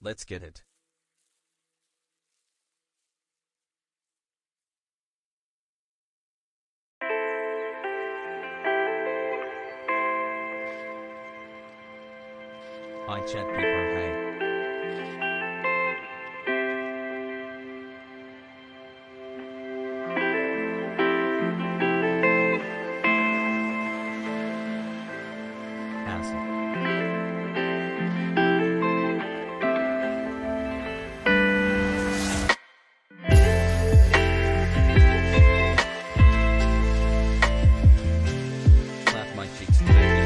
Let's get it. Hi chat people, hey. Hasan. Clap my cheeks to baby.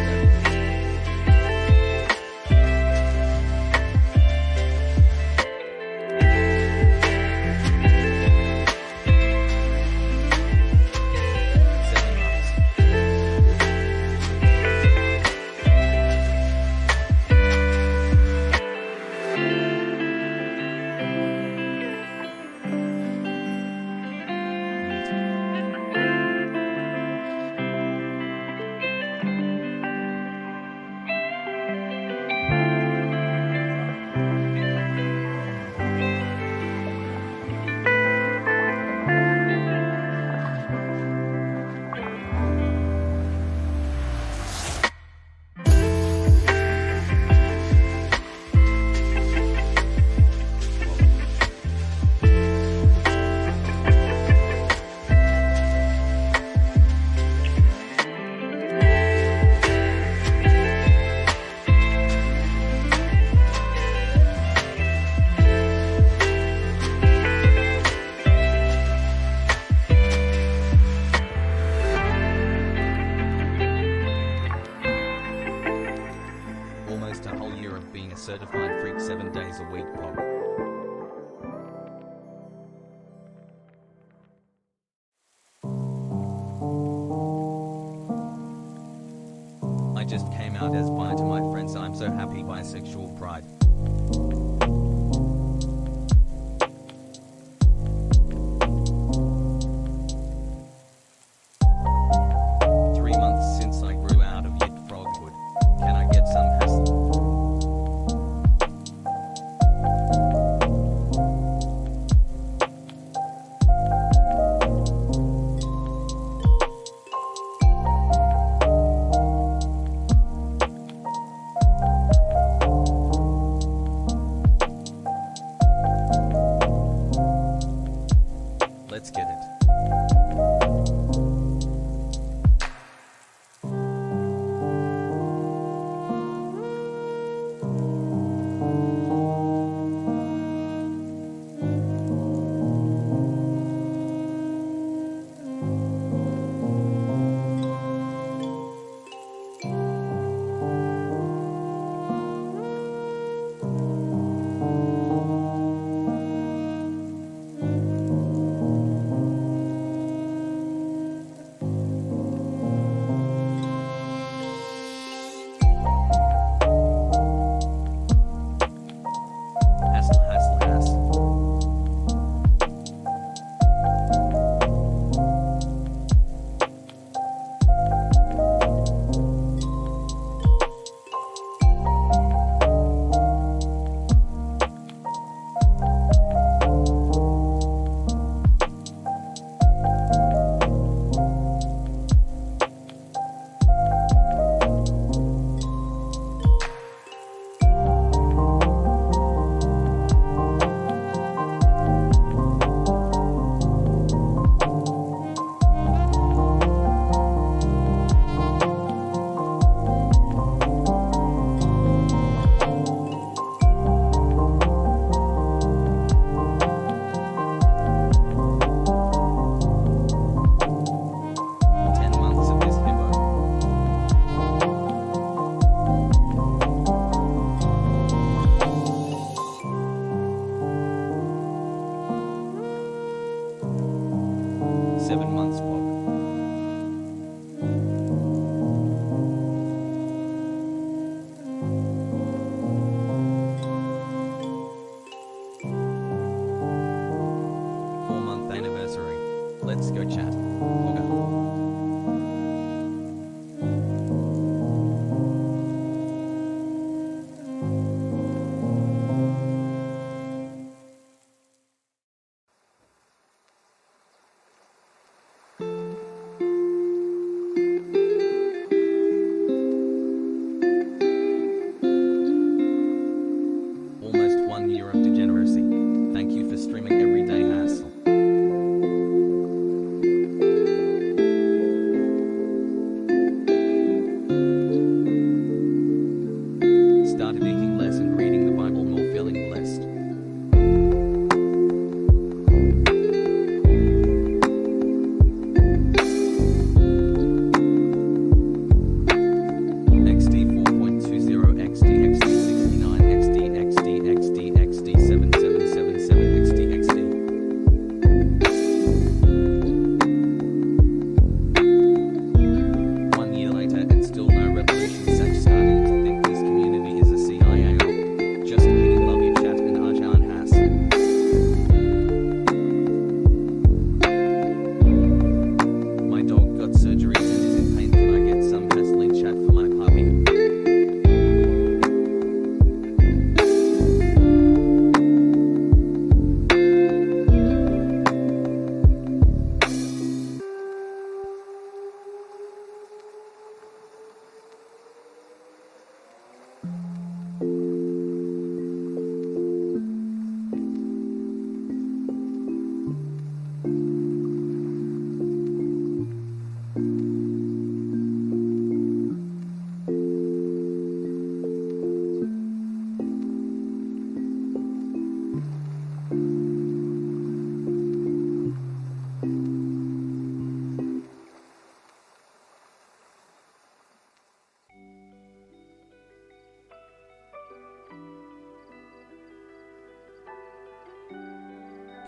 Almost a whole year of being a certified freak 7 days a week pop. I just came out as bi to my friends. I'm so happy. Bisexual pride. Since I grew out of yit froghood. Can I get some Hasan?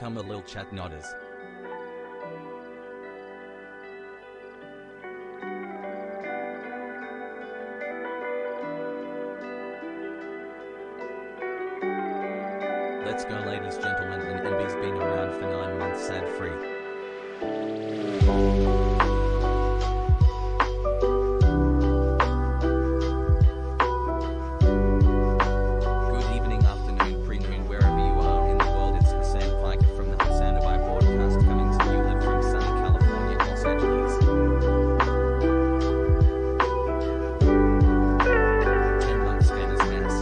Come a little chat nodders. Let's go, ladies, gentlemen, and MB's been around for 9 months sad-free. Good evening, afternoon, pre-noon, wherever you are in the world. It's Hasan from the HasanAbi broadcast coming to you live from sunny California, Los Angeles. 10 months Spanish mass.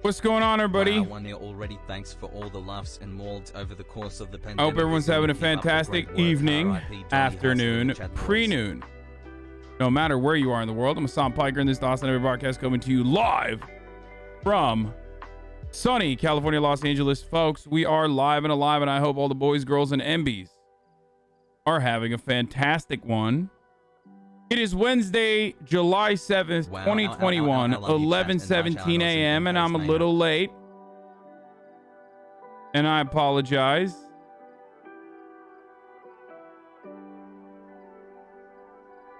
What's going on, everybody? Wow, 1 year already. Thanks for all the laughs and molds over the course of the I pandemic. hope everyone's having a fantastic evening, afternoon, pre-noon. No matter where you are in the world, I'm Hasan Piker, and this is the HasanAbi broadcast coming to you live from sunny California, Los Angeles. Folks, we are live and alive, and I hope all the boys, girls, and MBs are having a fantastic one. It is Wednesday, July 7th, 2021, 11:17 a.m., and I'm a little late. And I apologize.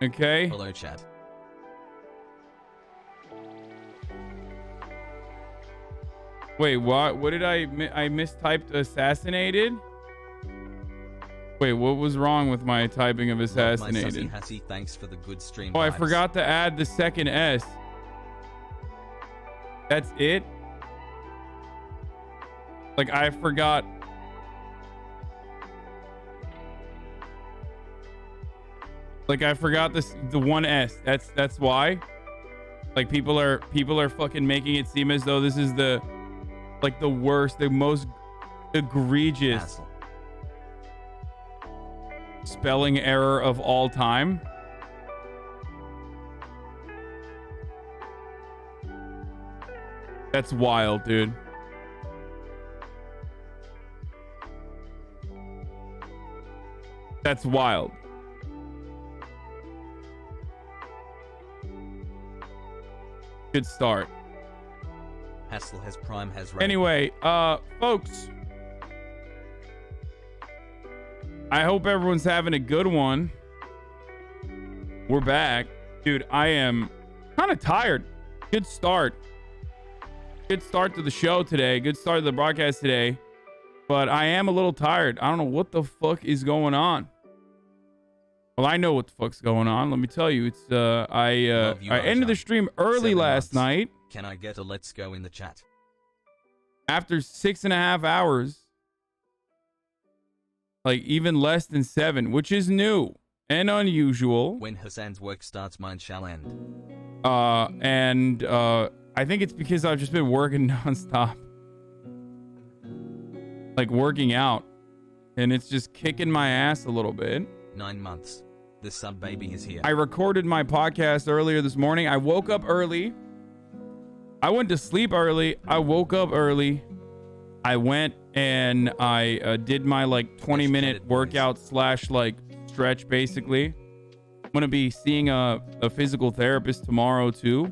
Okay. Hello, chat. Wait, what? What did I mistyped assassinated? Wait, what was wrong with my typing of assassinated? Thanks for the good stream. Oh, I forgot to add the second S. That's it? Like, I forgot. Like, I forgot this, the one S. That's why. Like, people are fucking making it seem as though this is the, like, the worst, the most egregious Hassle. Spelling error of all time. That's wild, dude. That's wild. Good start. Hassle has prime has rank. Anyway, folks, I hope everyone's having a good one. We're back. Dude, I am kind of tired. Good start. Good start to the show today. Good start to the broadcast today. But I am a little tired. I don't know what the fuck is going on. Well, I know what the fuck's going on. Let me tell you. It's I ended the stream early last night. Can I get a let's go in the chat? After 6.5 hours. Like, even less than 7, which is new and unusual. When Hasan's work starts, mine shall end. I think it's because I've just been working nonstop. Like, working out. And it's just kicking my ass a little bit. 9 months. The sub baby is here. I recorded my podcast earlier this morning. I woke up early. I went to sleep early. I woke up early. I went and I did my like 20-minute workout / like stretch basically. I'm gonna be seeing a physical therapist tomorrow too.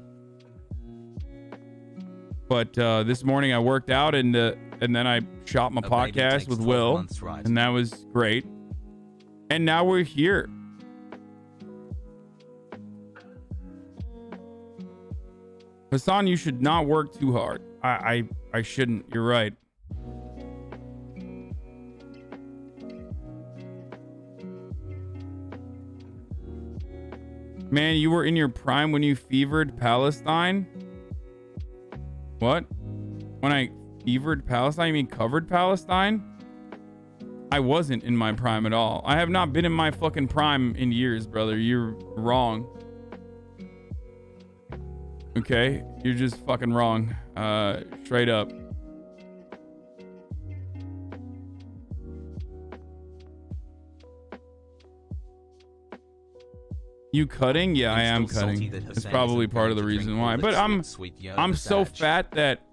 But this morning I worked out and then I shot my podcast with Will, right? And that was great. And now we're here. Hasan, you should not work too hard. I shouldn't. You're right. Man, you were in your prime when you fevered Palestine? What? When I fevered Palestine? You mean covered Palestine? I wasn't in my prime at all. I have not been in my fucking prime in years, brother. You're wrong. Okay, you're just fucking wrong. Straight up. You cutting? Yeah, I am cutting. It's probably part of the reason why. But I'm so fat that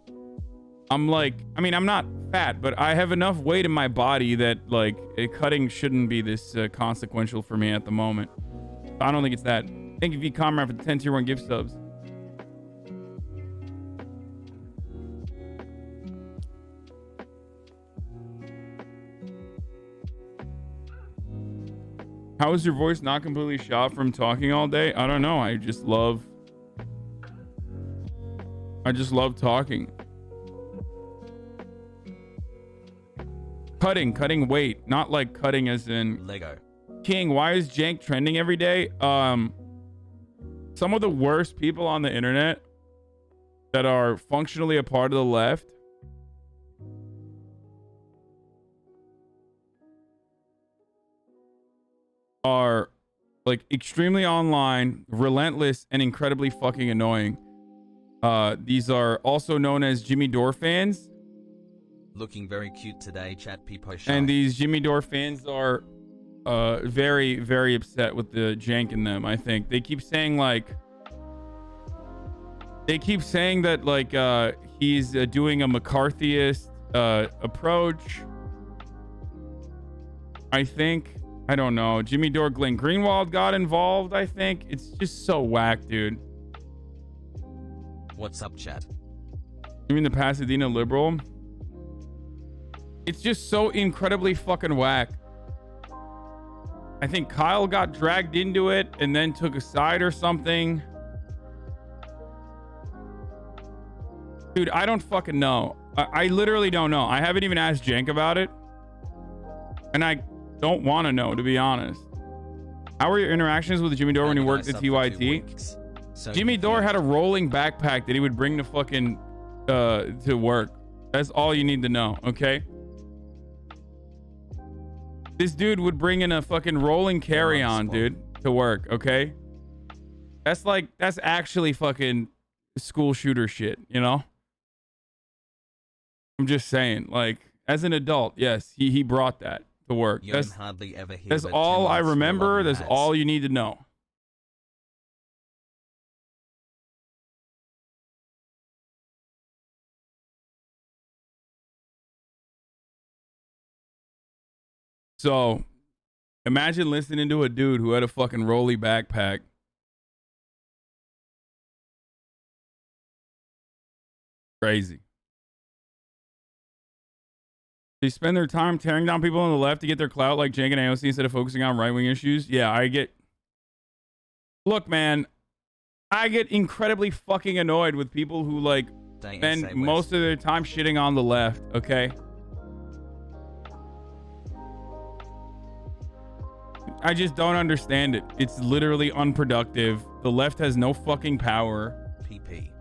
I'm like, I mean, I'm not fat, but I have enough weight in my body that like cutting shouldn't be this consequential for me at the moment. I don't think it's that. Thank you, V Comrade, for the 10 tier 1 gift subs. How is your voice not completely shot from talking all day? I don't know. I just love talking. Cutting weight, not like cutting as in Lego. King, why is Cenk trending every day? Some of the worst people on the internet that are functionally a part of the left are like extremely online, relentless, and incredibly fucking annoying. These are also known as Jimmy Dore fans. Looking very cute today, chat people. And these Jimmy Dore fans are very, very upset with the Cenk in them. I think they keep saying that like he's doing a McCarthyist approach. I don't know. Jimmy Dore, Glenn Greenwald got involved. I think it's just so whack, dude. What's up, chat? You mean the Pasadena liberal? It's just so incredibly fucking whack. I think Kyle got dragged into it and then took a side or something. Dude, I don't fucking know. I literally don't know. I haven't even asked Cenk about it. And I don't want to know, to be honest. How were your interactions with Jimmy Dore when you worked at TYT? Jimmy Dore had a rolling backpack that he would bring to fucking to work. That's all you need to know, okay? This dude would bring in a fucking rolling carry-on, dude, to work, okay? That's actually fucking school shooter shit, you know? I'm just saying, like, as an adult, yes, he brought that to work. That's all I remember. That's all you need to know. So, imagine listening to a dude who had a fucking rolly backpack. Crazy. They spend their time tearing down people on the left to get their clout like Cenk and AOC instead of focusing on right-wing issues. Yeah, I get... Look, man, I get incredibly fucking annoyed with people who, like, spend most of their time shitting on the left, okay? I just don't understand it. It's literally unproductive. The left has no fucking power. PP.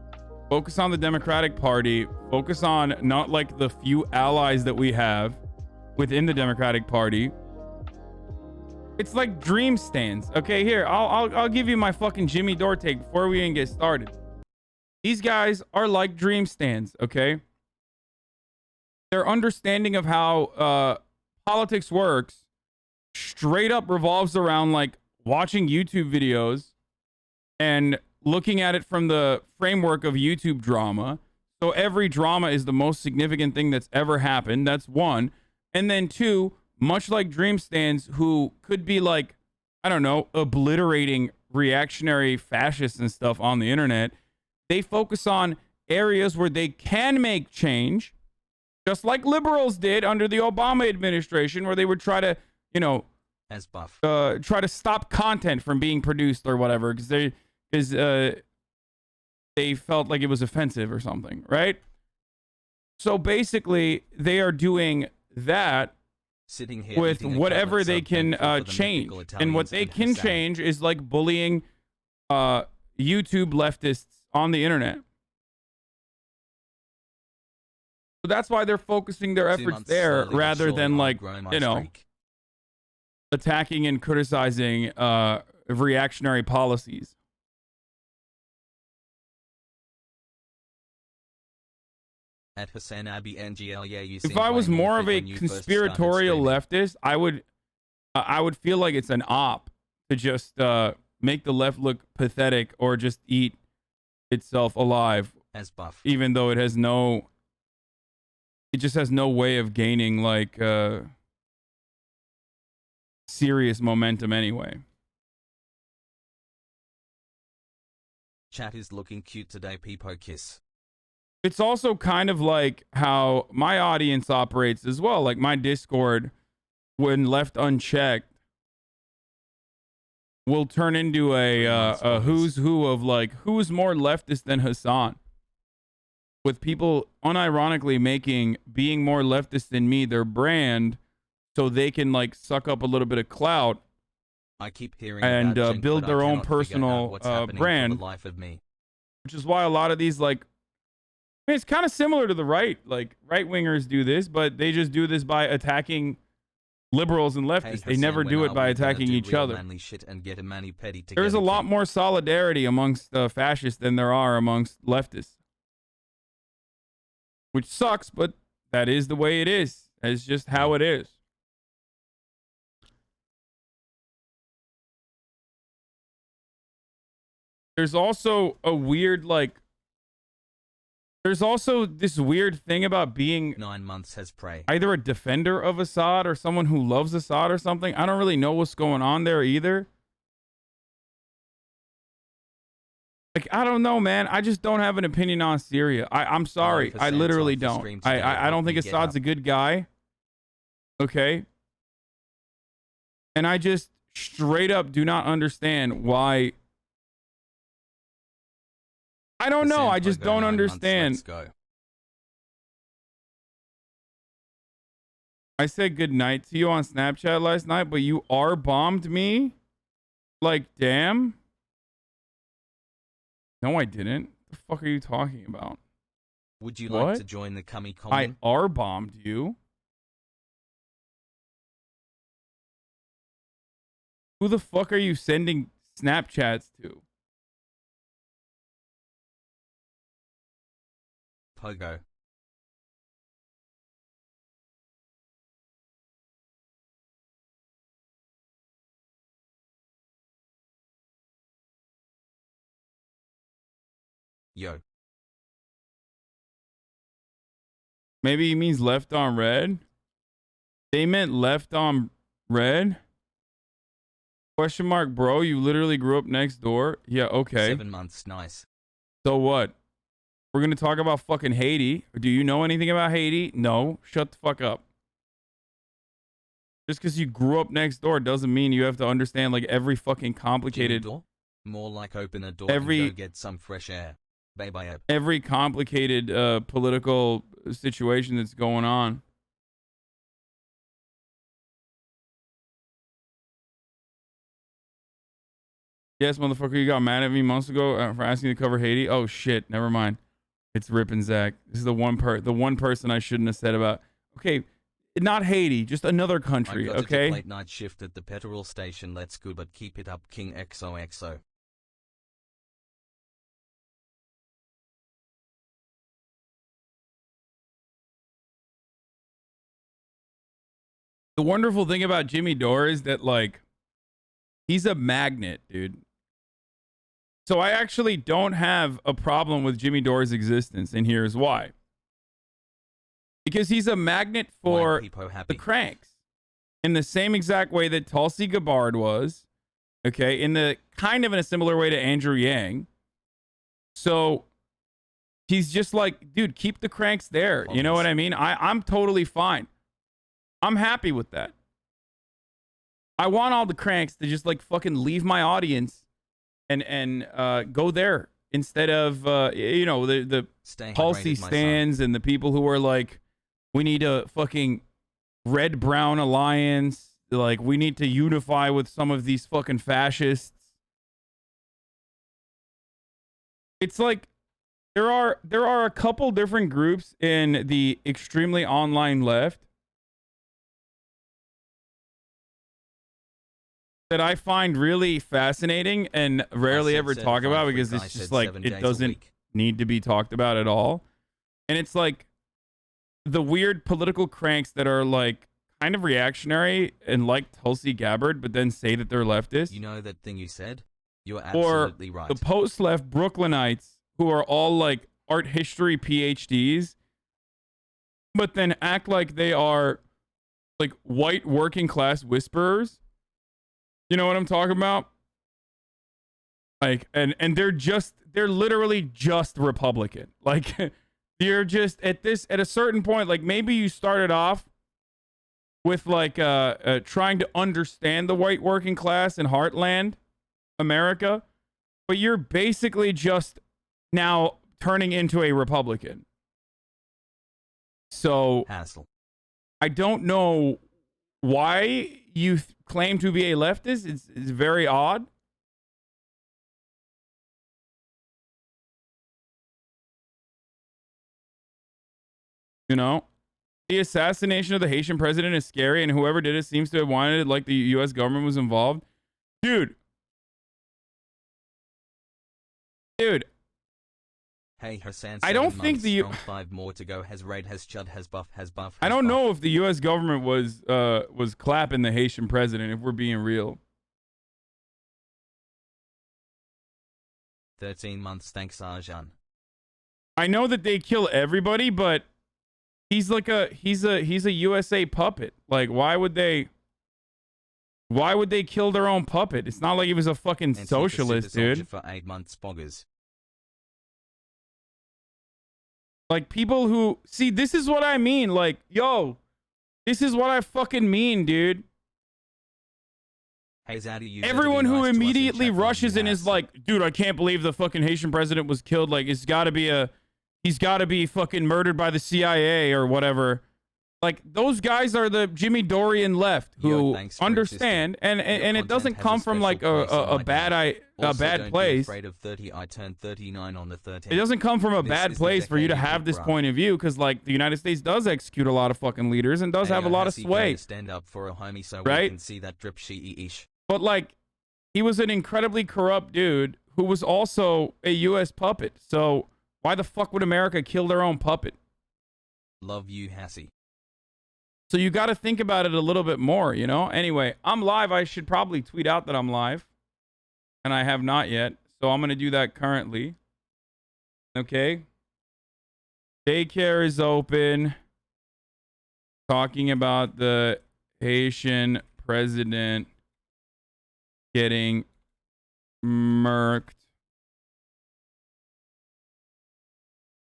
Focus on the Democratic Party. Focus on not like the few allies that we have within the Democratic Party. It's like dream stands. Okay, here, I'll give you my fucking Jimmy Dore take before we even get started. These guys are like dream stands, okay? Their understanding of how politics works straight up revolves around like watching YouTube videos and looking at it from the framework of YouTube drama. So every drama is the most significant thing that's ever happened. That's one. And then two, much like dream stands who could be like, I don't know, obliterating reactionary fascists and stuff on the internet, they focus on areas where they can make change, just like liberals did under the Obama administration, where they would try to, you know, as buff, try to stop content from being produced or whatever, because they felt like it was offensive or something, right? So basically, they are doing that sitting here with whatever they can change, and what they can change is like bullying YouTube leftists on the internet. So that's why they're focusing their efforts there rather than like, you know, attacking and criticizing reactionary policies. At HasanAbi NGL, yeah, you If I was more of a conspiratorial leftist, I would feel like it's an op to just make the left look pathetic or just eat itself alive, as buff, even though it has no, it just has no way of gaining like serious momentum anyway. Chat is looking cute today, Peepo kiss. It's also kind of like how my audience operates as well. Like my Discord, when left unchecked, will turn into a who's who of like, who's more leftist than Hasan, with people unironically making being more leftist than me their brand so they can like suck up a little bit of clout. I keep hearing and Cenk, build their own personal brand, life of me. Which is why a lot of these, like, I mean, it's kind of similar to the right. Like, right-wingers do this, but they just do this by attacking liberals and leftists. Hey, Hasan, they never do it by attacking each other. There's a lot more solidarity amongst fascists than there are amongst leftists. Which sucks, but that is the way it is. It's just how it is. There's also a weird, like, there's also this weird thing about being 9 months has prey. Either a defender of Assad or someone who loves Assad or something. I don't really know what's going on there either. Like, I don't know, man. I just don't have an opinion on Syria. I'm sorry. I literally don't. I don't think Assad's a good guy. Okay. And I just straight up do not understand why. I don't know. I just don't understand. Let's go. I said good night to you on Snapchat last night, but you bombed me? Like, damn. No, I didn't. The fuck are you talking about? Would you like to join the Cummy Common? I bombed you. Who the fuck are you sending Snapchats to? Pogo. Yo. Maybe he means left on red. They meant left on red. Question mark, bro. You literally grew up next door. Yeah, okay. 7 months, nice. So what? We're going to talk about fucking Haiti. Do you know anything about Haiti? No. Shut the fuck up. Just because you grew up next door doesn't mean you have to understand like every fucking complicated... More like open a door and go get some fresh air. Bye-bye. Every complicated political situation that's going on. Yes, motherfucker, you got mad at me months ago for asking to cover Haiti. Oh shit, never mind. It's Rip and Zach. This is the one person I shouldn't have said about. Okay, not Haiti, just another country. I got okay. To late night shift at the petrol station. Let's go, but keep it up, King XOXO. The wonderful thing about Jimmy Dore is that like he's a magnet, dude. So I actually don't have a problem with Jimmy Dore's existence, and here's why. Because he's a magnet for the cranks. In the same exact way that Tulsi Gabbard was. Okay, in the kind of in a similar way to Andrew Yang. So he's just like, dude, keep the cranks there. You know what I mean? I'm totally fine. I'm happy with that. I want all the cranks to just like fucking leave my audience and go there instead of you know, the Tulsi stands and the people who are like, we need a fucking red-brown alliance, like we need to unify with some of these fucking fascists. It's like there are a couple different groups in the extremely online left that I find really fascinating and rarely ever talk about because it's just like it doesn't need to be talked about at all. And it's like the weird political cranks that are like kind of reactionary and like Tulsi Gabbard, but then say that they're leftist. You know that thing you said? You're Or absolutely right. the post-left Brooklynites who are all like art history PhDs, but then act like they are like white working class whisperers. You know what I'm talking about? Like, and they're literally just Republican. Like, you're just at a certain point, like maybe you started off with like trying to understand the white working class in heartland America, but you're basically just now turning into a Republican. So Hassle. I don't know why you claim to be a leftist. It's very odd. You know, the assassination of the Haitian president is scary, and whoever did it seems to have wanted it like the U.S. government was involved. Dude. Hey, Hasan. I don't think the 5 more to go. Has raid, has chud, has buff, has buff. I don't know if the U.S. government was clapping the Haitian president, if we're being real. 13 months. Thanks, Arjan. I know that they kill everybody, but he's like he's a USA puppet. Like, why would they kill their own puppet? It's not like he was a fucking socialist, dude. For 8 months, boggers. Like, people who see, this is what I mean. Like, yo, this is what I fucking mean, dude. Hey, Zaddy, everyone who immediately rushes in is like, dude, I can't believe the fucking Haitian president was killed. Like, he's got to be fucking murdered by the CIA or whatever. Like, those guys are the Jimmy Dorian left who understand, and it doesn't come from like a bad place. Afraid of 30. I turned 39 on the 13th. It doesn't come from a bad place for you to have this point of view, because like the United States does execute a lot of fucking leaders and does have a lot of sway. Stand up for a homie so right? We can see that drip she-ish. But like, he was an incredibly corrupt dude who was also a U.S. puppet. So why the fuck would America kill their own puppet? Love you, Hassie. So you got to think about it a little bit more, you know? Anyway, I'm live. I should probably tweet out that I'm live. And I have not yet. So I'm going to do that currently. Okay. Daycare is open. Talking about the Haitian president getting murked.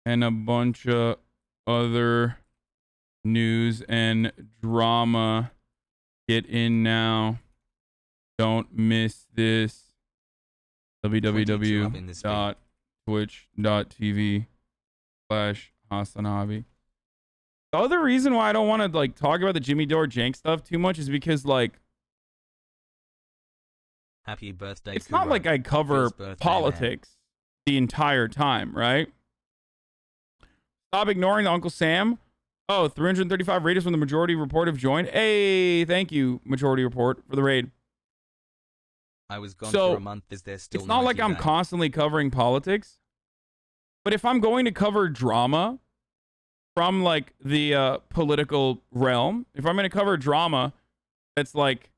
And a bunch of other news and drama. Get in now. Don't miss this. www.twitch.tv/HasanAbi. The other reason why I don't want to like talk about the Jimmy Dore Jank stuff too much is because like, happy birthday. It's not like I cover politics the entire time, right? Stop ignoring the Uncle Sam. Oh, 335 raiders from the Majority Report have joined. Hey, thank you, Majority Report, for the raid. I was gone for a month. Is there still? It's not like I'm constantly covering politics, but if I'm going to cover drama from like the political realm, if I'm going to cover drama that's like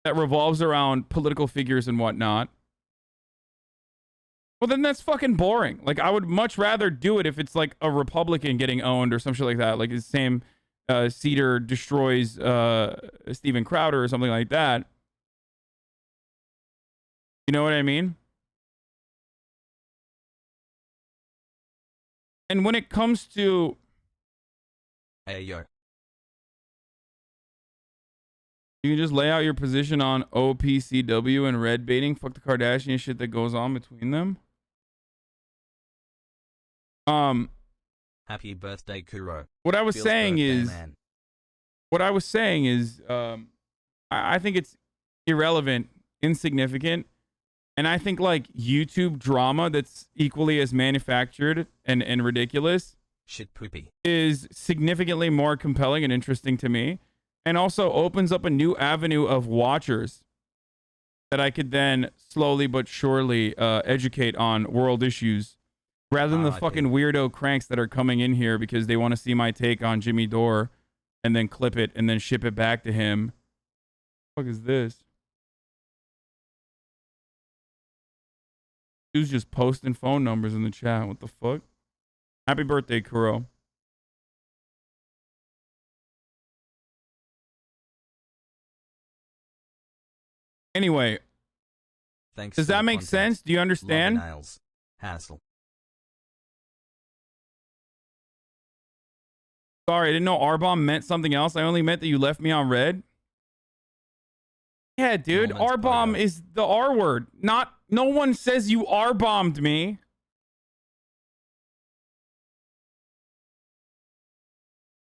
that revolves around political figures and whatnot, well, then that's fucking boring. Like, I would much rather do it if it's like a Republican getting owned or some shit like that. Like the same Seder destroys Steven Crowder or something like that. You know what I mean? And when it comes to... Hey, yo. You can just lay out your position on OPCW and red baiting. Fuck the Kardashian shit that goes on between them. Happy birthday, Kuro. What I was saying is, I think it's irrelevant, insignificant, and I think like YouTube drama that's equally as manufactured and ridiculous shit poopy is significantly more compelling and interesting to me, and also opens up a new avenue of watchers that I could then slowly but surely educate on world issues, Rather than the RIP. fucking weirdo cranks that are coming in here because they want to see my take on Jimmy Dore and then clip it and then ship it back to him. What the fuck is this? Dude's just posting phone numbers in the chat. What the fuck? Happy birthday, Kuro. Anyway, Thanks does for that the make content. sense? Do you understand? Love and nails. Hassle. Sorry, I didn't know R-bomb meant something else. I only meant that you left me on red. Yeah, dude, Moment R-bomb photo. is the R word. No one says you R-bombed me.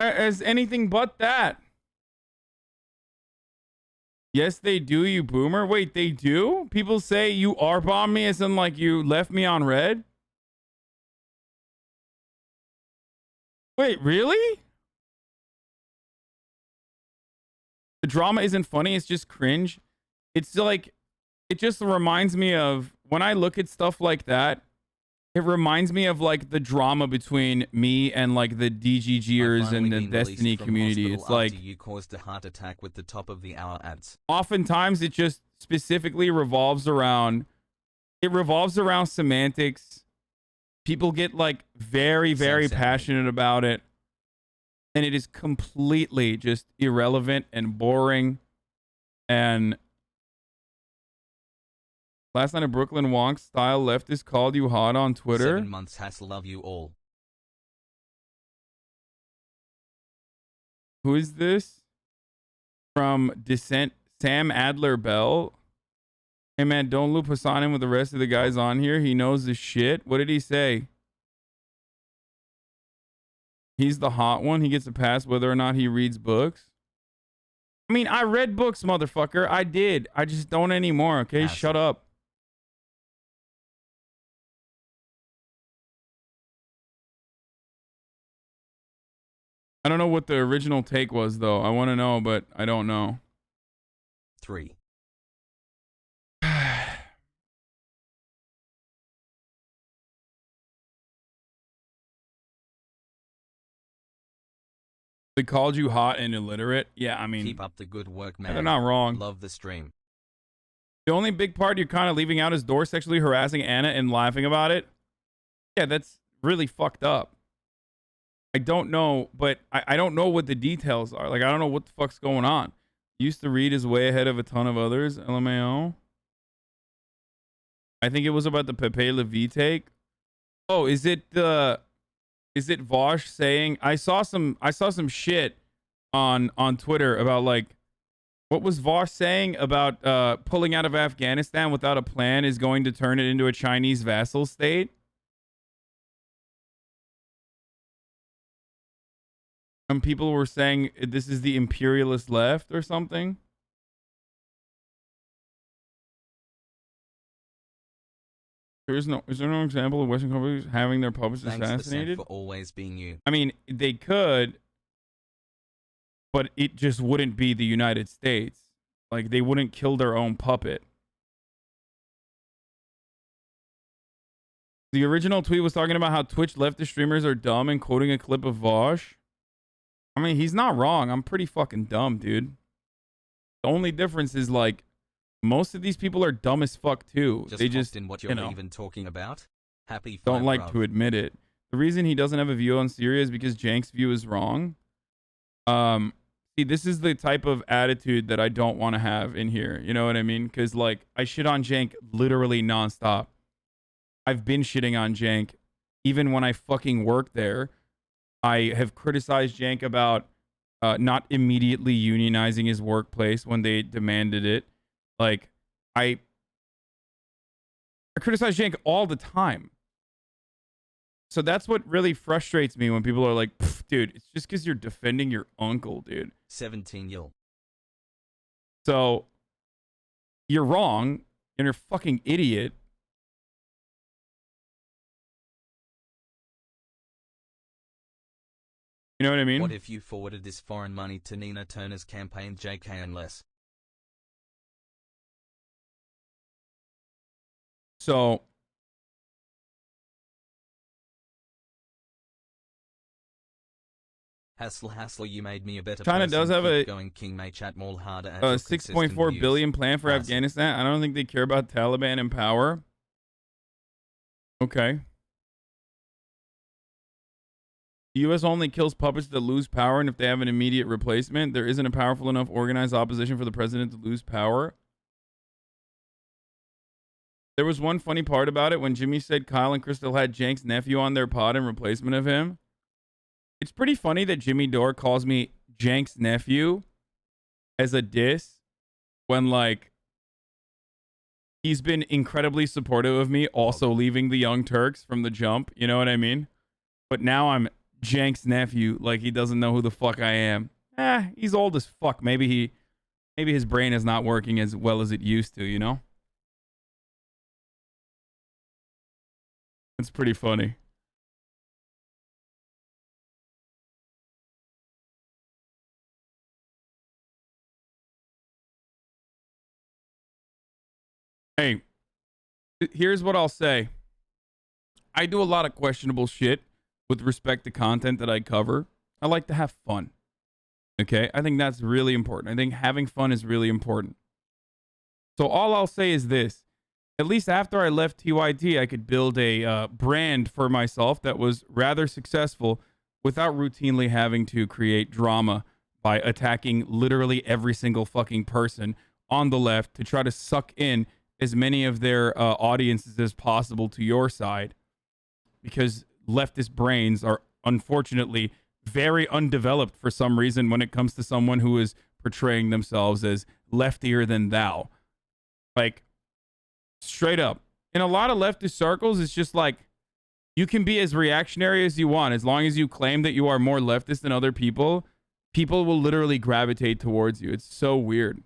As anything but that. Yes, they do, you boomer. Wait, they do? People say you R-bombed me as in like you left me on red? Wait, really? The drama isn't funny, it's just cringe. It's like, it just reminds me of, when I look at stuff like that, it reminds me of like the drama between me and like the DGGers and the Destiny community. It's like, you caused a heart attack with the top of the hour ads. Oftentimes it just specifically revolves around semantics. People get like very, very passionate about it. And it is completely just irrelevant and boring. And last night a Brooklyn Wonk style leftist called you hot on Twitter. 7 months hassle, love you all. Who is this? From Descent, Sam Adler Bell. Hey man, don't loop Hasan in with the rest of the guys on here. He knows the shit. What did he say? He's the hot one. He gets a pass whether or not he reads books. I mean, I read books, motherfucker. I did. I just don't anymore, okay? Hassle. Shut up. I don't know what the original take was, though. I want to know, but I don't know. 3. They called you hot and illiterate. Yeah, I mean, Keep up the good work, man. they're not wrong. Love the stream. The only big part you're kind of leaving out is Dore sexually harassing Anna and laughing about it. Yeah, that's really fucked up. I don't know, but I don't know what the details are. Like, I don't know what the fuck's going on. Used to read is way ahead of a ton of others. LMAO. I think it was about the Pepe Levi take. Oh, is it Vosh saying? I saw some shit on Twitter about like, what was Vosh saying about pulling out of Afghanistan without a plan is going to turn it into a Chinese vassal state? Some people were saying this is the imperialist left or something. Is there no example of Western companies having their puppets assassinated? Thanks for always being you. I mean, they could, but it just wouldn't be the United States. Like, they wouldn't kill their own puppet. The original tweet was talking about how Twitch leftist streamers are dumb and quoting a clip of Vosh. I mean, he's not wrong. I'm pretty fucking dumb, dude. The only difference is, like, most of these people are dumb as fuck, too. They just, in what you're even talking about. Happy don't like to admit it. The reason he doesn't have a view on Syria is because Jank's view is wrong. See, this is the type of attitude that I don't want to have in here. You know what I mean? Because, like, I shit on Jank literally nonstop. I've been shitting on Jank even when I fucking work there. I have criticized Jank about not immediately unionizing his workplace when they demanded it. Like, I criticize Jank all the time. So that's what really frustrates me when people are like, dude, it's just because you're defending your uncle, dude. 17 yil. So you're wrong and you're a fucking idiot. You know what I mean? What if you forwarded this foreign money to Nina Turner's campaign, JK, unless? So Hassle, you made me a better China person. does have Keep a going King May chat more harder at a your 6.4 consistent billion views. plan for Hasan. Afghanistan. I don't think they care about Taliban in power. Okay. The U.S. only kills puppets that lose power, and if they have an immediate replacement, there isn't a powerful enough organized opposition for the president to lose power. There was one funny part about it when Jimmy said Kyle and Crystal had Cenk's nephew on their pod in replacement of him. It's pretty funny that Jimmy Dore calls me Cenk's nephew as a diss when, like, he's been incredibly supportive of me also leaving the Young Turks from the jump. You know what I mean? But now I'm Cenk's nephew, like he doesn't know who the fuck I am. He's old as fuck. Maybe his brain is not working as well as it used to, you know? It's pretty funny. Hey, here's what I'll say. I do a lot of questionable shit with respect to content that I cover. I like to have fun. Okay? I think that's really important. I think having fun is really important. So all I'll say is this. At least after I left TYT, I could build a brand for myself that was rather successful without routinely having to create drama by attacking literally every single fucking person on the left to try to suck in as many of their audiences as possible to your side, because leftist brains are unfortunately very undeveloped for some reason when it comes to someone who is portraying themselves as leftier than thou. Like, straight up. In a lot of leftist circles, it's just like, you can be as reactionary as you want. As long as you claim that you are more leftist than other people, people will literally gravitate towards you. It's so weird.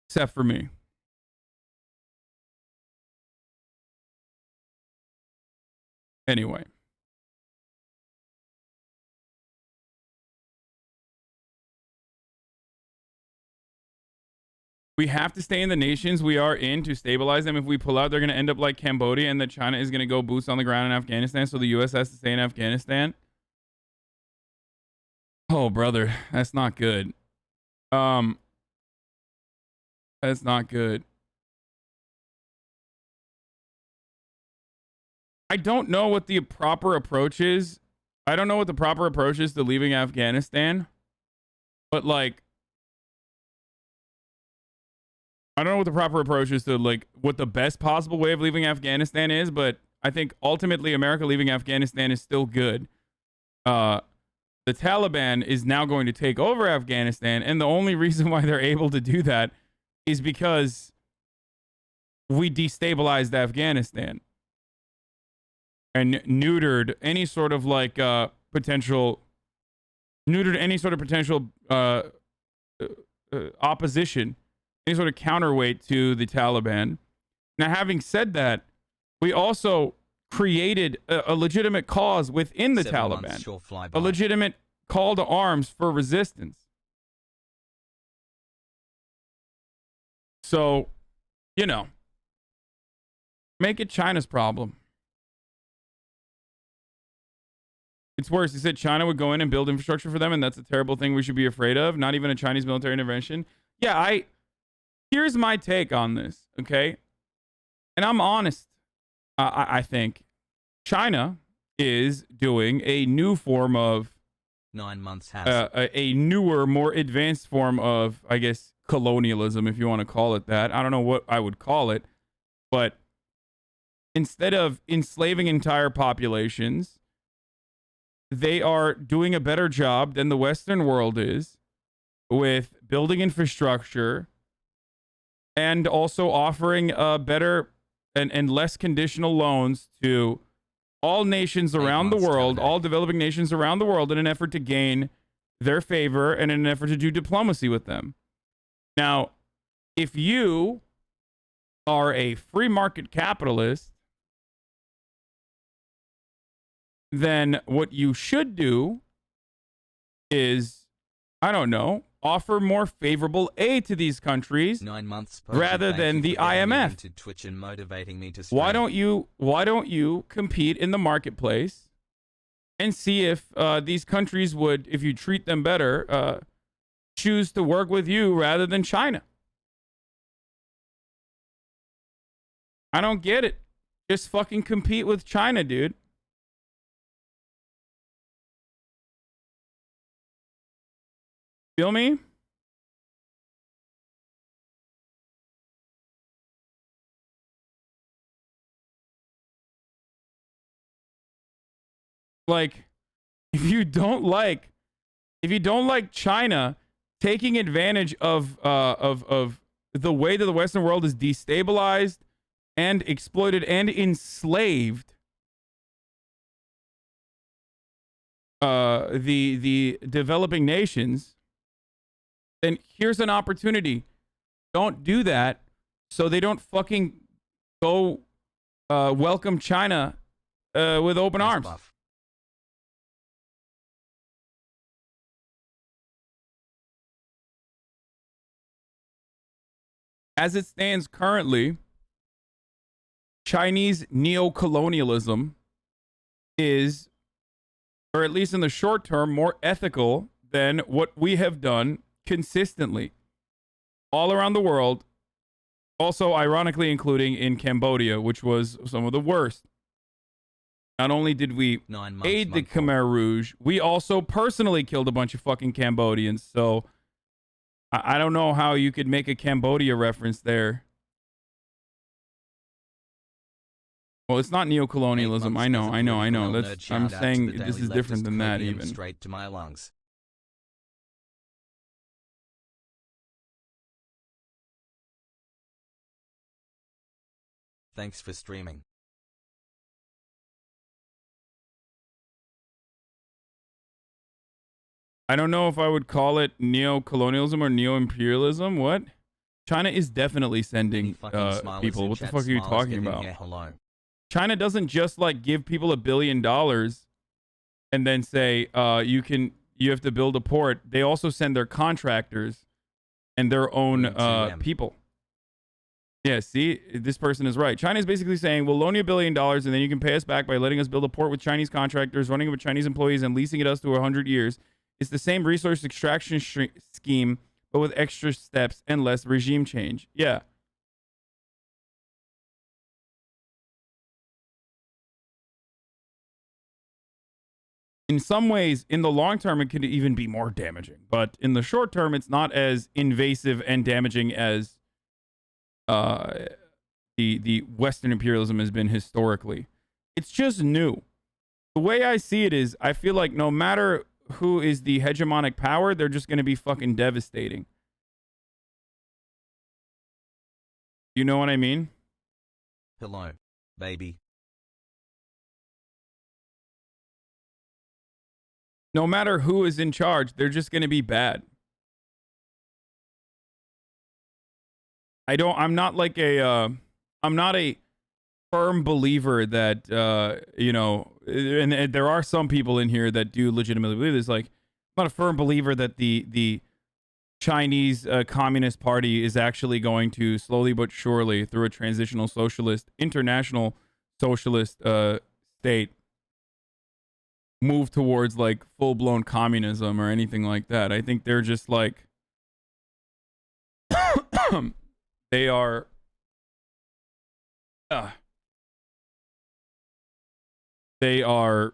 Except for me. Anyway. We have to stay in the nations we are in to stabilize them. If we pull out, they're going to end up like Cambodia, and that China is going to go boots on the ground in Afghanistan, so the U.S. has to stay in Afghanistan. Oh, brother, that's not good. That's not good. I don't know what the proper approach is. I don't know what the proper approach is to leaving Afghanistan, but like, I don't know what the proper approach is to, like, what the best possible way of leaving Afghanistan is, but I think ultimately America leaving Afghanistan is still good. The Taliban is now going to take over Afghanistan, and the only reason why they're able to do that is because we destabilized Afghanistan and neutered any sort of like potential opposition, any sort of counterweight to the Taliban. Now, having said that, we also created a legitimate cause within the Taliban, a legitimate call to arms for resistance. So, you know, make it China's problem. It's worse. He said China would go in and build infrastructure for them, and that's a terrible thing we should be afraid of. Not even a Chinese military intervention. Yeah, here's my take on this, okay? And I'm honest. I think China is doing a new form of 9 months a newer, more advanced form of, I guess, colonialism, if you want to call it that. I don't know what I would call it, but instead of enslaving entire populations, they are doing a better job than the Western world is with building infrastructure and also offering better and less conditional loans to all nations around the world, all developing nations around the world, in an effort to gain their favor and in an effort to do diplomacy with them. Now, if you are a free market capitalist, then what you should do is, I don't know, offer more favorable aid to these countries 9 months rather than the IMF. Twitch and motivating me to why don't you compete in the marketplace and see if these countries would, if you treat them better, choose to work with you rather than China. I don't get it. Just fucking compete with China, dude. Feel me? Like, if you don't like China taking advantage of the way that the Western world is destabilized and exploited and enslaved the developing nations, then here's an opportunity. Don't do that so they don't fucking go welcome China with open arms. Buff. As it stands currently, Chinese neocolonialism is, or at least in the short term, more ethical than what we have done consistently all around the world. Also, ironically, including in Cambodia, which was some of the worst. Not only did we aid the Khmer Rouge, we also personally killed a bunch of fucking Cambodians. So I don't know how you could make a Cambodia reference there. Well, it's not neocolonialism. I know. That's, I'm saying this is different than that even. Straight to my lungs. Thanks for streaming. I don't know if I would call it neo-colonialism or neo-imperialism. What? China is definitely sending people. What the fuck are you talking about? China doesn't just like give people $1 billion and then say you have to build a port. They also send their contractors and their own people. Yeah, see, this person is right. China is basically saying, we'll loan you $1 billion and then you can pay us back by letting us build a port with Chinese contractors, running it with Chinese employees, and leasing it us to 100 years. It's the same resource extraction scheme, but with extra steps and less regime change. Yeah. In some ways, in the long term, it could even be more damaging. But in the short term, it's not as invasive and damaging as the Western imperialism has been historically. It's just new. The way I see it is, I feel like no matter who is the hegemonic power, they're just going to be fucking devastating. You know what I mean? Hello, baby. No matter who is in charge, they're just going to be bad. I'm not a firm believer that, you know, and there are some people in here that do legitimately believe this. Like, I'm not a firm believer that the Chinese Communist Party is actually going to slowly but surely, through a transitional socialist, international socialist state, move towards like full-blown communism or anything like that. I think they're just like they are they are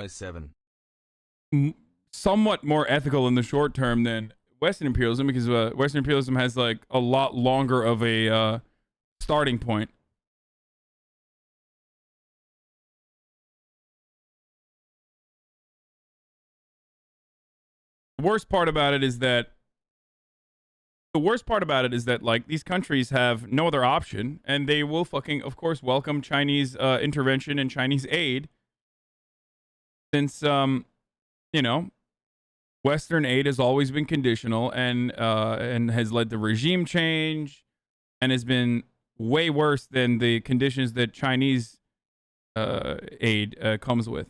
07. Somewhat more ethical in the short term than Western imperialism, because Western imperialism has like a lot longer of a starting point. The worst part about it is that like these countries have no other option, and they will fucking, of course, welcome Chinese intervention and Chinese aid, since you know, Western aid has always been conditional and has led to regime change and has been way worse than the conditions that Chinese aid comes with.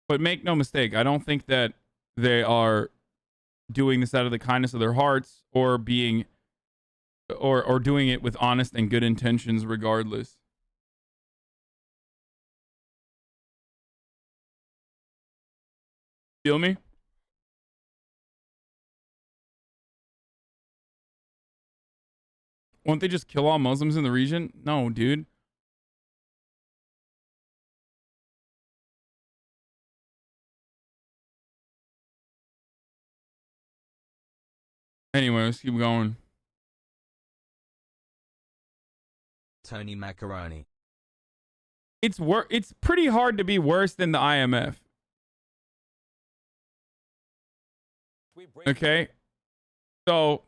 But make no mistake, I don't think that they are doing this out of the kindness of their hearts or being or doing it with honest and good intentions regardless. Feel me? Won't they just kill all Muslims in the region? No, dude. Anyway, let's keep going. Tony Macaroni. It's pretty hard to be worse than the IMF. Okay? So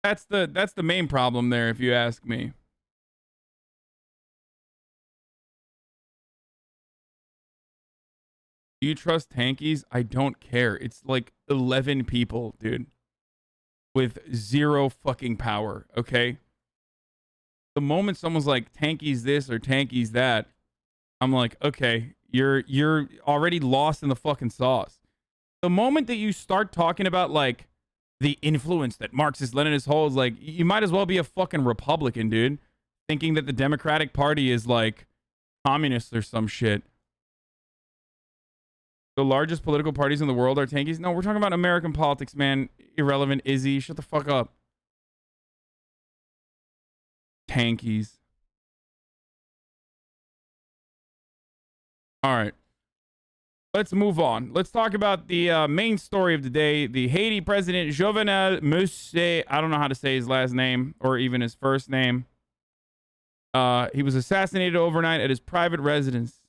that's the main problem there, if you ask me. Do you trust Tankies? I don't care. It's like 11 people, dude, with zero fucking power, okay? The moment someone's like, Tankies this or Tankies that, I'm like, okay, you're already lost in the fucking sauce. The moment that you start talking about, like, the influence that Marxist-Leninists holds, like, you might as well be a fucking Republican, dude, thinking that the Democratic Party is, like, communist or some shit. The largest political parties in the world are Tankies? No, we're talking about American politics, man. Irrelevant Izzy. Shut the fuck up. Tankies. All right. Let's move on. Let's talk about the main story of the day. The Haiti president, Jovenel Moïse, I don't know how to say his last name or even his first name. He was assassinated overnight at his private residence.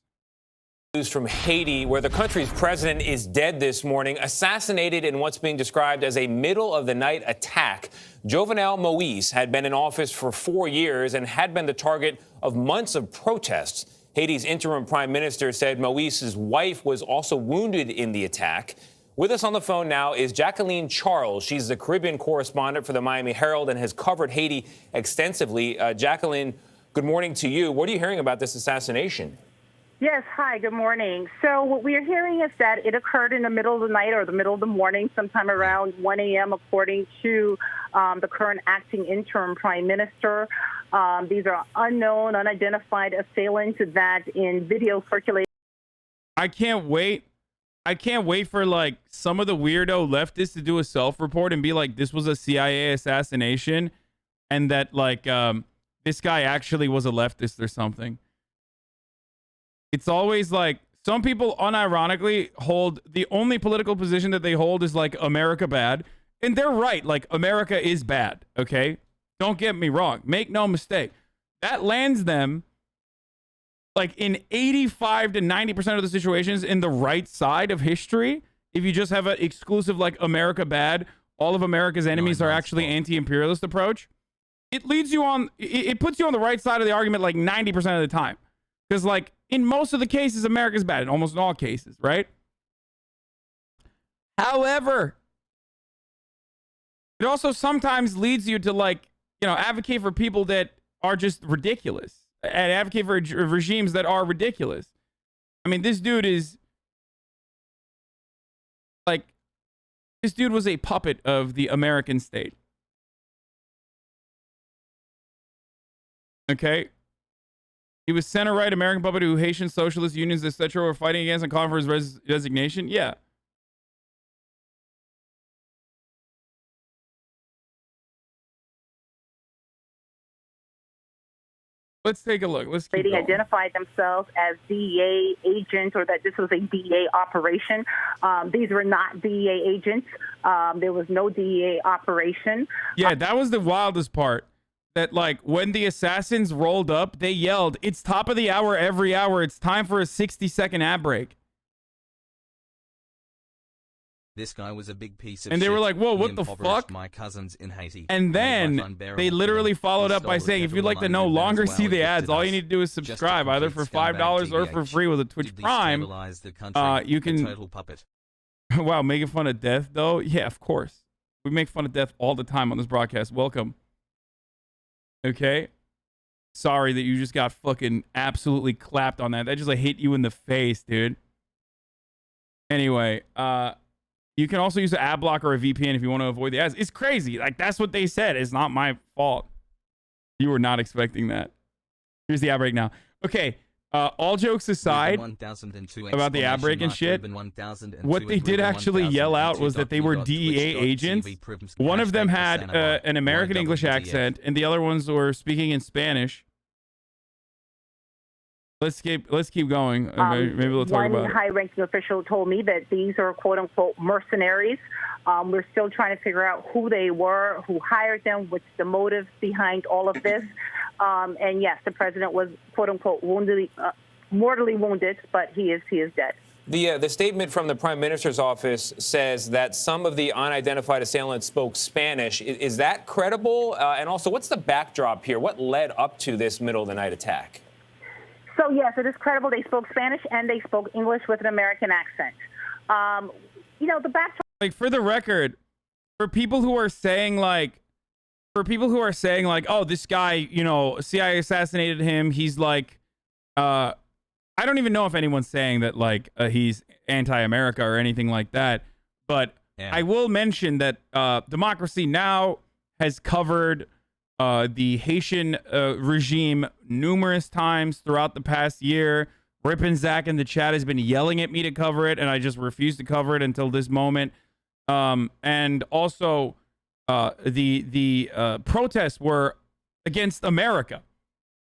News from Haiti, where the country's president is dead this morning, assassinated in what's being described as a middle-of-the-night attack. Jovenel Moïse had been in office for 4 years and had been the target of months of protests. Haiti's interim prime minister said Moïse's wife was also wounded in the attack. With us on the phone now is Jacqueline Charles. She's the Caribbean correspondent for the Miami Herald and has covered Haiti extensively. Jacqueline, good morning to you. What are you hearing about this assassination? Yes, hi, good morning. So what we are hearing is that it occurred in the middle of the night or the middle of the morning, sometime around 1 a.m., according to the current acting interim prime minister. These are unknown, unidentified assailants that in video circulating. I can't wait. I can't wait for, like, some of the weirdo leftists to do a self-report and be like, this was a CIA assassination and that, like, this guy actually was a leftist or something. It's always like some people unironically hold the only political position that they hold is like America bad. And they're right. Like America is bad. Okay. Don't get me wrong. Make no mistake. That lands them like in 85 to 90% of the situations in the right side of history. If you just have an exclusive like America bad, all of America's enemies are actually anti-imperialist approach. It leads you on. It puts you on the right side of the argument like 90% of the time. Because, like, in most of the cases, America's bad. In almost all cases, right? However, it also sometimes leads you to, like, you know, advocate for people that are just ridiculous. And advocate for regimes that are ridiculous. I mean, this dude is, like, this dude was a puppet of the American state. Okay? He was center-right American puppet who Haitian socialist unions, etc. were fighting against and calling for his resignation. Yeah. Let's take a look. Let's keep They going. identified themselves as DEA agents or that this was a DEA operation. These were not DEA agents. There was no DEA operation. Yeah, that was the wildest part. That, like, when the assassins rolled up, they yelled, "It's top of the hour every hour. It's time for a 60-second ad break." This guy was a big piece of And they shit. were like, whoa, what He the impoverished fuck? my cousins in Haiti. And Made life then unbearable they for literally them. followed He up by stole the saying, if you'd federal like to money no that longer see Venezuela the ads, gifted all you us. need to do is Just a subscribe, either for complete scumbag $5 or for TBH. free with a Twitch Did Prime. destabilize the country. You can... A total puppet. Wow, making fun of death, though? Yeah, of course. We make fun of death all the time on this broadcast. Welcome. Okay? sorry that you just got fucking absolutely clapped on that. That just like hit you in the face, dude. Anyway, you can also use an ad blocker or a VPN if you want to avoid the ads. It's crazy. Like, that's what they said. It's not my fault. You were not expecting that. Here's the ad break now. Okay, all jokes aside about the ad break and shit, what they did actually yell out was that they were DEA agents. One of them had an American English accent, and the other ones were speaking in Spanish. Let's keep going. Maybe we'll talk about it. One high-ranking official told me that these are quote-unquote mercenaries. We're still trying to figure out who they were, who hired them, what's the motive behind all of this. And yes, the president was quote-unquote mortally wounded, but he is dead. The statement from the Prime Minister's office says that some of the unidentified assailants spoke Spanish. Is that credible? And also, what's the backdrop here? What led up to this middle-of-the-night attack? So, yes, it is credible. They spoke Spanish and they spoke English with an American accent. The backdrop. Like, for the record, for people who are saying, like, oh, this guy, CIA assassinated him. He's like, I don't even know if anyone's saying that, like, he's anti-America or anything like that. But yeah. I will mention that Democracy Now! Has covered the Haitian regime numerous times throughout the past year. Rip and Zach in the chat has been yelling at me to cover it, and I just refused to cover it until this moment. And also, the protests were against America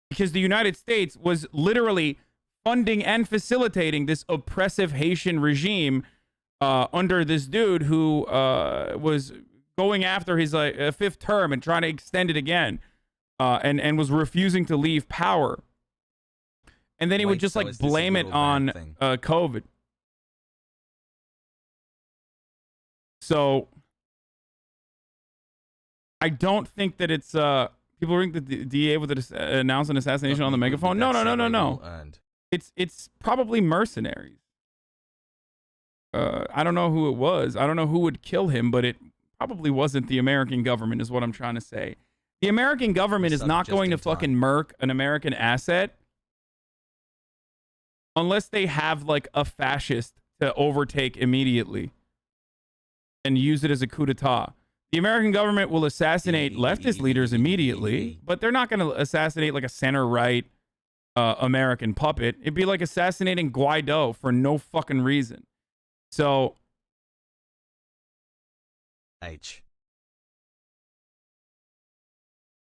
because the United States was literally funding and facilitating this oppressive Haitian regime under this dude who was going after his fifth term and trying to extend it again, and was refusing to leave power. And then he would just like blame it on COVID. So I don't think that it's people think that the DA would announce an assassination on the megaphone. No. It's probably mercenaries. I don't know who it was. I don't know who would kill him, but it probably wasn't the American government, is what I'm trying to say. The American government is not going to fucking murk an American asset unless they have like a fascist to overtake immediately and use it as a coup d'etat. The American government will assassinate leftist leaders immediately, but they're not going to assassinate like a center-right American puppet. It'd be like assassinating Guaido for no fucking reason. So,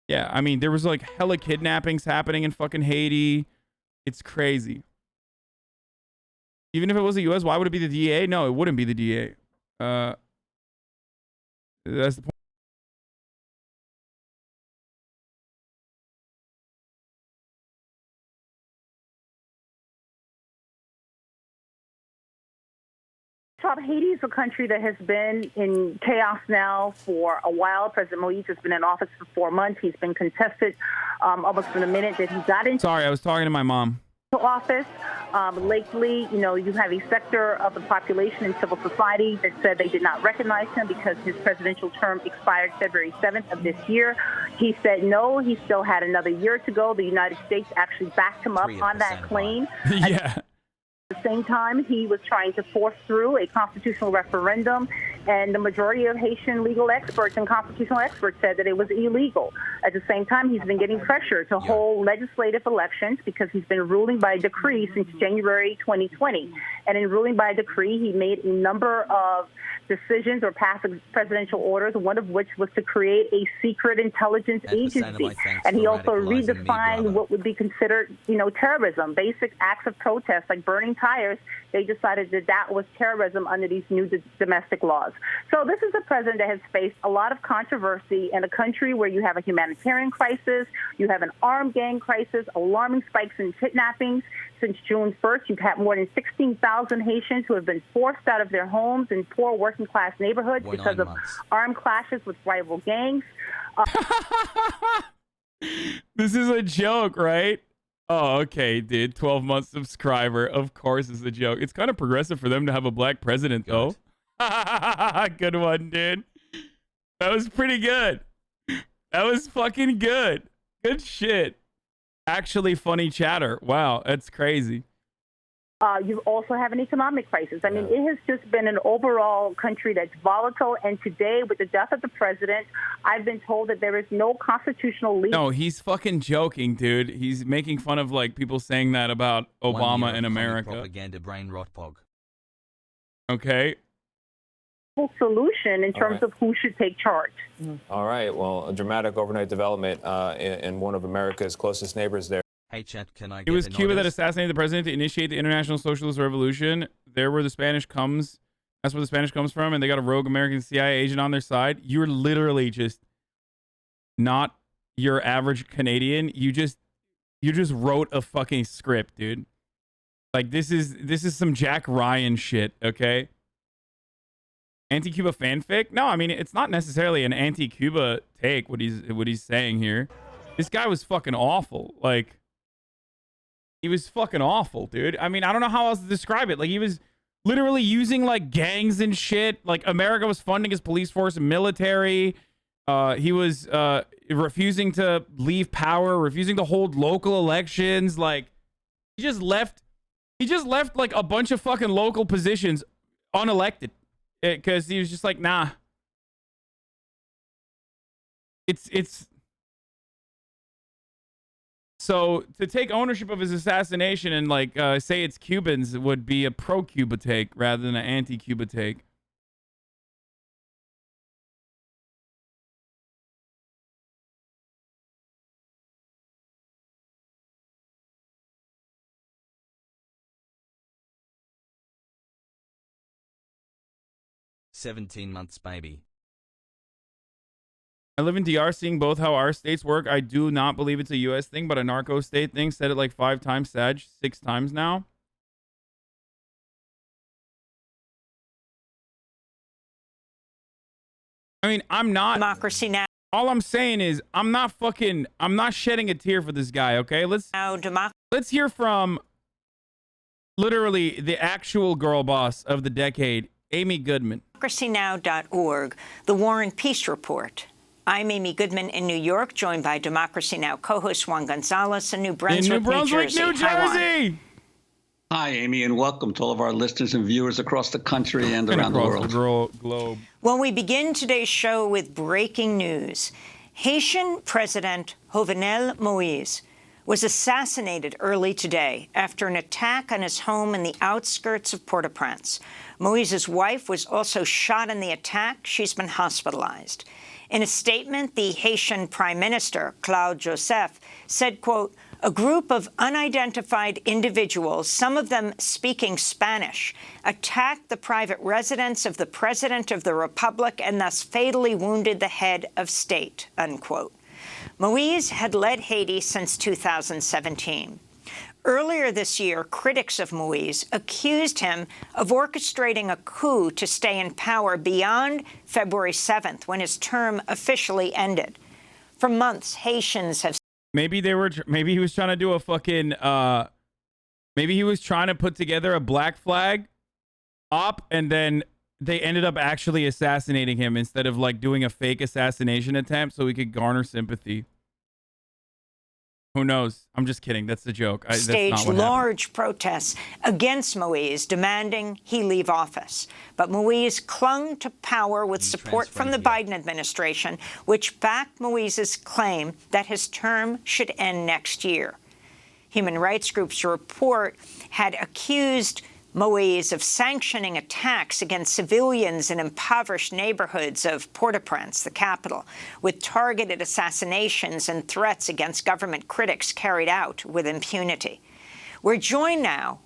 yeah, I mean, there was like hella kidnappings happening in fucking Haiti. It's crazy. Even if it was the U.S., why would it be the DA? No, it wouldn't be the DA. That's the point. Haiti is a country that has been in chaos now for a while. President Moïse has been in office for 4 months. He's been contested almost from the minute that he got into Sorry, I was talking to my mom. Office. Lately, you have a sector of the population in civil society that said they did not recognize him because his presidential term expired February 7th of this year. He said no, he still had another year to go. The United States actually backed him up on that claim. Yeah. At the same time, he was trying to force through a constitutional referendum, and the majority of Haitian legal experts and constitutional experts said that it was illegal. At the same time, he's been getting pressure to hold legislative elections because he's been ruling by decree since January 2020. And in ruling by decree, he made a number of decisions or passed presidential orders, one of which was to create a secret intelligence agency. And he also redefined what would be considered, terrorism, basic acts of protest like burning tires. They decided that that was terrorism under these new domestic laws. So this is a president that has faced a lot of controversy in a country where you have a humanitarian crisis, you have an armed gang crisis, alarming spikes in kidnappings. Since June 1st, you've had more than 16,000 Haitians who have been forced out of their homes in poor working-class neighborhoods because of armed clashes with rival gangs. This is a joke, right? Oh, okay, dude. 12-month subscriber. Of course it's a joke. It's kind of progressive for them to have a black president, though. Good one, dude. That was pretty good. That was fucking good. Good shit. Actually funny chatter. Wow, that's crazy. You also have an economic crisis. I mean, it has just been an overall country that's volatile. And today, with the death of the president, I've been told that there is no constitutional legal. No, he's fucking joking, dude. He's making fun of like people saying that about Obama in America. Propaganda brain rot pog. Okay. Solution in terms of who should take charge. All right. Well, a dramatic overnight development in one of America's closest neighbors there. Hey chat, can I It get was an Cuba that honest? assassinated the president to initiate the International Socialist Revolution. There where the Spanish comes. That's where the Spanish comes from, and they got a rogue American CIA agent on their side. You're literally just not your average Canadian. You just wrote a fucking script, dude. Like this is some Jack Ryan shit, okay? Anti-Cuba fanfic? No, I mean it's not necessarily an anti-Cuba take. What he's saying here. This guy was fucking awful. Like. He was fucking awful, dude. I mean, I don't know how else to describe it. Like, he was literally using, like, gangs and shit. Like, America was funding his police force and military. He was refusing to leave power, refusing to hold local elections. Like, he just left, like, a bunch of fucking local positions unelected. Because he was just like, nah. It's... So to take ownership of his assassination and like say it's Cubans would be a pro-Cuba take rather than an anti-Cuba take. "17 months, baby." I live in DR, seeing both how our states work. I do not believe it's a U.S. thing, but a narco state thing. Said it like 5 times, Sag, 6 times now. I mean, I'm not. Democracy Now! All I'm saying is I'm not shedding a tear for this guy, okay? Let's hear from literally the actual girl boss of the decade, Amy Goodman. DemocracyNow.org, the War and Peace Report. I'm Amy Goodman in New York, joined by Democracy Now! Co-host Juan Gonzalez in New Brunswick, New Jersey. Hi, Juan. Hi, Amy, and welcome to all of our listeners and viewers across the country and around the world. The globe. Well, we begin today's show with breaking news. Haitian President Jovenel Moïse was assassinated early today after an attack on his home in the outskirts of Port-au-Prince. Moïse's wife was also shot in the attack. She's been hospitalized. In a statement, the Haitian Prime Minister, Claude Joseph, said, quote, "A group of unidentified individuals, some of them speaking Spanish, attacked the private residence of the President of the Republic and thus fatally wounded the head of state," unquote. Moïse had led Haiti since 2017. Earlier this year, critics of Moïse accused him of orchestrating a coup to stay in power beyond February 7th, when his term officially ended. For months, Haitians have... Maybe he was trying to do a fucking, maybe he was trying to put together a black flag op, and then they ended up actually assassinating him instead of like doing a fake assassination attempt so he could garner sympathy. Who knows? I'm just kidding. That's the joke. Staged large protests against Moïse, demanding he leave office. But Moïse clung to power with support from the Biden administration, which backed Moïse's claim that his term should end next year. Human rights groups report had accused Moïse of sanctioning attacks against civilians in impoverished neighborhoods of Port-au-Prince, the capital, with targeted assassinations and threats against government critics carried out with impunity. We're joined now,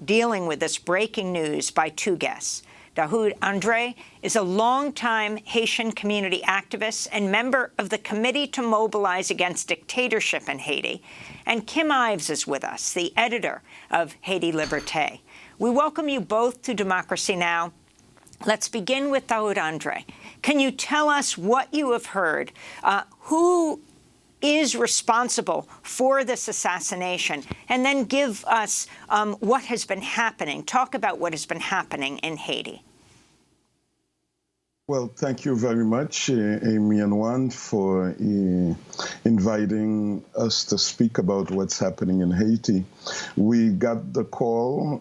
dealing with this breaking news, by 2 guests. Dahoud Andre is a longtime Haitian community activist and member of the Committee to Mobilize Against Dictatorship in Haiti. And Kim Ives is with us, the editor of Haiti Liberté. We welcome you both to Democracy Now! Let's begin with Dahoud Andre. Can you tell us what you have heard? Who is responsible for this assassination? And then give us what has been happening. Talk about what has been happening in Haiti. Well, thank you very much, Amy and Juan, for inviting us to speak about what's happening in Haiti. We got the call,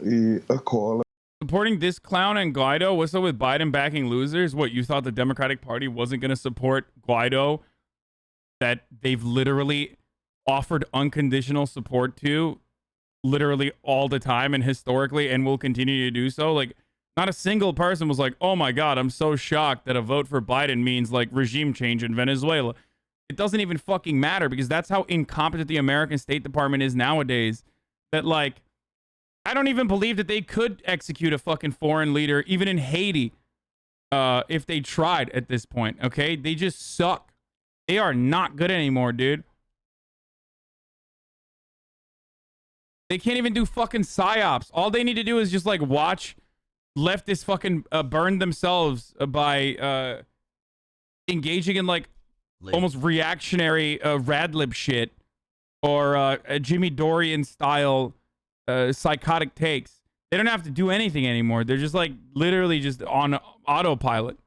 a call. Supporting this clown and Guaido? What's up with Biden backing losers? What, you thought the Democratic Party wasn't going to support Guaido? That they've literally offered unconditional support to literally all the time and historically and will continue to do so? Like, not a single person was like, oh my God, I'm so shocked that a vote for Biden means like regime change in Venezuela. It doesn't even fucking matter because that's how incompetent the American State Department is nowadays. That like, I don't even believe that they could execute a fucking foreign leader, even in Haiti, if they tried at this point, okay? They just suck. They are not good anymore, dude. They can't even do fucking psyops. All they need to do is just like watch leftists fucking burn themselves by engaging in like almost reactionary Radlib shit or a Jimmy Dorian style psychotic takes. They don't have to do anything anymore. They're just like literally just on autopilot.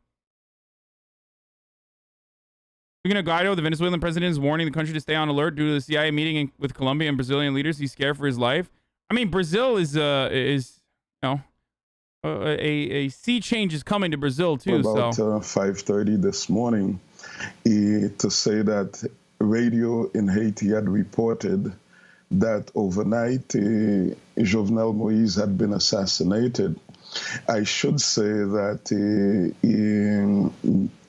Speaking of Guaido, the Venezuelan president is warning the country to stay on alert due to the CIA meeting with Colombian and Brazilian leaders. He's scared for his life. I mean, Brazil is you know, a sea change is coming to Brazil too. About 5:30 this morning, to say that radio in Haiti had reported that overnight Jovenel Moïse had been assassinated. I should say that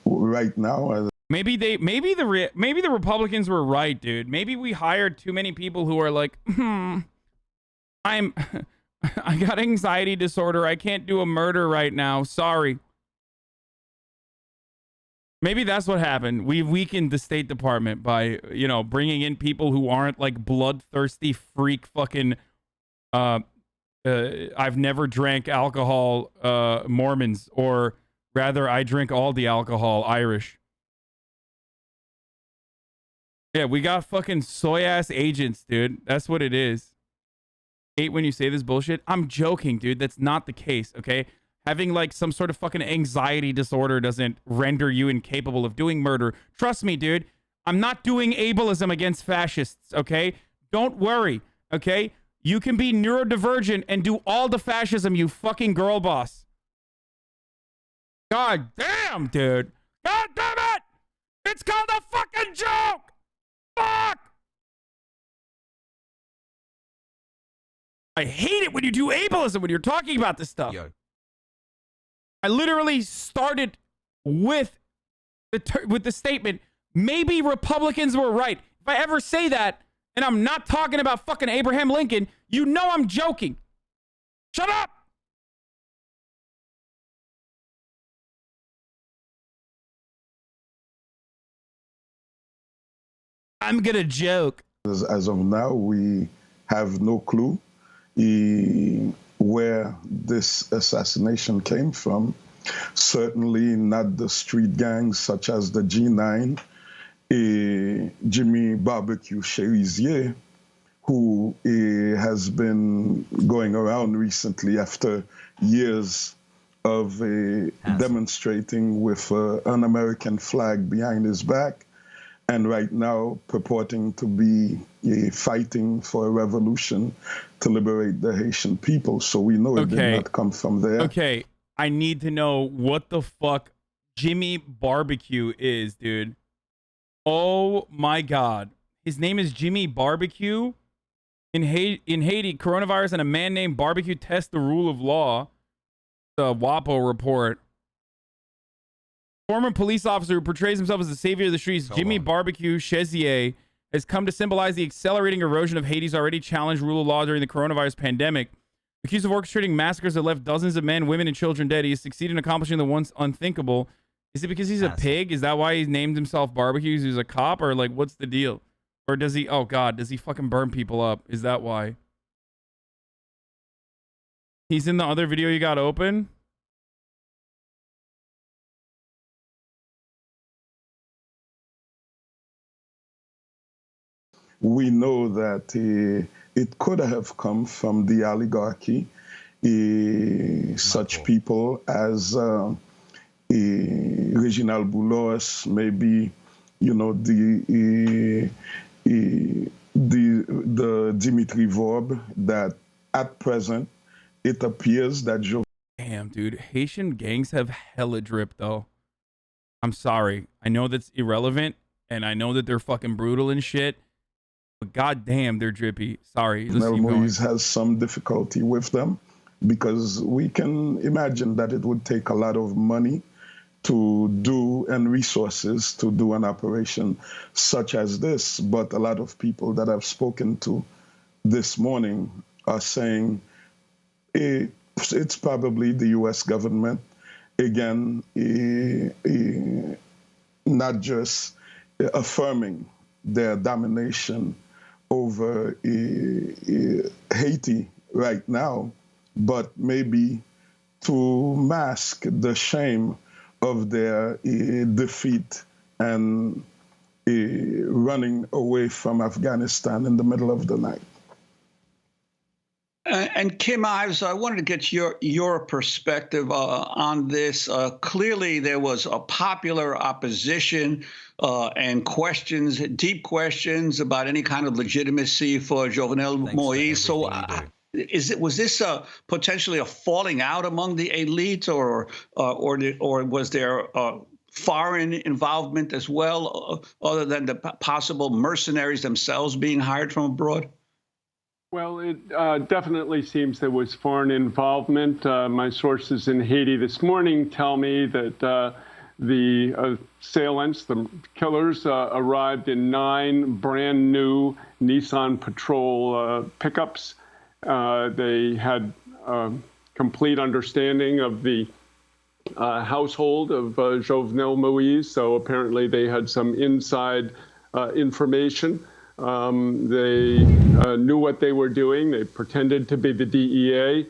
right now, maybe the Republicans were right, dude. Maybe we hired too many people who are like, I got anxiety disorder. I can't do a murder right now. Sorry. Maybe that's what happened. We weakened the State Department by, you know, bringing in people who aren't like bloodthirsty freak fucking I've never drank alcohol Mormons, or rather I drink all the alcohol Irish. Yeah, we got fucking soy ass agents, dude. That's what it is. Hate when you say this bullshit. I'm joking, dude. That's not the case, okay? Having like some sort of fucking anxiety disorder doesn't render you incapable of doing murder. Trust me, dude. I'm not doing ableism against fascists, okay? Don't worry, okay? You can be neurodivergent and do all the fascism, you fucking girl boss. God damn, dude. God damn it! It's called a fucking joke! Fuck! I hate it when you do ableism when you're talking about this stuff. Yo. I literally started with the statement, maybe Republicans were right. If I ever say that, and I'm not talking about fucking Abraham Lincoln, you know I'm joking. Shut up! I'm gonna joke. As of now, we have no clue where this assassination came from. Certainly not the street gangs such as the G9, Jimmy Barbecue Cherizier, who has been going around recently after years of demonstrating with an American flag behind his back, and right now purporting to be fighting for a revolution to liberate the Haitian people. So we know it did not come from there. Okay, I need to know what the fuck Jimmy Barbecue is, dude. Oh my God. His name is Jimmy Barbecue. In Haiti, coronavirus and a man named Barbecue test the rule of law. The WAPO report. Former police officer who portrays himself as the savior of the streets, Jimmy Barbecue Cherizier, has come to symbolize the accelerating erosion of Haiti's already challenged rule of law during the coronavirus pandemic. Accused of orchestrating massacres that left dozens of men, women, and children dead, he has succeeded in accomplishing the once unthinkable. Is it because he's a pig? Is that why he named himself Barbecue? He's a cop? Or like, what's the deal? Or does he, oh God, does he fucking burn people up? Is that why? He's in the other video you got open? We know that it could have come from the oligarchy, such people as Reginald Boulos, maybe, you know, the Dimitri Vorb, that at present it appears that Damn, dude, Haitian gangs have hella drip though. I'm sorry. I know that's irrelevant, and I know that they're fucking brutal and shit, but goddamn, they're drippy. Sorry. Jovenel Moïse has some difficulty with them, because we can imagine that it would take a lot of money to do and resources to do an operation such as this. But a lot of people that I've spoken to this morning are saying it's probably the U.S. government, again, not just affirming their domination over Haiti right now, but maybe to mask the shame of their defeat and running away from Afghanistan in the middle of the night. And Kim Ives, I wanted to get your perspective on this. Clearly, there was a popular opposition and questions, deep questions about any kind of legitimacy for Jovenel Moïse. So, was this potentially a falling out among the elites, or was there foreign involvement as well, other than the possible mercenaries themselves being hired from abroad? Well, it definitely seems there was foreign involvement. My sources in Haiti this morning tell me that the assailants, the killers, arrived in 9 brand new Nissan Patrol pickups. They had complete understanding of the household of Jovenel Moïse, so apparently they had some inside information. They knew what they were doing. They pretended to be the DEA.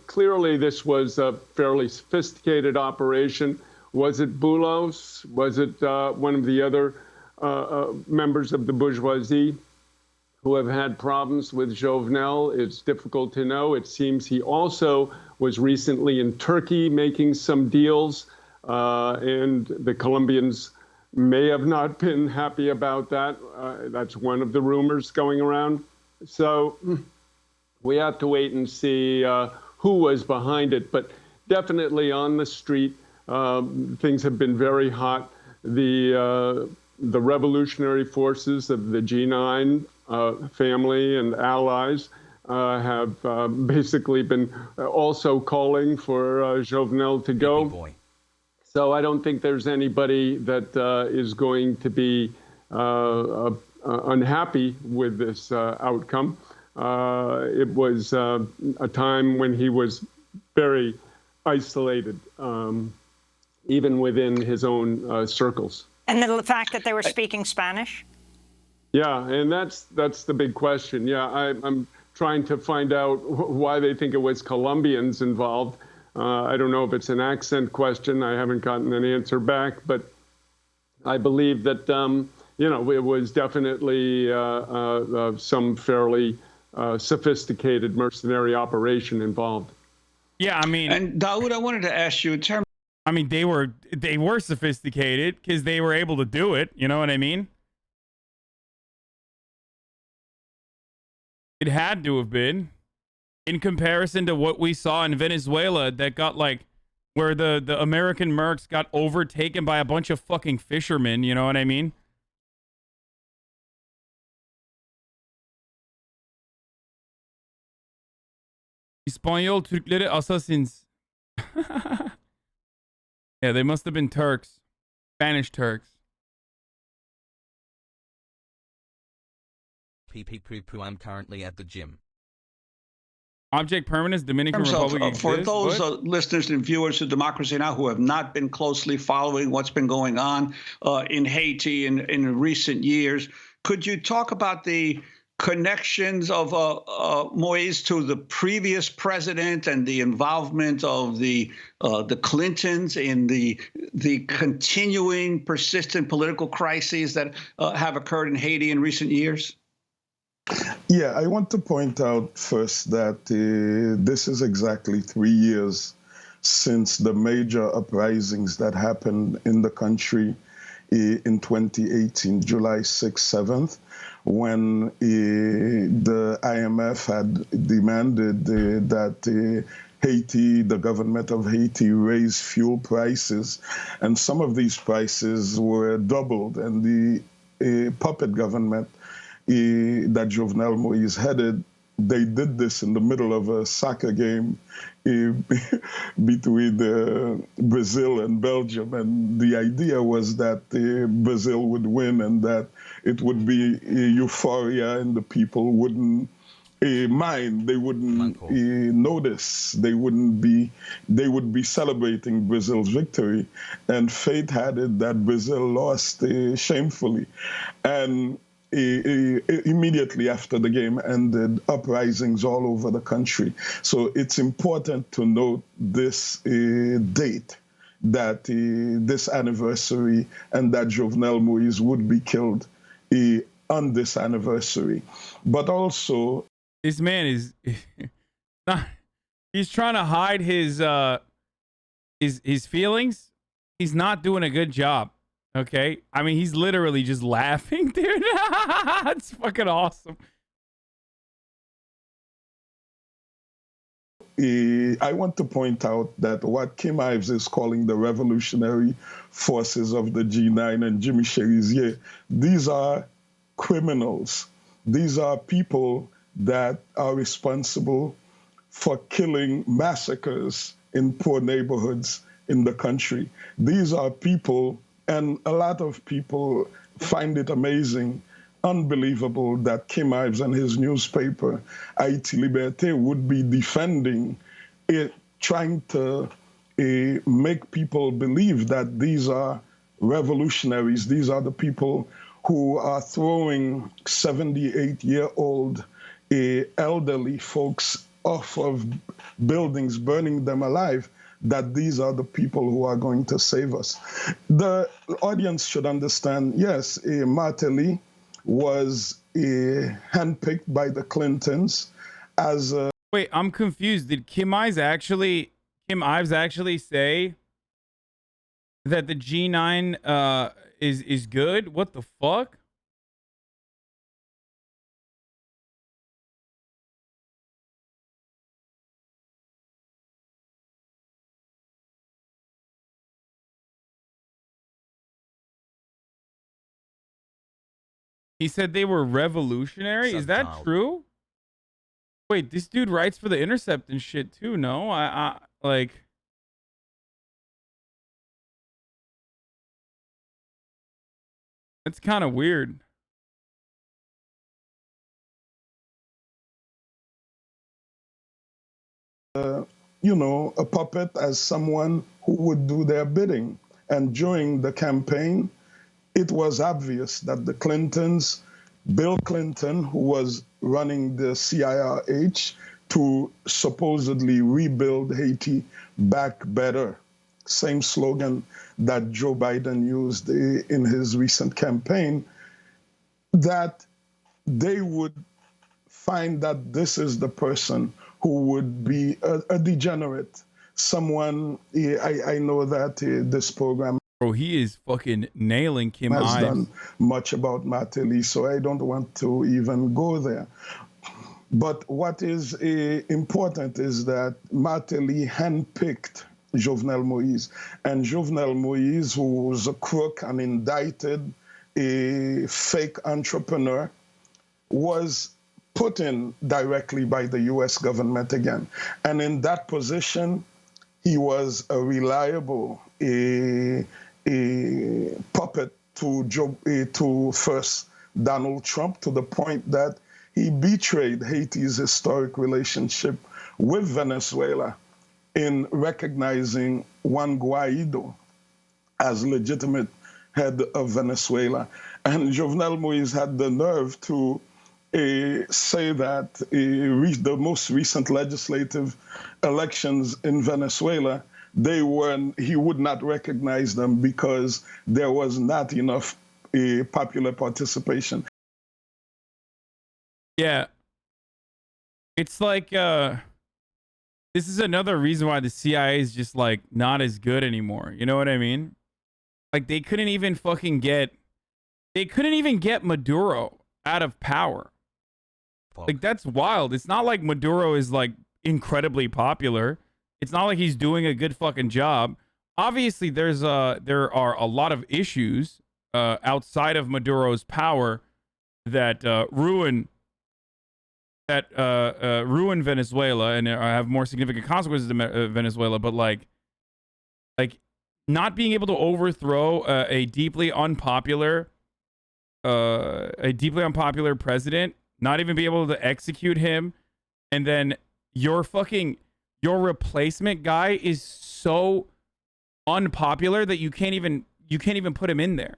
Clearly this was a fairly sophisticated operation. Was it Boulos? Was it one of the other members of the bourgeoisie who have had problems with Jovenel? It's difficult to know. It seems he also was recently in Turkey making some deals, and the Colombians may have not been happy about that. That's one of the rumors going around. So we have to wait and see who was behind it. But definitely on the street, things have been very hot. The revolutionary forces of the G9 family and allies have basically been also calling for Jovenel to go. So I don't think there's anybody that is going to be unhappy with this outcome. It was a time when he was very isolated, even within his own circles. And the fact that they were speaking Spanish? Yeah, and that's the big question. Yeah, I'm trying to find out why they think it was Colombians involved. I don't know if it's an accent question. I haven't gotten an answer back, but I believe that, you know, it was definitely some fairly sophisticated mercenary operation involved. Yeah, I mean, and Dawood, I wanted to ask you in terms. I mean, they were sophisticated because they were able to do it. You know what I mean? It had to have been. In comparison to what we saw in Venezuela, that got like, where the American mercs got overtaken by a bunch of fucking fishermen, you know what I mean? İspanyol Türkleri assassins. Yeah, they must have been Turks. Spanish Turks. I'm currently at the gym. Object permanence, Dominican Republic for exists? those listeners and viewers of Democracy Now! Who have not been closely following what's been going on in Haiti in recent years, could you talk about the connections of Moïse to the previous president and the involvement of the Clintons in the continuing, persistent political crises that have occurred in Haiti in recent years? Yeah, I want to point out first that this is exactly 3 years since the major uprisings that happened in the country in 2018, July 6th, 7th, when the IMF had demanded that Haiti, the government of Haiti, raise fuel prices, and some of these prices were doubled, and the puppet government that Jovenel Moïse headed, they did this in the middle of a soccer game between Brazil and Belgium, and the idea was that Brazil would win and that it would be euphoria and the people wouldn't mind, they wouldn't notice, they would be celebrating Brazil's victory, and fate had it that Brazil lost shamefully, and immediately after the game ended, uprisings all over the country. So it's important to note this date, that this anniversary, and that Jovenel Moïse would be killed on this anniversary. But also, this man is not, he's trying to hide his feelings. He's not doing a good job. Okay? I mean, he's literally just laughing, dude. It's fucking awesome. I want to point out that what Kim Ives is calling the revolutionary forces of the G9 and Jimmy Cherizier, these are criminals. These are people that are responsible for killing massacres in poor neighborhoods in the country. These are people, and a lot of people find it amazing, unbelievable that Kim Ives and his newspaper, Haiti Liberté, would be defending it, trying to make people believe that these are revolutionaries. These are the people who are throwing 78-year-old elderly folks off of buildings, burning them alive, that these are the people who are going to save us. The audience should understand, yes, Martelly was handpicked by the Clintons as a... Wait, I'm confused. Did Kim Ives actually say that the G9 is good? What the fuck? He said they were revolutionary? Is that true? Wait, this dude writes for The Intercept and shit too, no? I like... It's kind of weird. You know, a puppet as someone who would do their bidding. And during the campaign, it was obvious that the Clintons, Bill Clinton, who was running the CIRH to supposedly rebuild Haiti back better, same slogan that Joe Biden used in his recent campaign, that they would find that this is the person who would be a degenerate, someone, I know that this program... Bro, he is fucking nailing Kim Ives. ...has done much about Martelly, so I don't want to even go there. But what is important is that Martelly handpicked Jovenel Moïse. And Jovenel Moïse, who was a crook, an indicted, a fake entrepreneur, was put in directly by the U.S. government again. And in that position, he was a reliable puppet to first Donald Trump, to the point that he betrayed Haiti's historic relationship with Venezuela in recognizing Juan Guaido as legitimate head of Venezuela. And Jovenel Moïse had the nerve to say that the most recent legislative elections in Venezuela, he would not recognize them because there was not enough popular participation. Yeah. It's like This is another reason why the CIA is just like not as good anymore. You know what I mean? Like they couldn't even get Maduro out of power. Like that's wild. It's not like Maduro is like incredibly popular. It's not like he's doing a good fucking job. Obviously, there are a lot of issues outside of Maduro's power that ruin Venezuela and have more significant consequences to Venezuela. But like not being able to overthrow a deeply unpopular president, not even be able to execute him, and then your replacement guy is so unpopular that you can't even put him in there.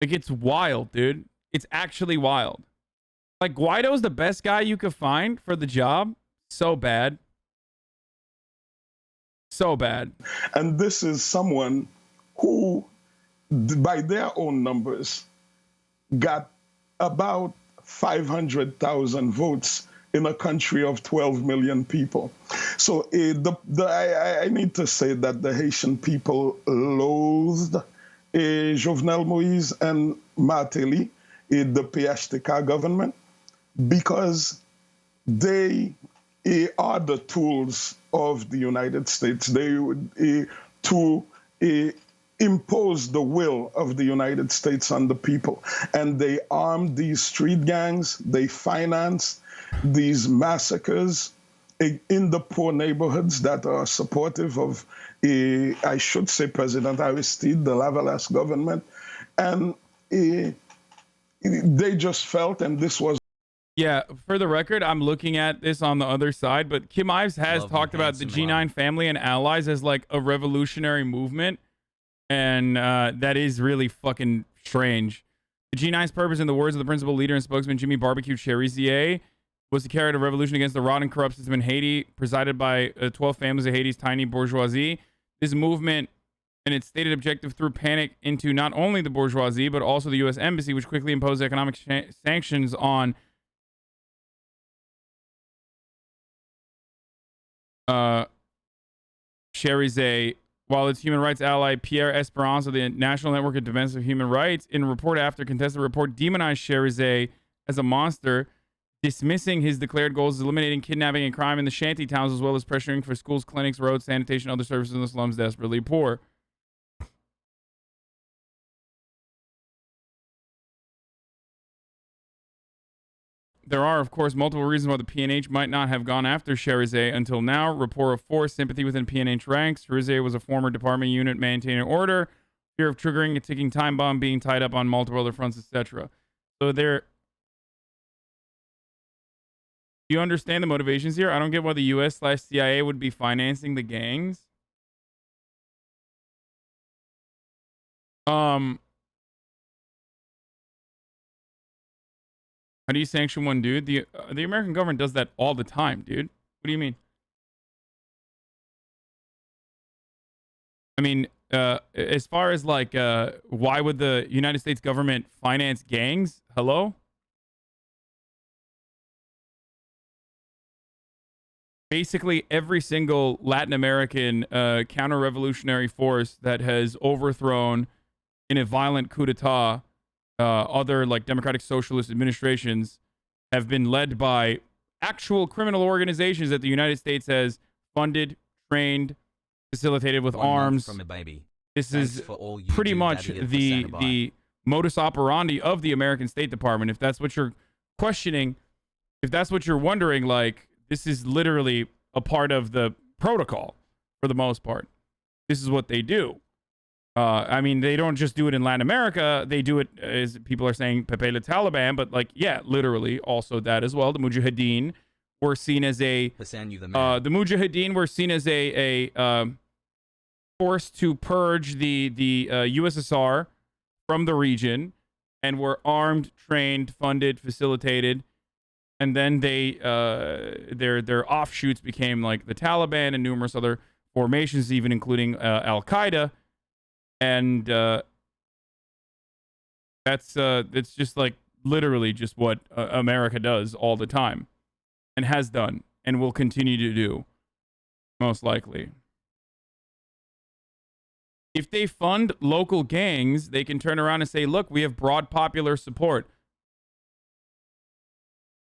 Like it's wild, dude. It's actually wild. Like Guaido's the best guy you could find for the job. So bad. So bad. And this is someone who, by their own numbers, got about 500,000 votes in a country of 12 million people. So I need to say that the Haitian people loathed Jovenel Moïse and Martelly, the PHTK government, because they are the tools of the United States. They to impose the will of the United States on the people. And they armed these street gangs, they financed these massacres in the poor neighborhoods that are supportive of, I should say, President Aristide, the Lavalas government. And they just felt, and this was... Yeah, for the record, I'm looking at this on the other side, but Kim Ives has talked about the G9 family and allies as like a revolutionary movement. And that is really fucking strange. The G9's purpose, in the words of the principal leader and spokesman Jimmy Barbecue Cherizier, was to carry out a revolution against the rotten, corrupt system in Haiti, presided by 12 families of Haiti's tiny bourgeoisie. This movement and its stated objective threw panic into not only the bourgeoisie, but also the U.S. Embassy, which quickly imposed economic sanctions on Cherizier, while its human rights ally Pierre Esperance of the National Network of Defense of Human Rights, in report after contested report, demonized Cherizier as a monster, dismissing his declared goals of eliminating kidnapping and crime in the shanty towns, as well as pressuring for schools, clinics, roads, sanitation, and other services in the slums desperately poor. There are, of course, multiple reasons why the PNH might not have gone after Cherizier until now. Rapport of force, sympathy within PNH ranks. Cherizier was a former department unit maintaining order, fear of triggering a ticking time bomb, being tied up on multiple other fronts, etc. So there... Do you understand the motivations here? I don't get why the US/CIA would be financing the gangs. How do you sanction one dude? The American government does that all the time, dude. What do you mean? I mean, as far as like, why would the United States government finance gangs? Hello? Basically, every single Latin American counter-revolutionary force that has overthrown in a violent coup d'etat other like democratic socialist administrations have been led by actual criminal organizations that the United States has funded, trained, facilitated with arms. From a baby. This Thanks is for all you pretty do, much Daddy, at the HasanAbi. modus operandi of the American State Department. If that's what you're questioning, if that's what you're wondering, like, this is literally a part of the protocol for the most part. This is what they do. I mean, they don't just do it in Latin America. They do it, as people are saying, Pepe the Taliban, but like, yeah, literally also that as well. The Mujahideen were seen as a, Hasan, you the man. the Mujahideen were seen as a force to purge the USSR from the region, and were armed, trained, funded, facilitated. And then they, their offshoots became like the Taliban and numerous other formations, even including Al-Qaeda. And it's just like literally just what America does all the time and has done and will continue to do, most likely. If they fund local gangs, they can turn around and say, look, we have broad popular support.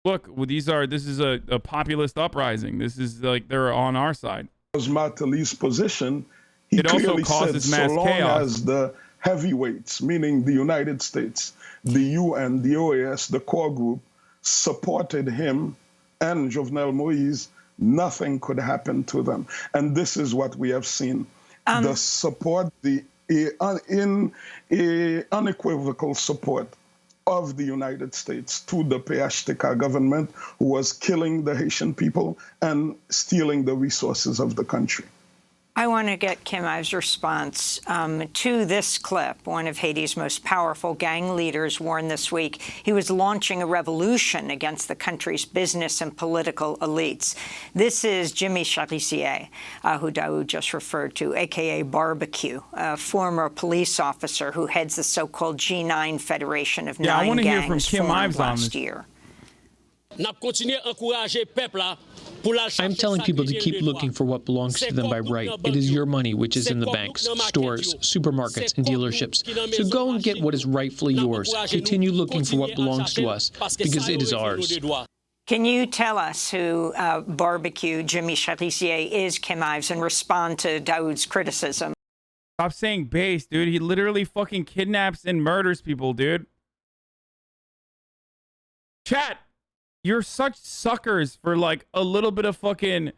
Look, well, this is a populist uprising. This is like they're on our side. Was Martelly's position, he it also clearly causes said, mass so long chaos. as the heavyweights, meaning the United States, the UN, the OAS, the core group, supported him and Jovenel Moïse, nothing could happen to them. And this is what we have seen. The support, the unequivocal support of the United States to the PHTK government, who was killing the Haitian people and stealing the resources of the country. I want to get Kim Ives' response to this clip. One of Haiti's most powerful gang leaders warned this week he was launching a revolution against the country's business and political elites. This is Jimmy Charisier, who Daoud just referred to, a.k.a. Barbecue, a former police officer who heads the so-called G9 Federation of 9 gangs formed last year. I'm telling people to keep looking for what belongs to them by right. It is your money which is in the banks, stores, supermarkets, and dealerships. So go and get what is rightfully yours. Continue looking for what belongs to us, because it is ours. Can you tell us who Barbecue Jimmy Charisier is, Kim Ives, and respond to Daoud's criticism? Stop saying base, dude. He literally fucking kidnaps and murders people, dude. Chat. You're such suckers for, like, a little bit of fucking...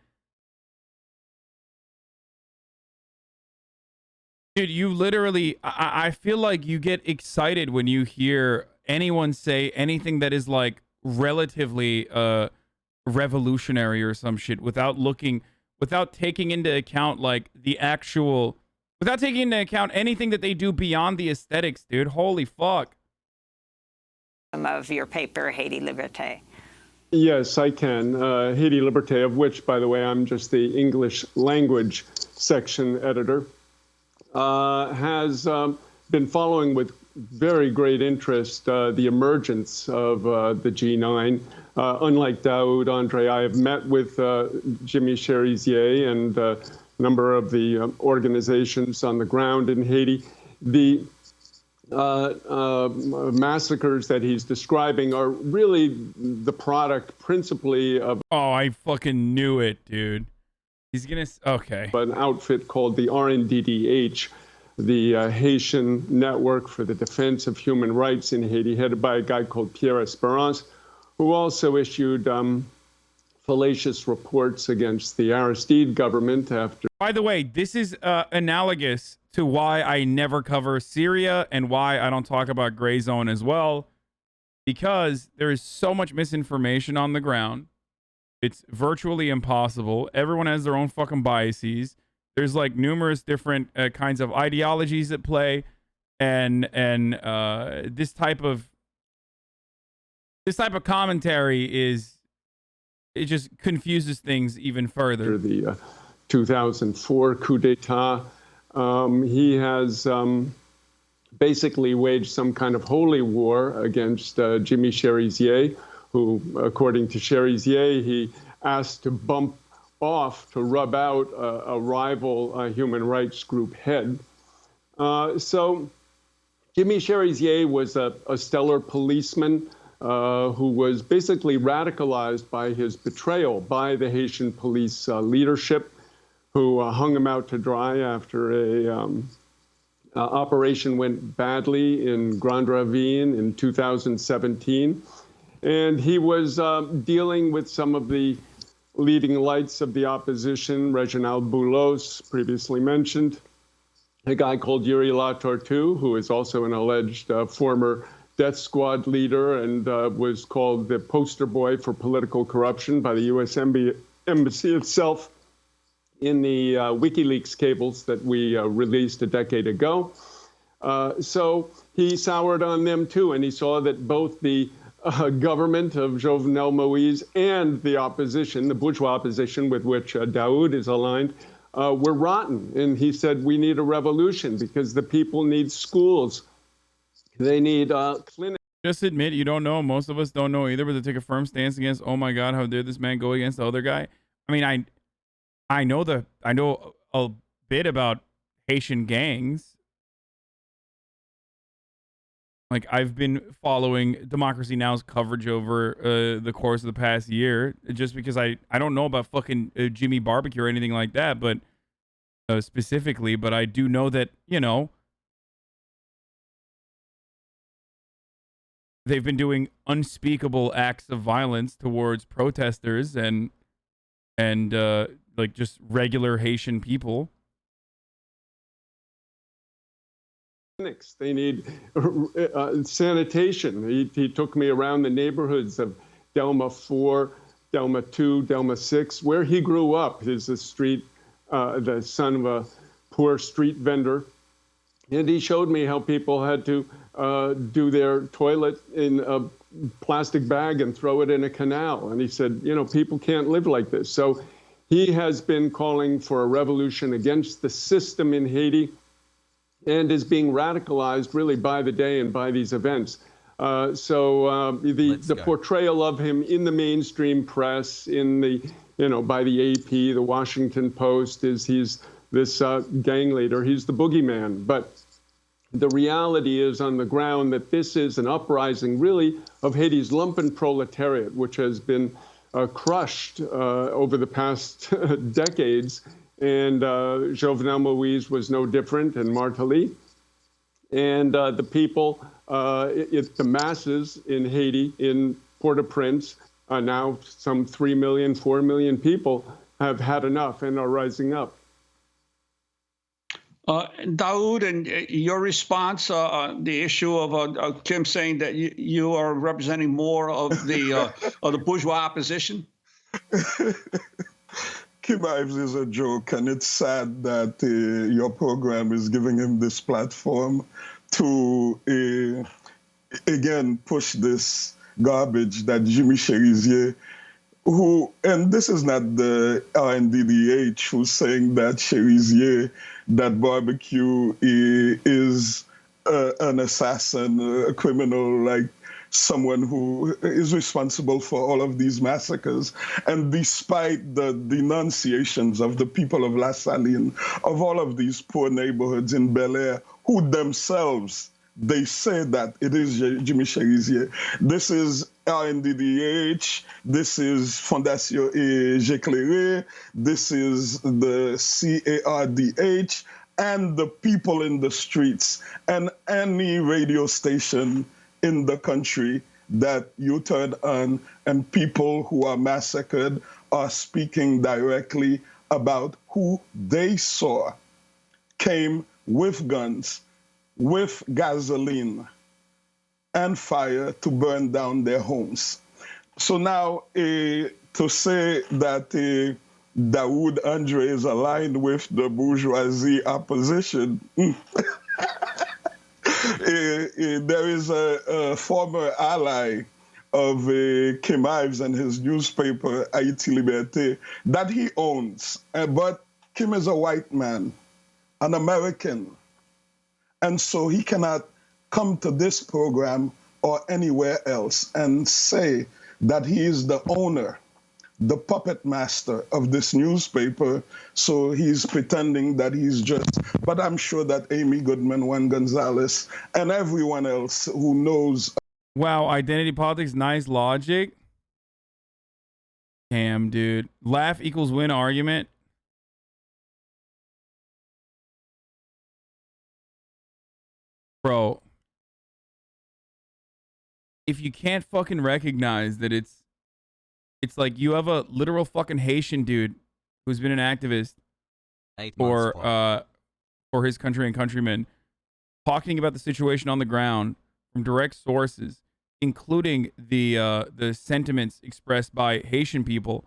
Dude, you literally... I feel like you get excited when you hear anyone say anything that is, like, relatively revolutionary or some shit without taking into account, like, the actual... Without taking into account anything that they do beyond the aesthetics, dude. Holy fuck. Of your paper, Haiti Liberté. Yes, I can. Haiti Liberté, of which, by the way, I'm just the English language section editor, has been following with very great interest the emergence of the G9. Unlike Daoud, Andre, I have met with Jimmy Charisier and a number of the organizations on the ground in Haiti. The massacres that he's describing are really the product principally of... Oh, I fucking knew it, dude. He's gonna... Okay. An outfit called the RNDDH, the Haitian Network for the Defense of Human Rights in Haiti, headed by a guy called Pierre Esperance, who also issued fallacious reports against the Aristide government after... By the way, this is analogous to why I never cover Syria and why I don't talk about Gray Zone as well, because there is so much misinformation on the ground. It's virtually impossible. Everyone has their own fucking biases. There's like numerous different kinds of ideologies at play, and this type of commentary it just confuses things even further. The 2004 coup d'etat. He has basically waged some kind of holy war against Jimmy Charisier, who, according to Charisier, he asked to bump off to rub out a rival human rights group head. So Jimmy Charisier was a stellar policeman who was basically radicalized by his betrayal by the Haitian police leadership, who hung him out to dry after a operation went badly in Grand Ravine in 2017. And he was dealing with some of the leading lights of the opposition, Reginald Boulos, previously mentioned, a guy called Yuri Latortue, who is also an alleged former death squad leader and was called the poster boy for political corruption by the U.S. Embassy itself in the WikiLeaks cables that we released a decade ago. So he soured on them too, and he saw that both the government of Jovenel Moïse and the opposition, the bourgeois opposition with which Daoud is aligned, were rotten. And he said, we need a revolution because the people need schools. They need clinics. Just admit you don't know. Most of us don't know either, but to take a firm stance against, oh my God, how dare this man go against the other guy? I mean, I know a bit about Haitian gangs. Like, I've been following Democracy Now!'s coverage over the course of the past year, just because I don't know about fucking Jimmy Barbecue or anything like that, but specifically, but I do know that, you know, they've been doing unspeakable acts of violence towards protesters and like just regular Haitian people. They need sanitation. He took me around the neighborhoods of Delma 4, Delma 2, Delma 6, where he grew up. He's a street, the son of a poor street vendor. And he showed me how people had to do their toilet in a plastic bag and throw it in a canal. And he said, you know, people can't live like this. So he has been calling for a revolution against the system in Haiti, and is being radicalized really by the day and by these events. The portrayal of him in the mainstream press, in the, you know, by the AP, the Washington Post, is he's this gang leader, he's the boogeyman. But the reality is on the ground that this is an uprising really of Haiti's lumpen proletariat, which has been crushed over the past decades. And Jovenel Moïse was no different, and Martelly. And the people, the masses in Haiti, in Port-au-Prince, now some 3 million, 4 million people have had enough and are rising up. Daoud, and your response, the issue of Kim saying that you are representing more of the bourgeois opposition? Kim Ives is a joke, and it's sad that your program is giving him this platform to, again, push this garbage that Jimmy Cherizier, who, and this is not the RNDDH who's saying that Cherizier, that barbecue is an assassin, a criminal, like someone who is responsible for all of these massacres. And despite the denunciations of the people of La Saline, of all of these poor neighborhoods in Bel Air, who themselves, they say that it is Jimmy Cherizier. This is RNDDH, this is Fondation J'Éclairé, this is the CARDH, and the people in the streets, and any radio station in the country that you turn on, and people who are massacred are speaking directly about who they saw came with guns, with gasoline and fire to burn down their homes. So now to say that Daoud Andre is aligned with the bourgeoisie opposition, there is a former ally of Kim Ives and his newspaper, Haiti Liberté, that he owns. But Kim is a white man, an American. And so he cannot come to this program or anywhere else and say that he is the owner, the puppet master of this newspaper. So he's pretending that he's just, but I'm sure that Amy Goodman, Juan Gonzalez, and everyone else who knows. Wow, identity politics, nice logic. Damn, dude. Laugh equals win argument. Bro, if you can't fucking recognize that it's like you have a literal fucking Haitian dude who's been an activist for his country and countrymen, talking about the situation on the ground from direct sources, including the sentiments expressed by Haitian people,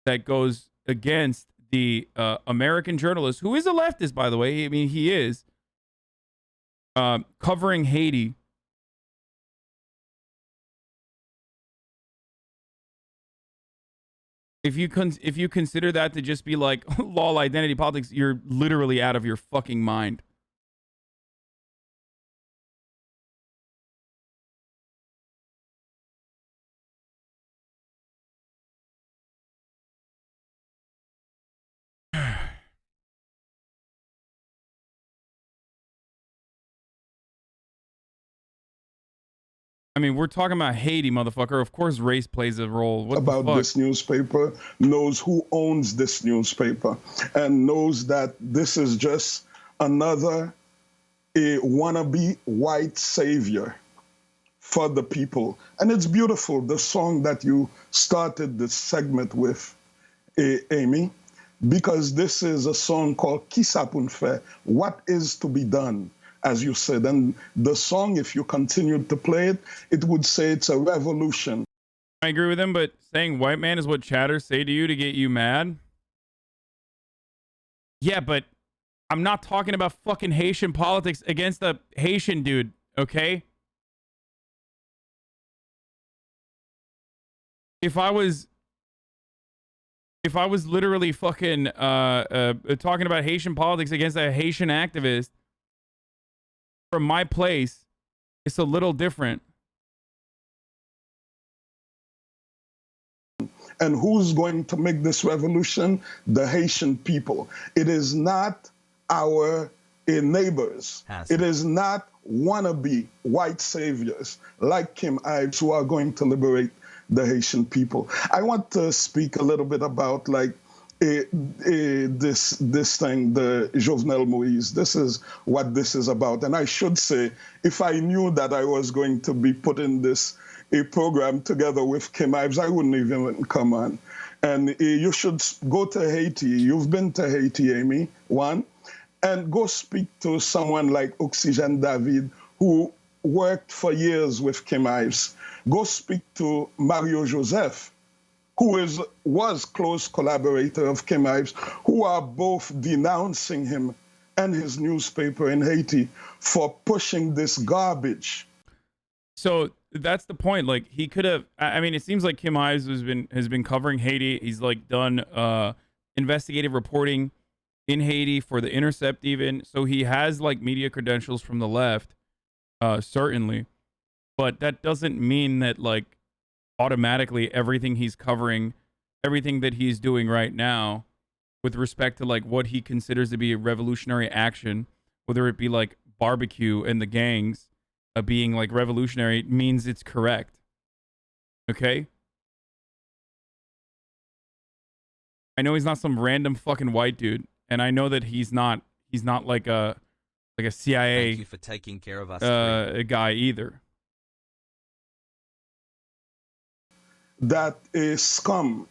that goes against the American journalist, who is a leftist, by the way. I mean, he is covering Haiti. If you consider that to just be like lol identity politics, you're literally out of your fucking mind. I mean, we're talking about Haiti, motherfucker. Of course race plays a role. What about this newspaper knows who owns this newspaper and knows that this is just another wannabe white savior for the people. And it's beautiful, the song that you started this segment with, Amy, because this is a song called Qui ça pour faire, what is to be done, as you said. And the song, if you continued to play it, it would say it's a revolution. I agree with him, but saying white man is what chatters say to you to get you mad? Yeah, but I'm not talking about fucking Haitian politics against a Haitian dude, okay? If I was literally fucking talking about Haitian politics against a Haitian activist from my place, it's a little different. And who's going to make this revolution? The Haitian people. It is not our neighbors. It is not wannabe white saviors like Kim Ives who are going to liberate the Haitian people. I want to speak a little bit about like this thing, the Jovenel Moïse. This is what this is about. And I should say, if I knew that I was going to be putting this program together with Kim Ives, I wouldn't even come on. And you should go to Haiti. You've been to Haiti, Amy, one, and go speak to someone like Oxygen David, who worked for years with Kim Ives. Go speak to Mario Joseph, who was close collaborator of Kim Ives, who are both denouncing him and his newspaper in Haiti for pushing this garbage. So that's the point. Like, he could have, I mean, it seems like Kim Ives has been covering Haiti. He's like done investigative reporting in Haiti for The Intercept even. So he has like media credentials from the left, certainly. But that doesn't mean that like automatically everything he's covering, everything that he's doing right now with respect to like what he considers to be a revolutionary action, whether it be like barbecue and the gangs being like revolutionary, means it's correct. Okay? I know he's not some random fucking white dude, and I know that he's not like a CIA Thank you for taking care of us a guy either. That a scum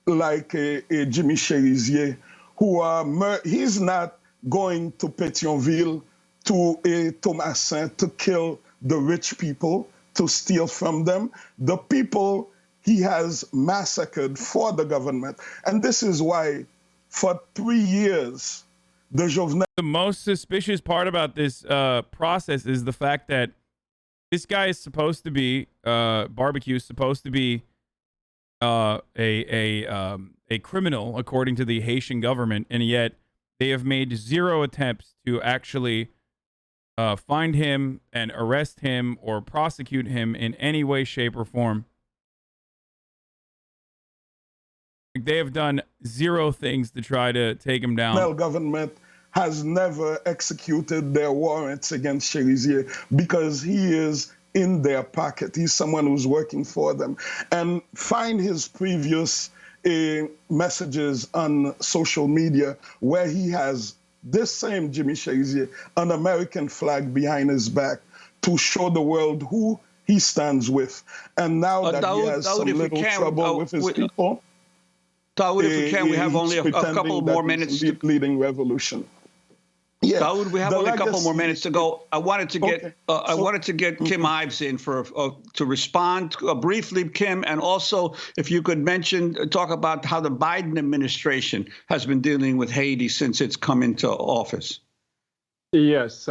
like a Jimmy Cherizier, who are he's not going to Pétionville, to Thomasin to kill the rich people, to steal from them. The people he has massacred for the government. And this is why for 3 years, the most suspicious part about this process is the fact that this guy is supposed to be, Barbecue is supposed to be a criminal according to the Haitian government, and yet they have made zero attempts to actually find him and arrest him or prosecute him in any way, shape, or form. They have done zero things to try to take him down. The government has never executed their warrants against Cherizier because he is in their pocket. He's someone who's working for them. And find his previous messages on social media where he has this same Jimmy Cherizier, an American flag behind his back to show the world who he stands with. And now that he has some little trouble with his people, Daoud, if we can, we have only a couple more minutes. Leading revolution. Yeah, Daoud, we have only a couple more minutes to go. I wanted to get Kim Ives in for to respond briefly, Kim, and also if you could talk about how the Biden administration has been dealing with Haiti since it's come into office. Yes,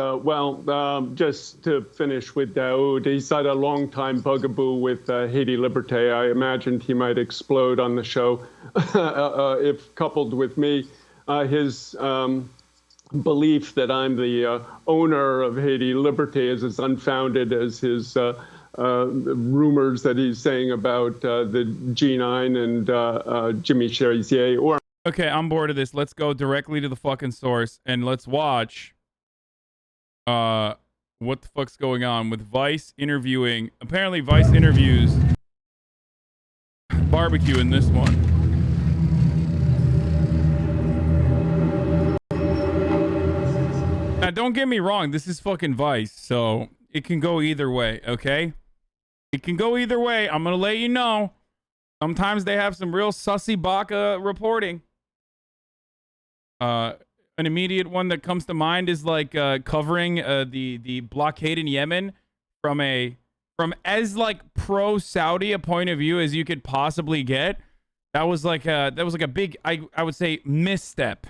just to finish with Daoud, he's had a long time bugaboo with Haiti Liberté. I imagined he might explode on the show if coupled with me. His belief that I'm the owner of Haiti Liberté is as unfounded as his rumors that he's saying about the G9 and Jimmy Cherizier. Okay, I'm bored of this. Let's go directly to the fucking source and let's watch what the fuck's going on with Vice interviewing. Apparently, Vice interviews barbecue in this one. Now, don't get me wrong. This is fucking Vice, so it can go either way, okay? It can go either way. I'm going to let you know. Sometimes they have some real sussy baka reporting. An immediate one that comes to mind is like covering the blockade in Yemen from as like pro-Saudi a point of view as you could possibly get. That was like a big, I would say, misstep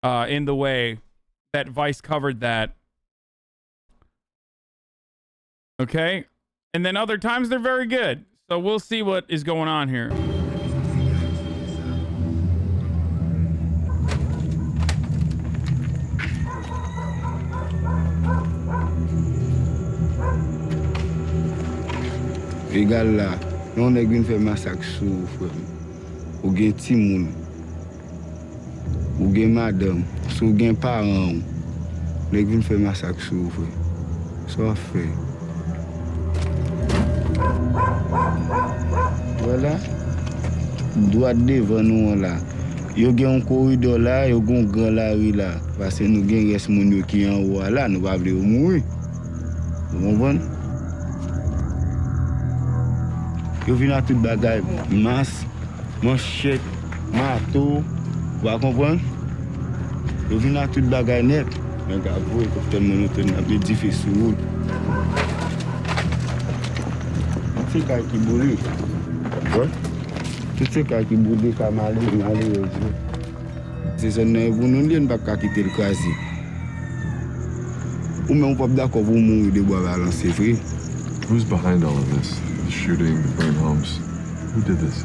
in the way that Vice covered that. Okay? And then other times they're very good. So we'll see what is going on here. Égal là, on est venu faire massacre sur ou gen timoun, ou gen madame, ou gen parents, on est venu faire massacre sur ça fait. Voilà, droit devant nous là. Yo gen un corridor là, yo gen un grand la rue là, parce que nous gen reste moun yo qui en haut là, nous pas vle mourir. Vous comprenez? Yo vin à tout bagay, masse, manchette, marteau, vous comprenez? Yo vin à tout bagay net, mais avouez que tellement nous tenons un peu difficile. C'est quand qui boule. Ouais. Tout ce qui boule comme aller. C'est ça vous nous ne pas quitter le quasi. Ou même pas d'accord pour mourir de bois balancer frère. Who's behind all of this? The shooting, the burned homes. Who did this?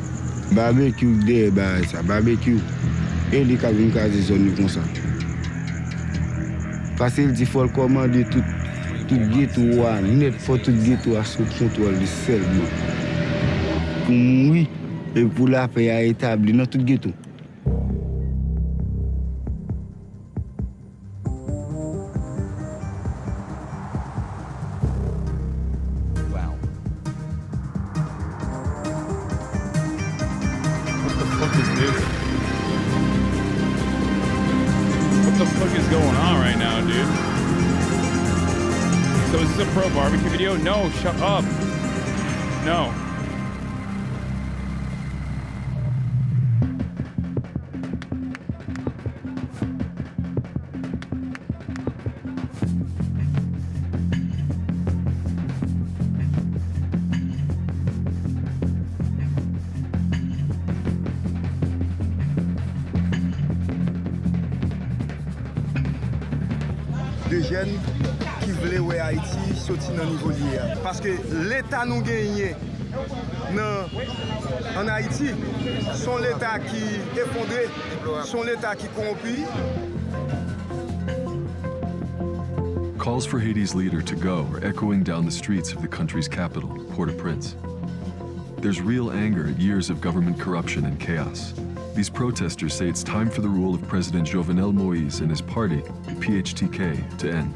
Barbecue there, ça barbecue. Et les cabines quasi zone comme ça. Parce qu'il dit faut commander tout ghetto net, faut tout ghetto à sous contrôle seulement. Pour mourir et pour la paix à établir dans tout ghetto. Barbecue video? No, shut up. No. Des jeunes qui voulaient voir Haïti sortir dans le niveau d'hier. Parce que l'État nous gagne en Haïti, son l'État qui est effondré, son l'État qui est corrompu. Calls for Haiti's leader to go are echoing down the streets of the country's capital, Port-au-Prince. There's real anger at years of government corruption and chaos. These protesters say it's time for the rule of President Jovenel Moïse and his party, the PHTK, to end.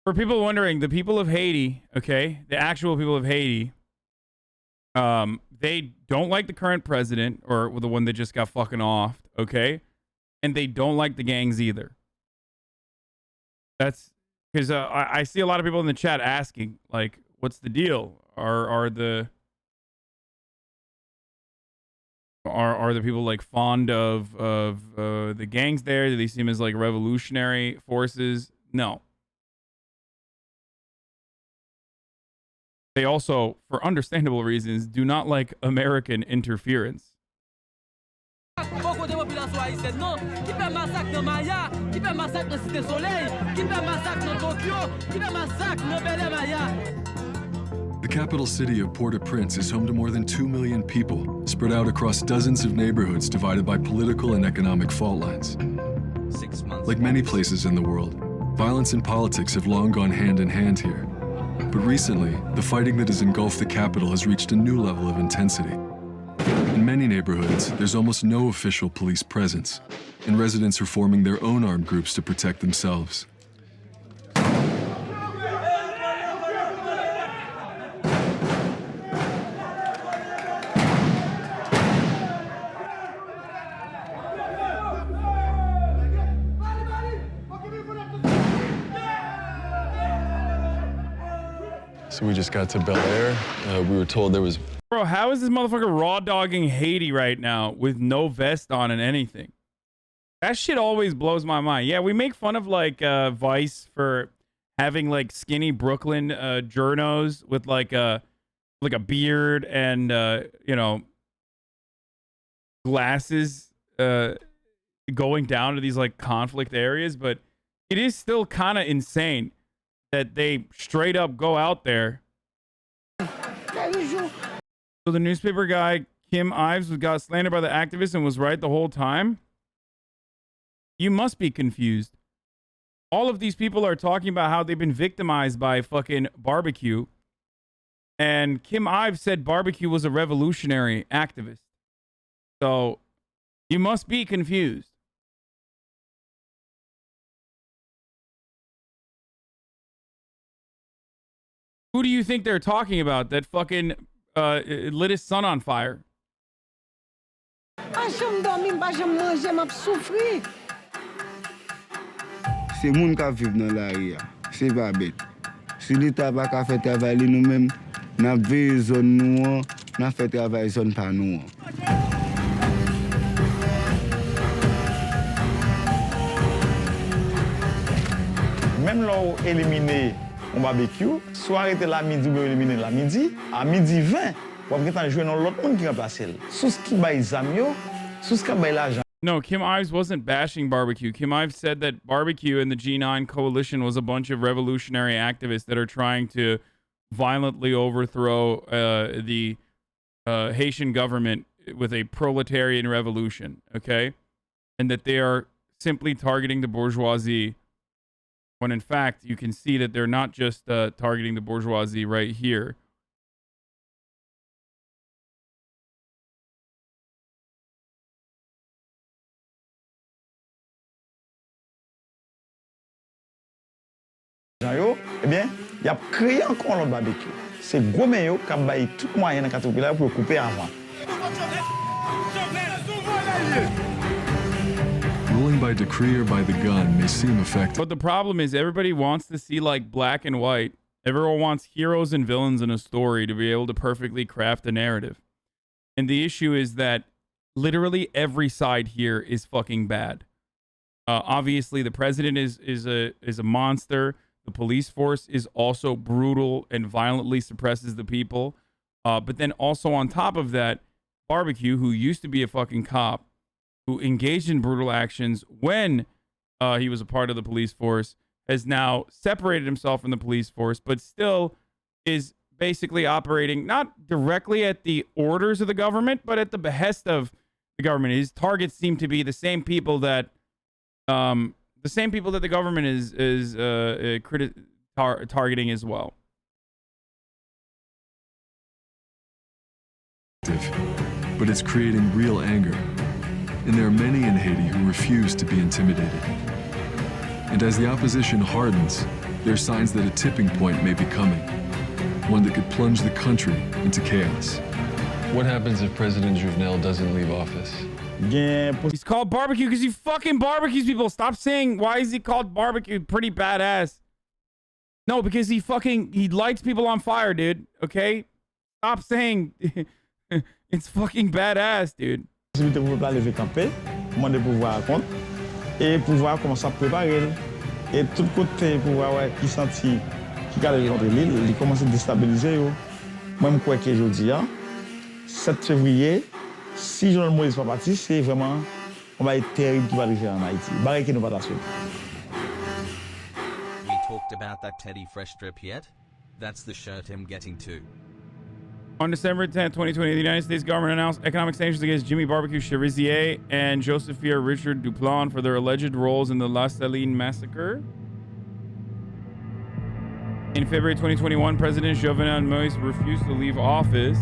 For people wondering, the people of Haiti, okay, the actual people of Haiti, they don't like the current president, or the one that just got fucking off, okay? And they don't like the gangs either. That's because I see a lot of people in the chat asking, like, what's the deal? Are the people like fond of the gangs there? Do they seem as like revolutionary forces? No. They also, for understandable reasons, do not like American interference. The capital city of Port-au-Prince is home to more than 2 million people, spread out across dozens of neighborhoods divided by political and economic fault lines. Like many places in the world, violence and politics have long gone hand in hand here. But recently, the fighting that has engulfed the capital has reached a new level of intensity. In many neighborhoods, there's almost no official police presence. and residents are forming their own armed groups to protect themselves. So we just got to Bel Air. We were told there was... Bro, how is this motherfucker raw dogging Haiti right now with no vest on and anything? That shit always blows my mind. Yeah, we make fun of like Vice for having like skinny Brooklyn journos with like a beard and you know, glasses going down to these like conflict areas, but it is still kind of insane that they straight up go out there. So the newspaper guy, Kim Ives, got slandered by the activists and was right the whole time? You must be confused. All of these people are talking about how they've been victimized by fucking barbecue. And Kim Ives said barbecue was a revolutionary activist. So you must be confused. Who do you think they're talking about that fucking lit his son on fire? C'est moun ka viv nan la ria, c'est pas bête. Si l'État pa ka fait travail nous même, n'a veille zone nous, n'a fait travail zone pa nous. Même là où éliminer un barbecue, soit arrêter la midi ou éliminer la midi, à midi 20, pour que jouer dans l'autre monde qui remplace. Sous ce qui baille zamio, sous ce qui baille l'argent. No, Kim Ives wasn't bashing barbecue. Kim Ives said that barbecue and the G9 coalition was a bunch of revolutionary activists that are trying to violently overthrow the Haitian government with a proletarian revolution, okay? And that they are simply targeting the bourgeoisie, when in fact you can see that they're not just targeting the bourgeoisie right here. Eh bien, il a créé encore l'autre barbecue. C'est gourmet qui a baillé tout moyen dans Caterpillar pour couper avant. Ruling by decree or by the gun may seem effective. But the problem is everybody wants to see like black and white. Everyone wants heroes and villains in a story to be able to perfectly craft a narrative. And the issue is that literally every side here is fucking bad. Obviously, the president is a monster. The police force is also brutal and violently suppresses the people. But then also on top of that, Barbecue, who used to be a fucking cop, who engaged in brutal actions when he was a part of the police force, has now separated himself from the police force, but still is basically operating not directly at the orders of the government, but at the behest of the government. His targets seem to be the same people that the government is targeting as well. But it's creating real anger. And there are many in Haiti who refuse to be intimidated. And as the opposition hardens, there are signs that a tipping point may be coming, one that could plunge the country into chaos. What happens if President Jovenel doesn't leave office? He's called Barbecue because he fucking barbecues people. Stop saying, why is he called Barbecue? Pretty badass. No, because he lights people on fire, dude. Okay? Stop saying it's fucking badass, dude. Pour lever camper, demander pouvoir compte et pouvoir commencer à préparer et tout côté pouvoir qui senti qui a levé contre l'île, il commence à déstabiliser yo. Même quoi que je dis 7 février, si Jovenel Moïse pas parti, c'est vraiment on va être terrible qui va arriver en Haïti. Barrique nous pas la suite. We talked about that Teddy Fresh strip yet? That's the shirt I'm getting to. On December 10, 2020, the United States government announced economic sanctions against Jimmy Barbecue Cherizier and Josephia Richard Duplon for their alleged roles in the La Saline massacre. In February 2021, President Jovenel Moïse refused to leave office.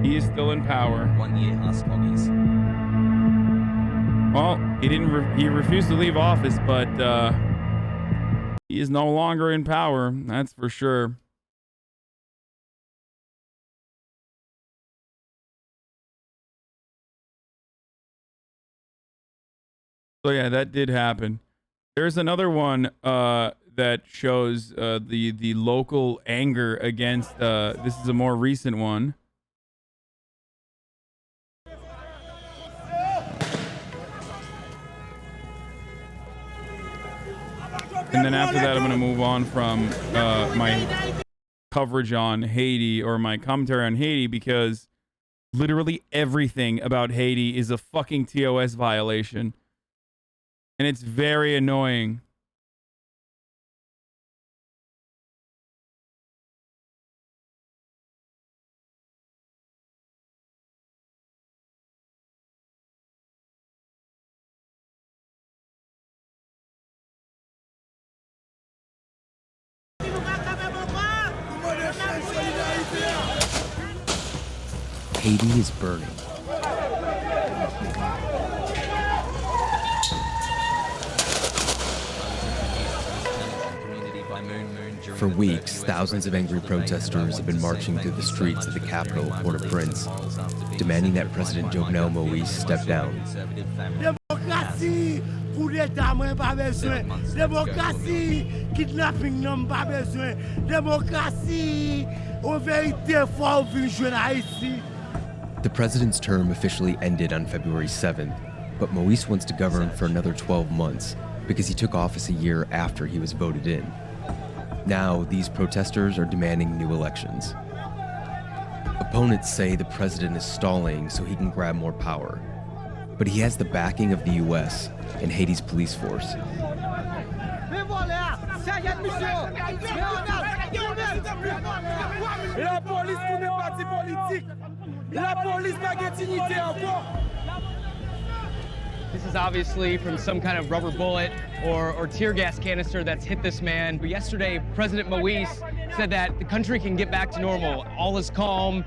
He is still in power. 1 year, ask Hoggies. Well, he refused to leave office, but he is no longer in power. That's for sure. So yeah, that did happen. There's another one that shows the local anger against. This is a more recent one. And then after that, I'm going to move on from my coverage on Haiti, or my commentary on Haiti, because literally everything about Haiti is a fucking TOS violation. And it's very annoying. Haiti is burning. For weeks, thousands of angry protesters have been marching through the streets of the capital, Port-au-Prince, demanding that President Jovenel Moïse step down. Democracy, coup d'état, moi pas besoin. Démocratie, kidnapping, non pas besoin. Démocratie, en vérité, faut venir jouer en Haïti. The president's term officially ended on February 7th, but Moïse wants to govern for another 12 months because he took office a year after he was voted in. Now, these protesters are demanding new elections. Opponents say the president is stalling so he can grab more power. But he has the backing of the US and Haiti's police force. This is obviously from some kind of rubber bullet or tear gas canister that's hit this man. But yesterday, President Moïse said that the country can get back to normal. All is calm,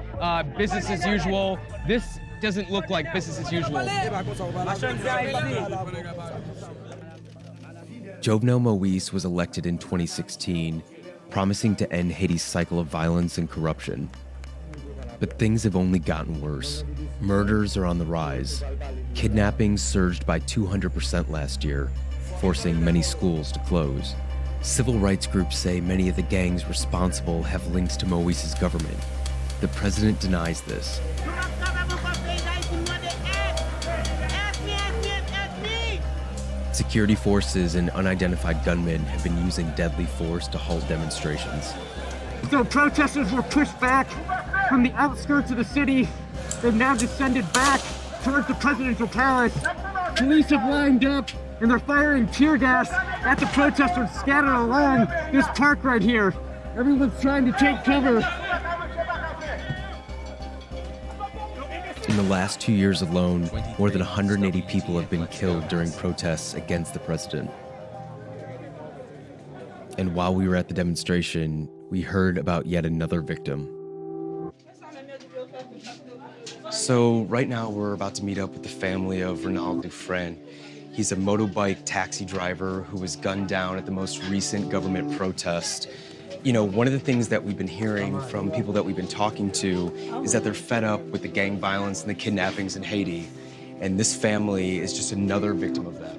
business as usual. This doesn't look like business as usual. Jovenel Moïse was elected in 2016, promising to end Haiti's cycle of violence and corruption. But things have only gotten worse. Murders are on the rise. Kidnappings surged by 200% last year, forcing many schools to close. Civil rights groups say many of the gangs responsible have links to Moïse's government. The president denies this. Security forces and unidentified gunmen have been using deadly force to halt demonstrations. So protesters were pushed back from the outskirts of the city. They've now descended back towards the presidential palace. Police have lined up and they're firing tear gas at the protesters scattered along this park right here. Everyone's trying to take cover. In the last 2 years alone, more than 180 people have been killed during protests against the president. And while we were at the demonstration, we heard about yet another victim. So right now we're about to meet up with the family of Ronald Dufresne. He's a motorbike taxi driver who was gunned down at the most recent government protest. You know, one of the things that we've been hearing from people that we've been talking to is that they're fed up with the gang violence and the kidnappings in Haiti. And this family is just another victim of that.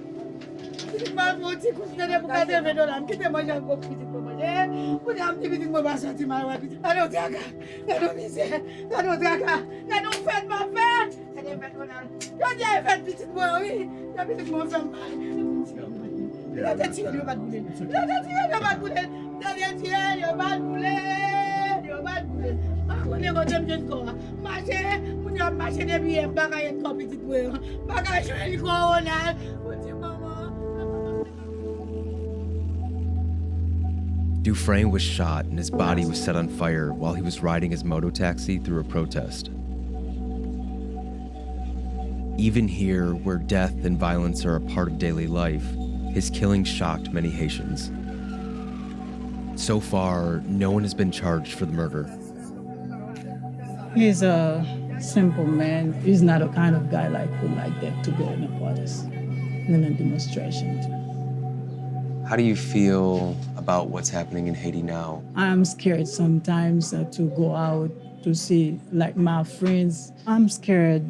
Dufresne was shot and his body was set on fire while he was riding his mototaxi through a protest. Even here, where death and violence are a part of daily life, his killing shocked many Haitians. So far, no one has been charged for the murder. He's a simple man. He's not a kind of guy like that to go in the politics. in a demonstration. How do you feel about what's happening in Haiti now? I'm scared sometimes to go out to see like my friends. I'm scared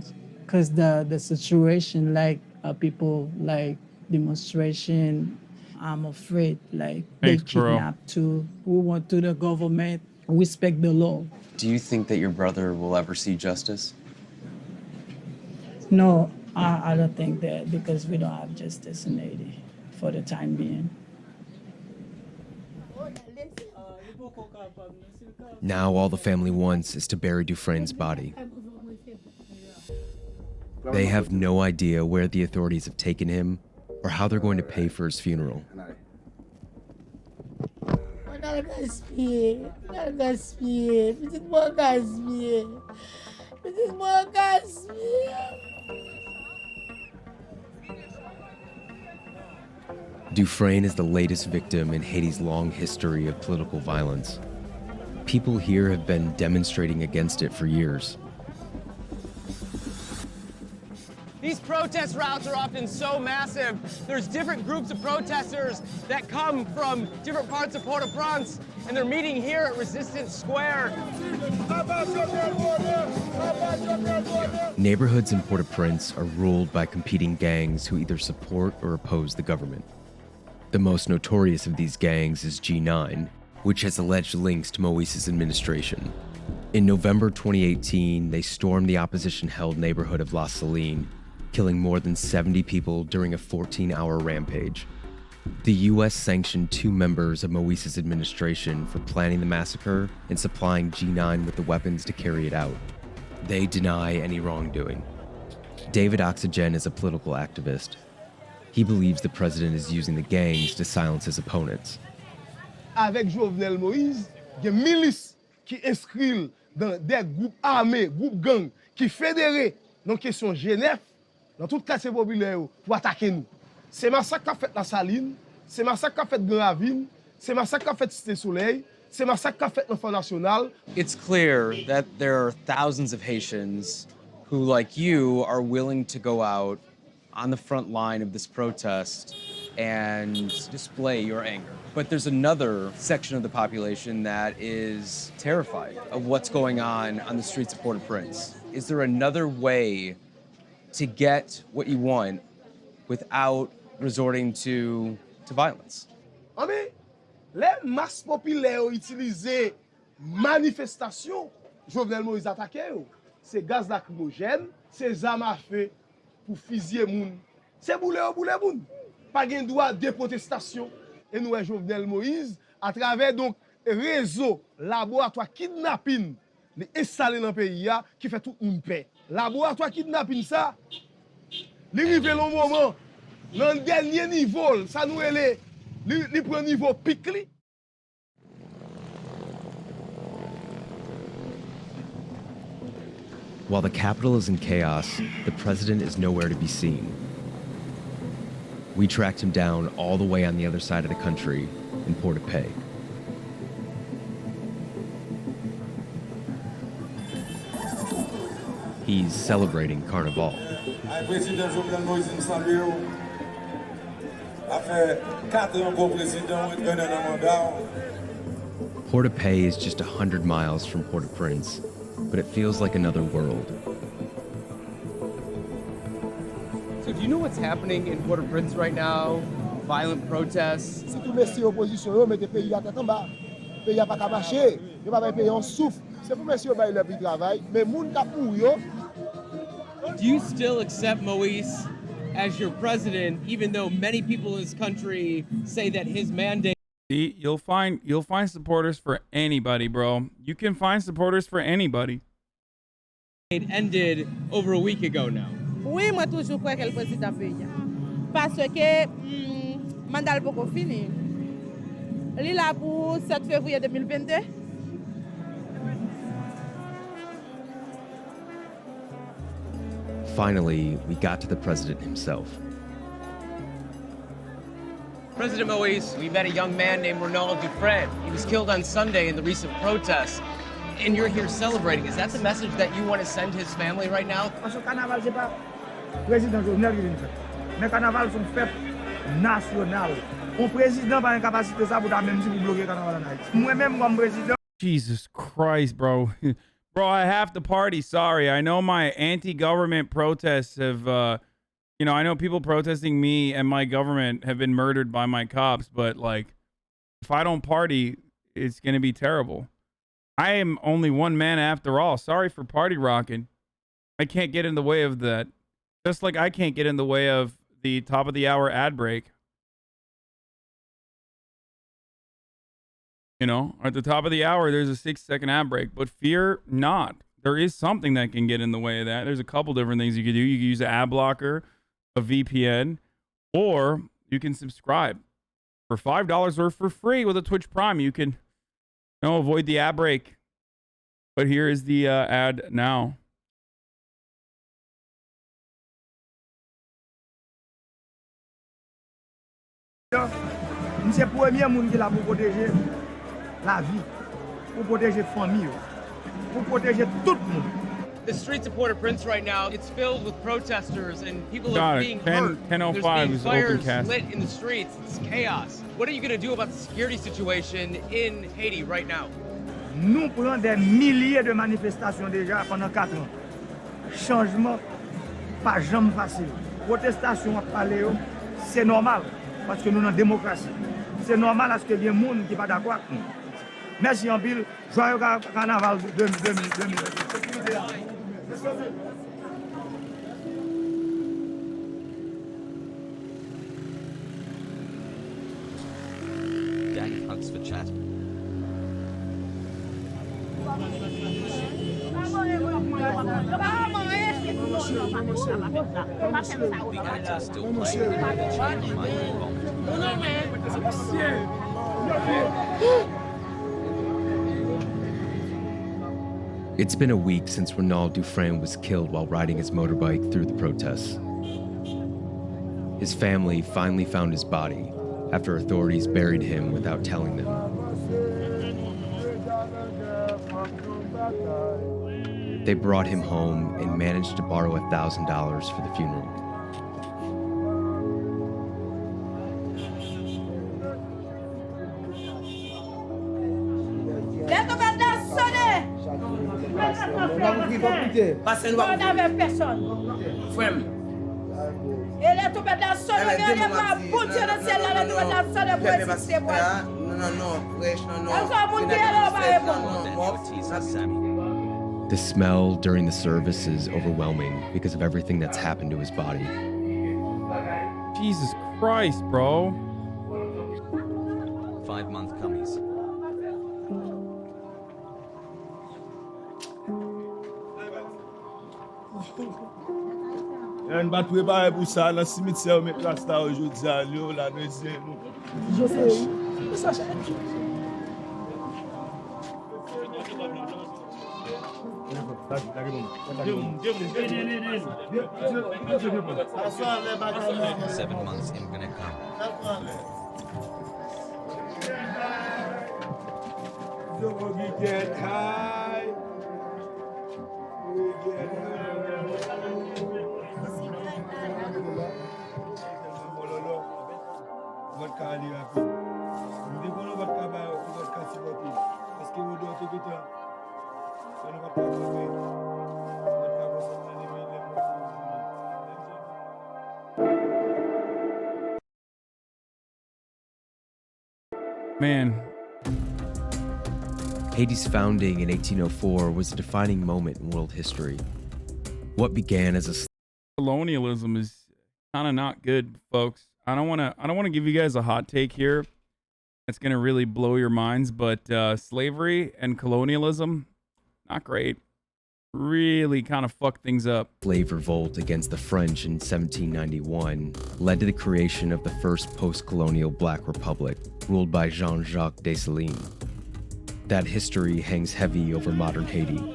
because the situation, like people like demonstration, I'm afraid like they kidnap too. We want to the government respect the law. Do you think that your brother will ever see justice? No, I don't think that because we don't have justice in Haiti for the time being. Now all the family wants is to bury Dufresne's body. They have no idea where the authorities have taken him or how they're going to pay for his funeral. Dufresne is the latest victim in Haiti's long history of political violence. People here have been demonstrating against it for years. These protest routes are often so massive. There's different groups of protesters that come from different parts of Port-au-Prince, and they're meeting here at Resistance Square. Neighborhoods in Port-au-Prince are ruled by competing gangs who either support or oppose the government. The most notorious of these gangs is G9, which has alleged links to Moïse's administration. In November 2018, they stormed the opposition-held neighborhood of La Saline, killing more than 70 people during a 14-hour rampage. The U.S. sanctioned 2 members of Moïse's administration for planning the massacre and supplying G9 with the weapons to carry it out. They deny any wrongdoing. David Oxygen is a political activist. He believes the president is using the gangs to silence his opponents. Avec Jovenel Moïse, il y a milices qui inscrivent dans des groupes armés, groupes gangs, qui fédérés dans la question Genève, dans toute quartier populaire pour attaquer nous. C'est massacre qu'a fait la Saline, c'est massacre qu'a fait Grand Ravine, c'est massacre qu'a fait Cité Soleil, c'est massacre qu'a fait l'Enfant National. It's clear that there are thousands of Haitians who, like you, are willing to go out on the front line of this protest and display your anger. But there's another section of the population that is terrified of what's going on the streets of Port-au-Prince. Is there another way to get what you want without resorting to violence? I mean, les masses populaires ont utilisé manifestation. Jovenel Moïse attaqué, c'est gaz lacrymogène, c'est armes à feu pour fusiller moun. C'est boule moun. Pas de droit de protestation. Et nous, Jovenel Moïse, à travers donc réseau laboratoire kidnapping, les installé dans le pays qui fait tout une paix. Laboratoire kidnapping ça, il arrive le moment dans le dernier niveau, ça nous est le premier niveau pic. While the capital is in chaos, the president is nowhere to be seen. We tracked him down all the way on the other side of the country in Port-au-Prince. He's celebrating Carnival. Président Jovenel Moïse salue. Après 4 ans comme président, un an en mandat. Port-au-Prince is just 100 miles from Port-au-Prince, but it feels like another world. So do you know what's happening in Port-au-Prince right now? Violent protests? Si tout messieurs opposition, yo mette pays à tête en bas. Pays a pas qu'à marcher, yo pas pays en souffle. C'est pour messieurs bailler leur travail, mais moun ka pour yo. Do you still accept Moïse as your president, even though many people in this country say that his mandate? See, you'll find supporters for anybody, bro. You can find supporters for anybody. It ended over a week ago now. Oui, moi toujours crois que le président pays. Parce que mandat le beaucoup fini. Il est là pour 7 février 2022. Finally, we got to the president himself. President Moïse, we met a young man named Ronald Dufresne. He was killed on Sunday in the recent protests. And you're here celebrating. Is that the message that you want to send his family right now? Président Jovenel qui vient. Mais carnaval sont fêtes nationales. Un président pas une capacité ça pour même si vous bloquez carnaval en Haïti. Moi-même comme président. Jesus Christ, bro. Bro, I have to party. Sorry. I know my anti-government protests have, you know, I know people protesting me and my government have been murdered by my cops, but like, if I don't party, it's going to be terrible. I am only one man after all. Sorry for party rocking. I can't get in the way of that. Just like I can't get in the way of the top of the hour ad break. You know, at the top of the hour, there's a 6-second ad break, but fear not. There is something that can get in the way of that. There's a couple different things you can do. You can use an ad blocker, a VPN, or you can subscribe for $5 or for free with a Twitch Prime. You can, you know, avoid the ad break. But here is the ad now. C'est le premier monde qui l'a pour protéger la vie, pour protéger la famille, pour protéger tout le monde. The streets of Port-au-Prince right now, it's filled with protesters and people Got are it. being 10:05 hurt. There's is fires open cast. lit in the streets. It's chaos. What are you going to do about the security situation in Haiti right now? Nous prenons des milliers de manifestations déjà pendant 4 ans. Changement, pas jamais facile. Protestation à parler, c'est normal, parce que nous sommes en démocratie. C'est normal parce qu'il y a des gens qui ne sont pas d'accord avec nous. Merci en pile. Joyeux carnaval 2020. Gang hugs for chat. The ads are still playing. It's been a week since Ronald Dufresne was killed while riding his motorbike through the protests. His family finally found his body after authorities buried him without telling them. They brought him home and managed to borrow $1,000 for the funeral. The smell during the service is overwhelming because of everything that's happened to his body. Jesus Christ, bro. 5-month cummies. On va préparer pour ça dans le cimetière, mais là, c'est aujourd'hui, la deuxième. Je sais, ça change. Seven months in gonna come. We get high. Man. Haiti's founding in 1804 was a defining moment in world history. What began as a colonialism is kind of not good, folks. I don't want to give you guys a hot take here. It's going to really blow your minds, but slavery and colonialism, not great. Really kind of fucked things up. slave revolt against the French in 1791 led to the creation of the first post-colonial Black Republic, ruled by Jean-Jacques Dessalines. That history hangs heavy over modern Haiti.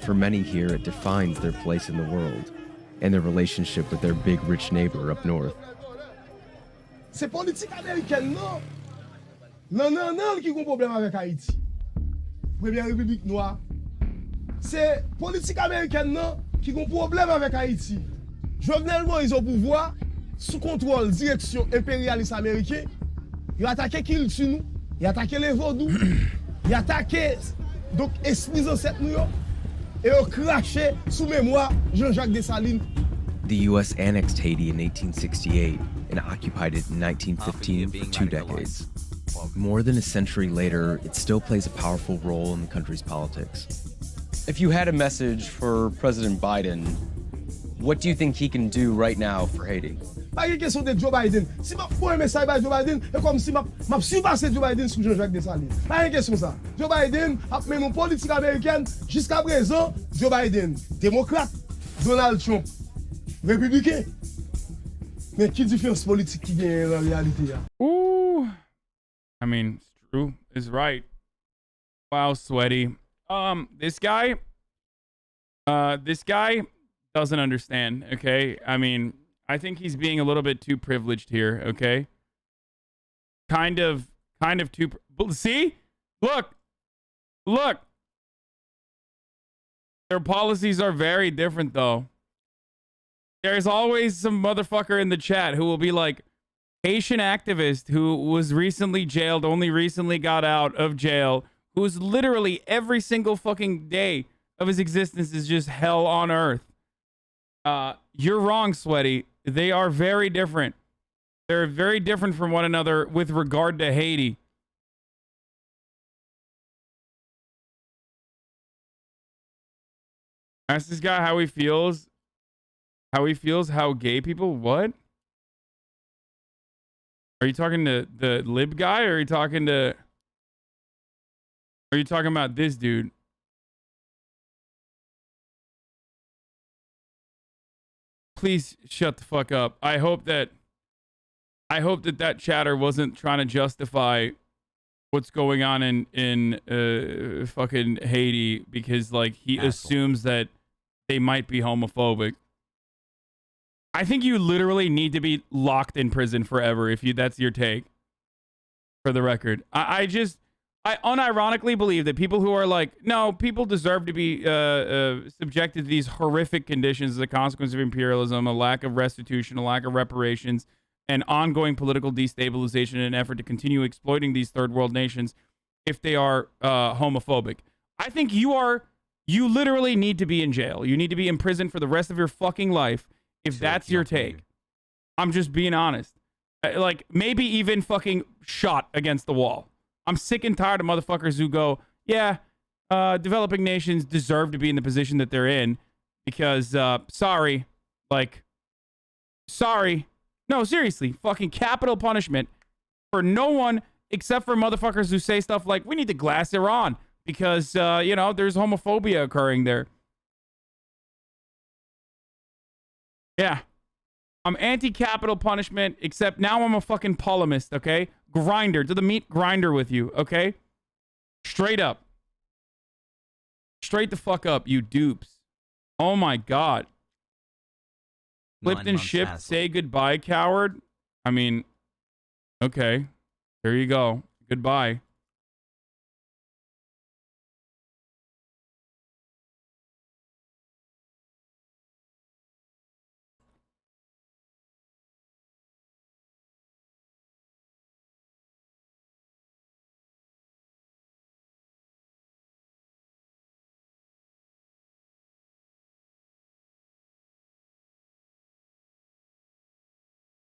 For many here, it defines their place in the world and their relationship with their big rich neighbor up north. C'est politique américaine, non? Non, qui a un problème avec Haïti. Première République noire. C'est politique américaine, non? Qui a un problème avec Haïti. Jovenel Moïse au pouvoir, sous contrôle direction impérialiste américain, ils attaqué qui sur nous, ils attaqué les vaudous, ils attaqué donc esprits ancêtres nous et ils craché sous mémoire Jean-Jacques Dessalines. The U.S. annexed Haiti in 1868 and occupied it in 1915 for 2 decades. More than a century later, it still plays a powerful role in the country's politics. If you had a message for President Biden, what do you think he can do right now for Haiti? Pas une question de Joe Biden. Si je prends un message par Joe Biden, c'est comme si je surpassé Joe Biden sur Jean-Jacques Dessalines. Pas une question ça. Joe Biden a mené une politique américaine jusqu'à présent. Joe Biden, démocrate. Donald Trump, républicain. Mais quelle différence politique qui gagne en réalité? Ooh. I mean, it's true. It's right. Wow, sweaty. This guy doesn't understand, okay? I mean, I think he's being a little bit too privileged here, okay? Kind of too, see? Look. Their policies are very different, though. There's always some motherfucker in the chat who will be like, Haitian activist who was recently jailed, only recently got out of jail, who's literally every single fucking day of his existence is just hell on earth. You're wrong, Sweaty. They are very different. They're very different from one another with regard to Haiti. Ask this guy how he feels. How gay people, what? Are you talking to the lib guy, or are you talking about this dude? Please shut the fuck up. I hope that chatter wasn't trying to justify what's going on in fucking Haiti because like he assumes that they might be homophobic. I think you literally need to be locked in prison forever if that's your take. For the record, I unironically believe that people who are like, no, people deserve to be subjected to these horrific conditions as a consequence of imperialism, a lack of restitution, a lack of reparations, and ongoing political destabilization in an effort to continue exploiting these third world nations if they are homophobic. I think you literally need to be in jail. You need to be in prison for the rest of your fucking life if that's your take. I'm just being honest. Like, maybe even fucking shot against the wall. I'm sick and tired of motherfuckers who go, yeah, developing nations deserve to be in the position that they're in because, sorry. No, seriously, fucking capital punishment for no one except for motherfuckers who say stuff like, we need to glass Iran because, there's homophobia occurring there. Yeah. I'm anti-capital punishment, except now I'm a fucking polemist, okay? Grinder, to the meat grinder with you, okay? Straight up. Straight the fuck up, you dupes. Oh my god. Flipped and shipped, say goodbye, coward. I mean, okay. There you go. Goodbye.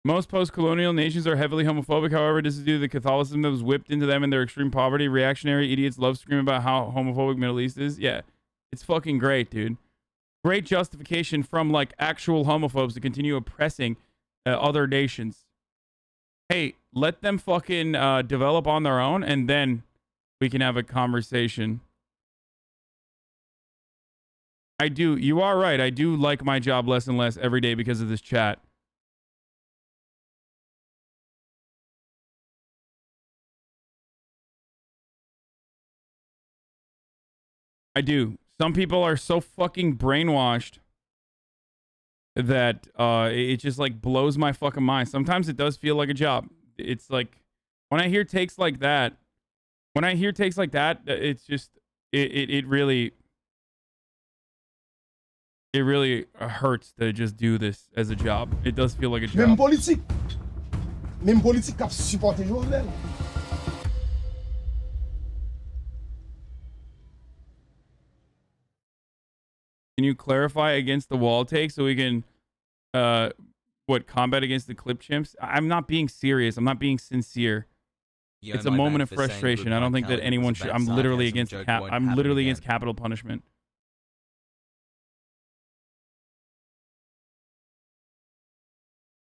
Most post-colonial nations are heavily homophobic. However, this is due to the Catholicism that was whipped into them in their extreme poverty. Reactionary idiots love screaming about how homophobic Middle East is. Yeah, it's fucking great, dude. Great justification from, like, actual homophobes to continue oppressing other nations. Hey, let them fucking develop on their own, and then we can have a conversation. I do. You are right. I do like my job less and less every day because of this chat. I do. Some people are so fucking brainwashed that it just like blows my fucking mind. Sometimes it does feel like a job. It's like when I hear takes like that, it's just it really it really hurts to just do this as a job. It does feel like a Même job. politique. Même politique qui a supporté Jovenel. Can you clarify against the wall take so we can, combat against the clip chimps? I'm not being serious. I'm not being sincere. Yo, It's a my moment bad of for saying frustration. I don't think that goodbye, anyone Cal. should. It was a I'm bad literally sarcasm against joke, won't I'm happen literally again. against capital punishment.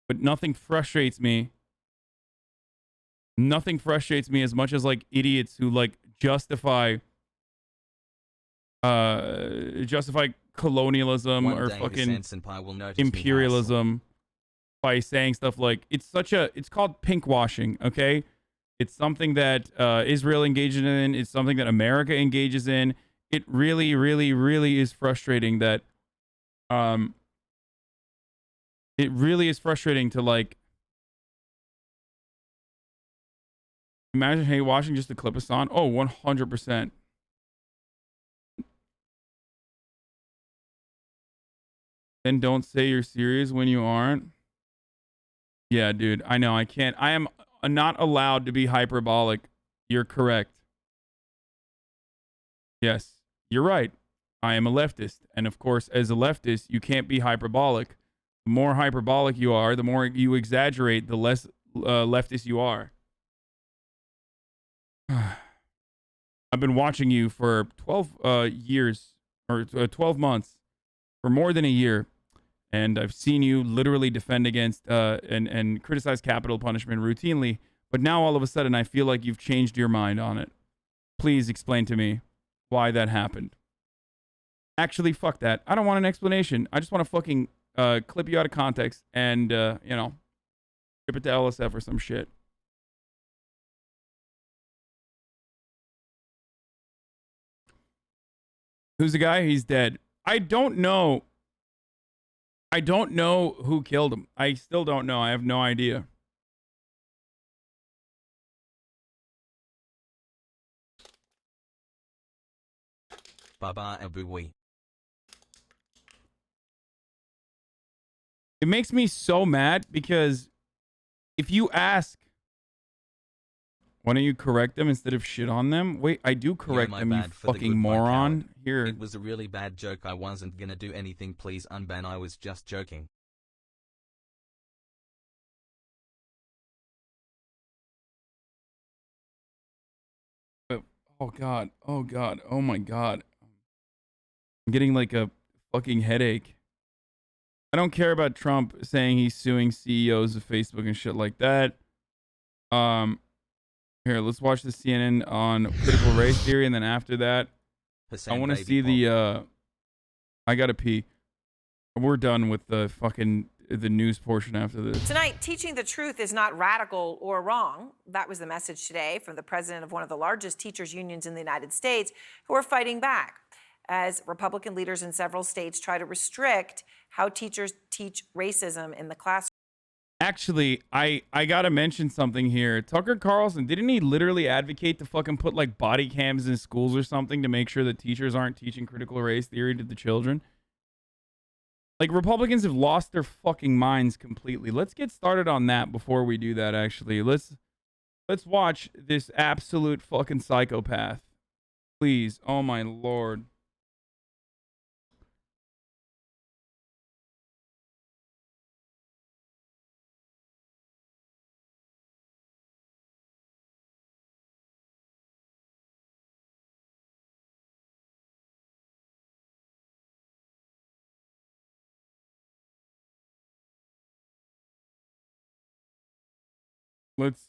But nothing frustrates me. Nothing frustrates me as much as like idiots who like justify colonialism One or day the fucking senpai will notice me, imperialism by saying stuff like it's called pink washing, okay? It's something that Israel engages in. It's something that America engages in. It really, really, really is frustrating that it really is frustrating to like imagine hate washing just to clip us on. Oh, 100%. Then don't say you're serious when you aren't. Yeah, dude, I know I can't. I am not allowed to be hyperbolic. You're correct. Yes, you're right. I am a leftist. And of course, as a leftist, you can't be hyperbolic. The more hyperbolic you are, the more you exaggerate, the less leftist you are. I've been watching you for 12 years, or 12 months, for more than a year. And I've seen you literally defend against and criticize capital punishment routinely. But now all of a sudden, I feel like you've changed your mind on it. Please explain to me why that happened. Actually, fuck that. I don't want an explanation. I just want to fucking clip you out of context and, rip it to LSF or some shit. Who's the guy? He's dead. I don't know. I don't know who killed him. I still don't know. I have no idea. Baba Abui. It makes me so mad because if you ask, why don't you correct them instead of shit on them? Wait, I do correct them, you fucking moron. Here. It was a really bad joke. I wasn't gonna do anything. Please unban. I was just joking. Oh god. Oh god. Oh my god. I'm getting like a fucking headache. I don't care about Trump saying he's suing CEOs of Facebook and shit like that. Here, let's watch the CNN on critical race theory, and then after that, Hasan I want to baby see pop. I gotta pee. We're done with the news portion after this. Tonight, teaching the truth is not radical or wrong. That was the message today from the president of one of the largest teachers' unions in the United States, who are fighting back as Republican leaders in several states try to restrict how teachers teach racism in the classroom. Actually, I gotta mention something here. Tucker Carlson, didn't he literally advocate to fucking put like body cams in schools or something to make sure that teachers aren't teaching critical race theory to the children? Like, Republicans have lost their fucking minds completely. Let's get started on that before we do that, actually. Let's watch this absolute fucking psychopath. Please. Oh my lord. Let's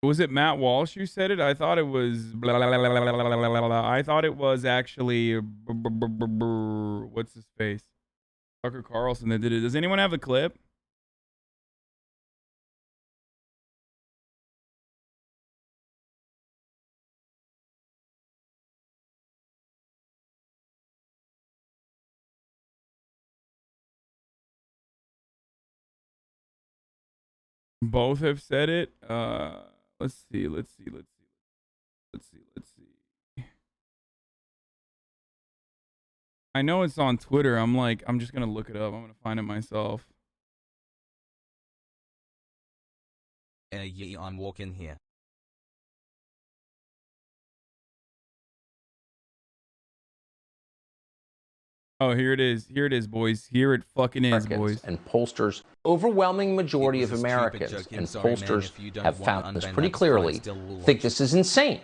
was it Matt Walsh who said it? I thought it was I thought it was actually what's his face? Tucker Carlson that did it. Does anyone have the clip? Both have said it. Let's see. Let's see. I know it's on Twitter. I'm just gonna look it up. I'm gonna find it myself. Yeah, I'm walking here. Oh, here it is. Here it is, boys. Here it fucking is, boys. And pollsters, overwhelming majority of Americans and pollsters have found this pretty clearly, think this is insane.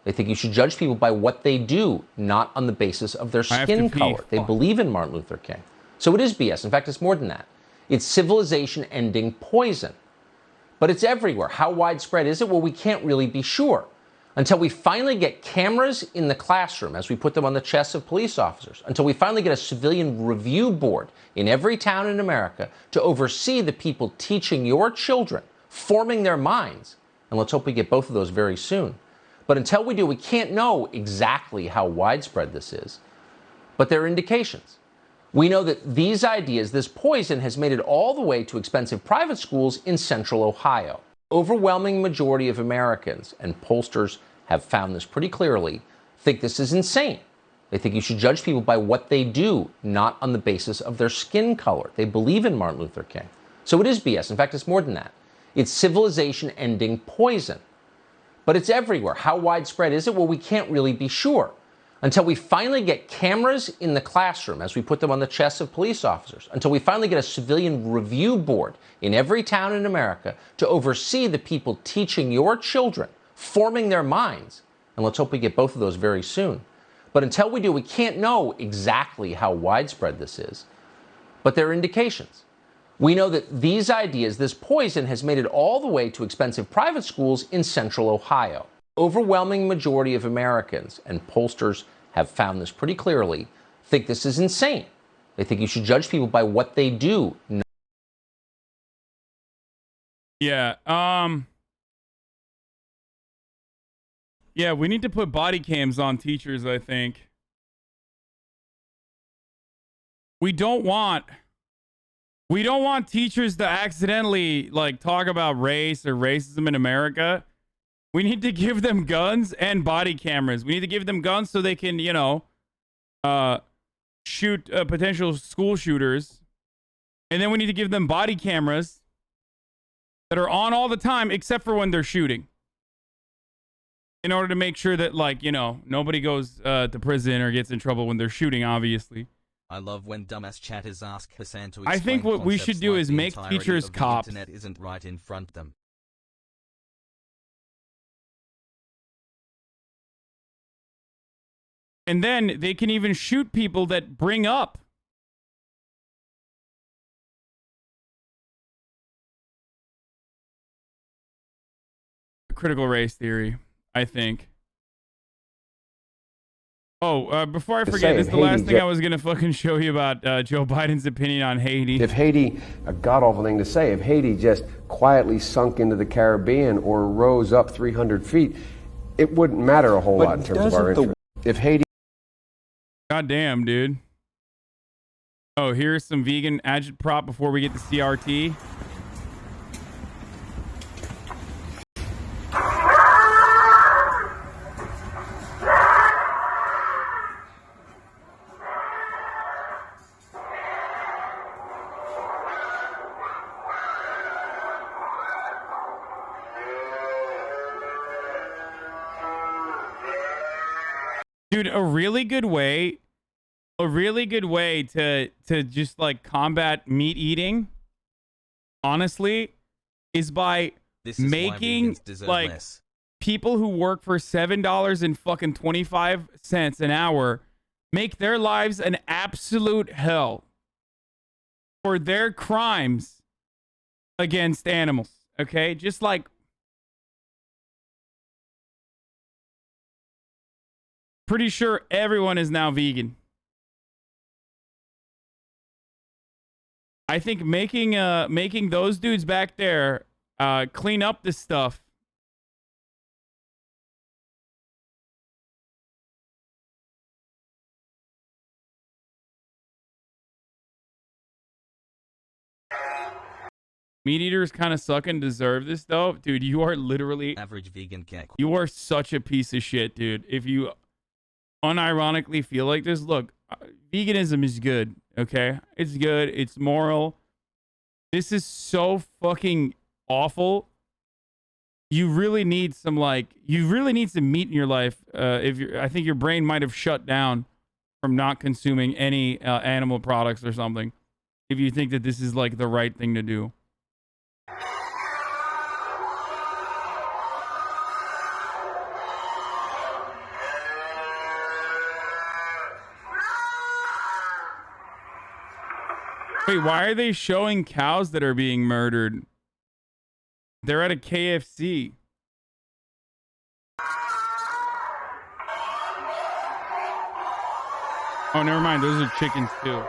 They think you should judge people by what they do, not on the basis of their skin color. They believe in Martin Luther King. So it is BS. In fact, it's more than that. It's civilization-ending poison. But it's everywhere. How widespread is it? Well, we can't really be sure. Until we finally get cameras in the classroom, as we put them on the chests of police officers, until we finally get a civilian review board in every town in America to oversee the people teaching your children, forming their minds, and let's hope we get both of those very soon. But until we do, we can't know exactly how widespread this is. But there are indications. We know that these ideas, this poison, has made it all the way to expensive private schools in central Ohio. Overwhelming majority of Americans, and pollsters have found this pretty clearly, think this is insane. They think you should judge people by what they do, not on the basis of their skin color. They believe in Martin Luther King. So it is BS. In fact, it's more than that. It's civilization-ending poison. But it's everywhere. How widespread is it? Well, we can't really be sure. Until we finally get cameras in the classroom, as we put them on the chests of police officers, until we finally get a civilian review board in every town in America to oversee the people teaching your children, forming their minds, and let's hope we get both of those very soon. But until we do, we can't know exactly how widespread this is. But there are indications. We know that these ideas, this poison, has made it all the way to expensive private schools in central Ohio. Overwhelming majority of Americans, and pollsters have found this pretty clearly, think this is insane. They think you should judge people by what they do. Yeah, yeah, we need to put body cams on teachers, I think. We don't want teachers to accidentally like talk about race or racism in America. We need to give them guns and body cameras. We need to give them guns so they can, you know, shoot potential school shooters. And then we need to give them body cameras that are on all the time, except for when they're shooting. In order to make sure that, like, you know, nobody goes to prison or gets in trouble when they're shooting, obviously. I love when dumbass chatters ask Hasan to explain I think what we should do like is the make entirety teachers of the cops. internet isn't right in front of them. And then they can even shoot people that bring up critical race theory, I think. Oh, before I forget, this is the last thing I was going to fucking show you about Joe Biden's opinion on Haiti. If Haiti, a god-awful thing to say, if Haiti just quietly sunk into the Caribbean or rose up 300 feet, it wouldn't matter a whole lot in terms of our interest. If Haiti... God damn, dude. Oh, here's some vegan agitprop before we get to CRT. Dude, a really good way to just like combat meat eating, honestly, is by making like less. People who work for $7.25 an hour make their lives an absolute hell for their crimes against animals. Okay, just like. Pretty sure everyone is now vegan. I think making those dudes back there clean up this stuff. Meat eaters kind of suck and deserve this, though. Dude, you are literally... Average vegan cat. You are such a piece of shit, dude. If you unironically feel like this, look, veganism is good, okay? It's good. It's moral. This is so fucking awful. You really need some, like... You really need some meat in your life. I think your brain might have shut down from not consuming any animal products or something. If you think that this is, like, the right thing to do. Wait, why are they showing cows that are being murdered? They're at a KFC. Oh, never mind. Those are chickens too.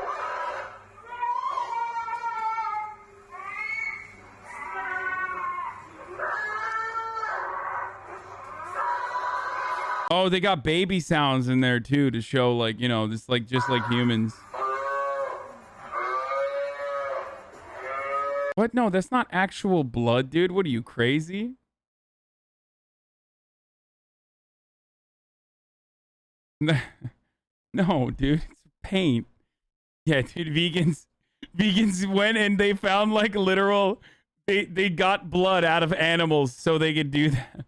Oh, they got baby sounds in there too to show, like, you know, this, like, just like humans. What? No, that's not actual blood, dude. What are you, crazy? No, dude. It's paint. Yeah, dude, vegans went and they found, like, literal... They got blood out of animals so they could do that.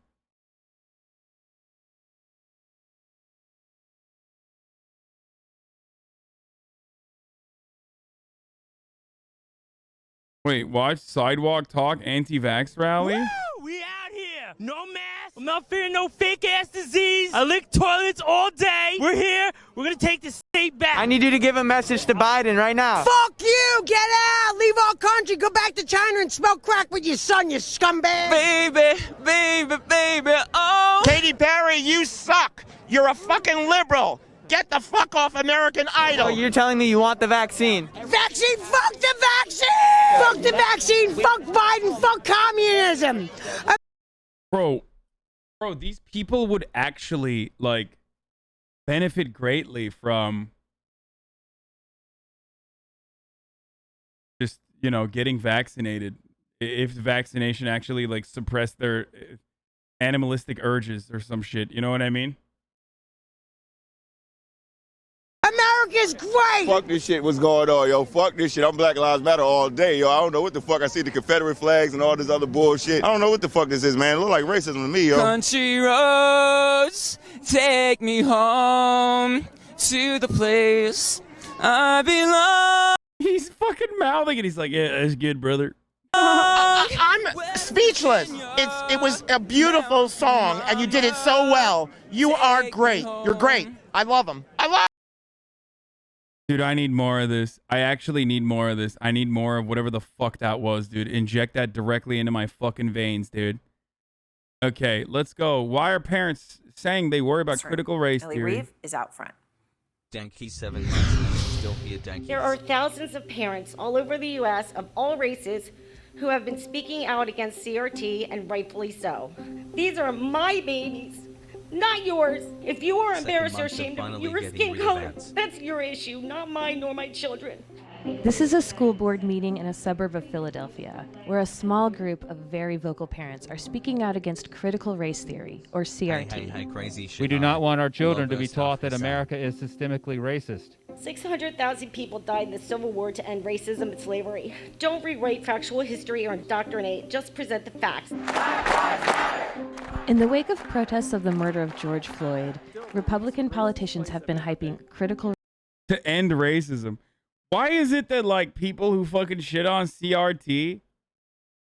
Wait, watch Sidewalk Talk Anti-Vax Rally? Woo! We out here. No mask. I'm not fearing no fake ass disease. I lick toilets all day. We're here. We're gonna take the state back. I need you to give a message to Biden right now. Fuck you! Get out! Leave our country! Go back to China and smoke crack with your son, you scumbag! Baby, oh! Katy Perry, you suck! You're a fucking liberal! Get the fuck off American Idol! Oh, you're telling me you want the vaccine? Vaccine? Fuck the vaccine! Fuck the vaccine! Fuck Biden! Fuck communism! Bro, these people would actually, like, benefit greatly from just, you know, getting vaccinated. If vaccination actually, like, suppressed their animalistic urges or some shit. You know what I mean? America's great! Fuck this shit, what's going on, yo? Fuck this shit. I'm Black Lives Matter all day, yo. I don't know what the fuck. I see the Confederate flags and all this other bullshit. I don't know what the fuck this is, man. It look like racism to me, yo. Country roads, take me home to the place I belong. He's fucking mouthing it. He's like, yeah, that's good, brother. I'm speechless. It was a beautiful song, and you did it so well. You are great. You're great. I love him. I love. Dude, I need more of this. I actually need more of this. I need more of whatever the fuck that was, dude. Inject that directly into my fucking veins, dude. Okay, let's go. Why are parents saying they worry about critical race Ellie theory? Reeve is out front. Tankies 7 still be a Tankies. There are thousands of parents all over the U.S. of all races who have been speaking out against CRT, and rightfully so. These are my babies, not yours. If you are embarrassed or ashamed of your skin color, that's your issue, not mine nor my children. This is a school board meeting in a suburb of Philadelphia, where a small group of very vocal parents are speaking out against critical race theory, or CRT. Hey, crazy shit. We do not want our children to be taught that America is systemically racist. 600,000 people died in the Civil War to end racism and slavery. Don't rewrite factual history or indoctrinate, just present the facts. In the wake of protests of the murder of George Floyd, Republican politicians have been hyping critical to end racism. Why is it that, like, people who fucking shit on CRT,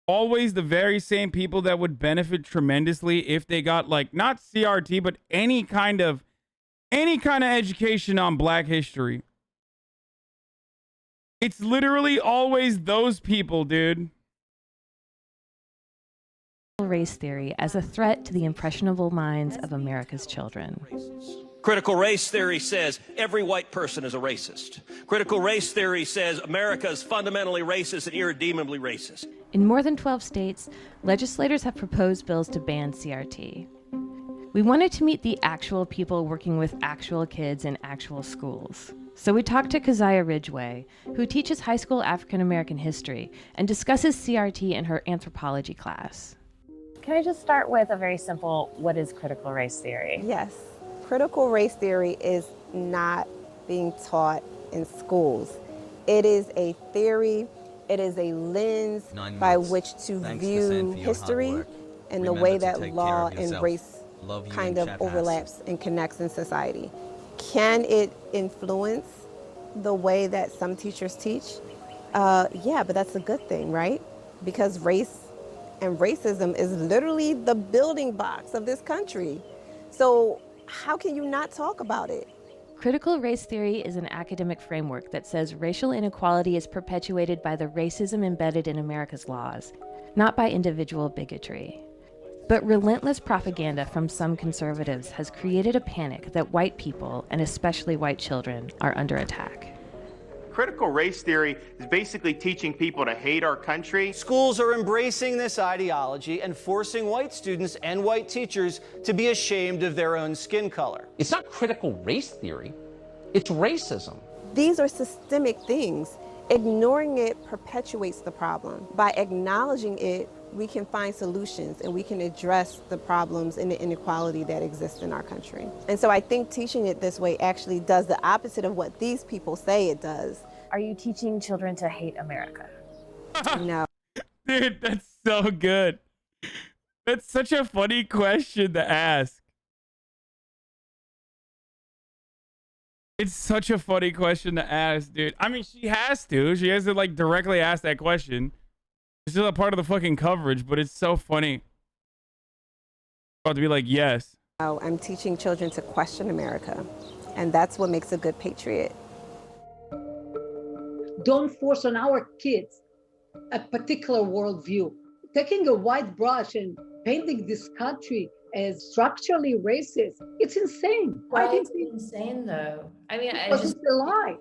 always the very same people that would benefit tremendously if they got, like, not CRT, but any kind of education on Black history? It's literally always those people, dude. race theory as a threat to the impressionable minds of America's children. Critical race theory says every white person is a racist. Critical race theory says America is fundamentally racist and irredeemably racist. In more than 12 states, legislators have proposed bills to ban CRT. We wanted to meet the actual people working with actual kids in actual schools. So we talked to Keziah Ridgway, who teaches high school African American history and discusses CRT in her anthropology class. Can I just start with a very simple, what is critical race theory? Yes. Critical race theory is not being taught in schools. It is a theory, it is a lens by which to view history and the way that law and race kind of overlaps and connects in society. Can it influence the way that some teachers teach? Yeah, but that's a good thing, right? Because race and racism is literally the building blocks of this country. So how can you not talk about it? Critical race theory is an academic framework that says racial inequality is perpetuated by the racism embedded in America's laws, not by individual bigotry. But relentless propaganda from some conservatives has created a panic that white people, and especially white children, are under attack. Critical race theory is basically teaching people to hate our country. Schools are embracing this ideology and forcing white students and white teachers to be ashamed of their own skin color. It's not critical race theory, it's racism. These are systemic things. Ignoring it perpetuates the problem. By acknowledging it, we can find solutions and we can address the problems and the inequality that exists in our country. And so I think teaching it this way actually does the opposite of what these people say it does. Are you teaching children to hate America? No. Dude, that's so good. That's such a funny question to ask. It's such a funny question to ask, dude. I mean, she has to. She has to, like, directly ask that question. It's still a part of the fucking coverage, but it's so funny. About to be like, yes. Oh, I'm teaching children to question America, and that's what makes a good patriot. Don't force on our kids a particular worldview. Taking a white brush and painting this country as structurally racist, it's insane. Why is it insane, though? I mean, because it's a lie.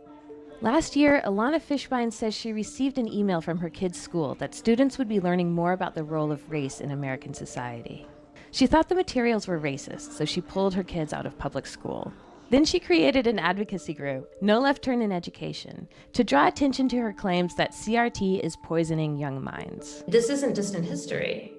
Last year, Alana Fishbein says she received an email from her kids' school that students would be learning more about the role of race in American society. She thought the materials were racist, so she pulled her kids out of public school. Then she created an advocacy group, No Left Turn in Education, to draw attention to her claims that CRT is poisoning young minds. This isn't distant history.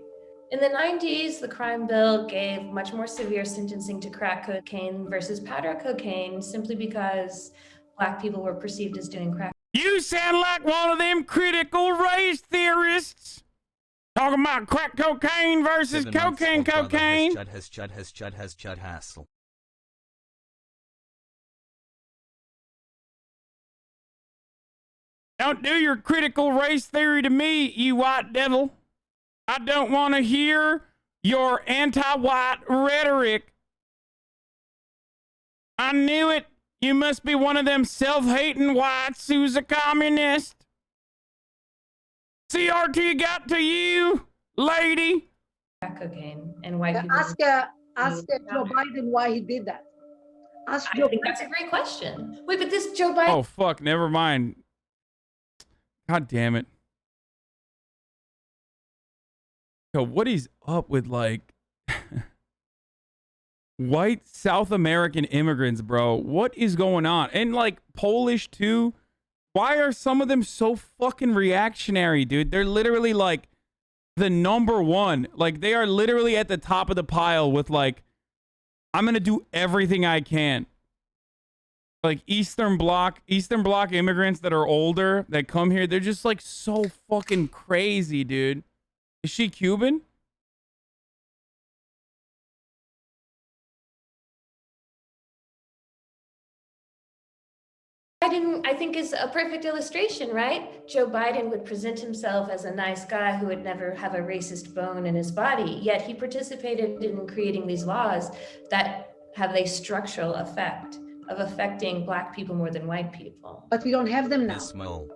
In the 90s, the crime bill gave much more severe sentencing to crack cocaine versus powder cocaine simply because Black people were perceived as doing crack. You sound like one of them critical race theorists. Talking about crack cocaine versus cocaine. Chud Hassel. Don't do your critical race theory to me, you white devil. I don't want to hear your anti-white rhetoric. I knew it. You must be one of them self-hating whites who's a communist. CRT got to you, lady. Crack cocaine and white people. Ask Joe Biden why he did that. I think that's a great question. Wait, but this Joe Biden. Oh, fuck. Never mind. God damn it. Yo, what is up with, like, white South American immigrants, bro? What is going on? And, like, Polish, too. Why are some of them so fucking reactionary, dude? They're literally, like, the number one. Like, they are literally at the top of the pile with, like, I'm gonna do everything I can. Like, Eastern Bloc immigrants that are older, that come here, they're just, like, so fucking crazy, dude. Is she Cuban? Biden, I think, is a perfect illustration, right? Joe Biden would present himself as a nice guy who would never have a racist bone in his body, yet he participated in creating these laws that have a structural effect of affecting Black people more than white people. But we don't have them now.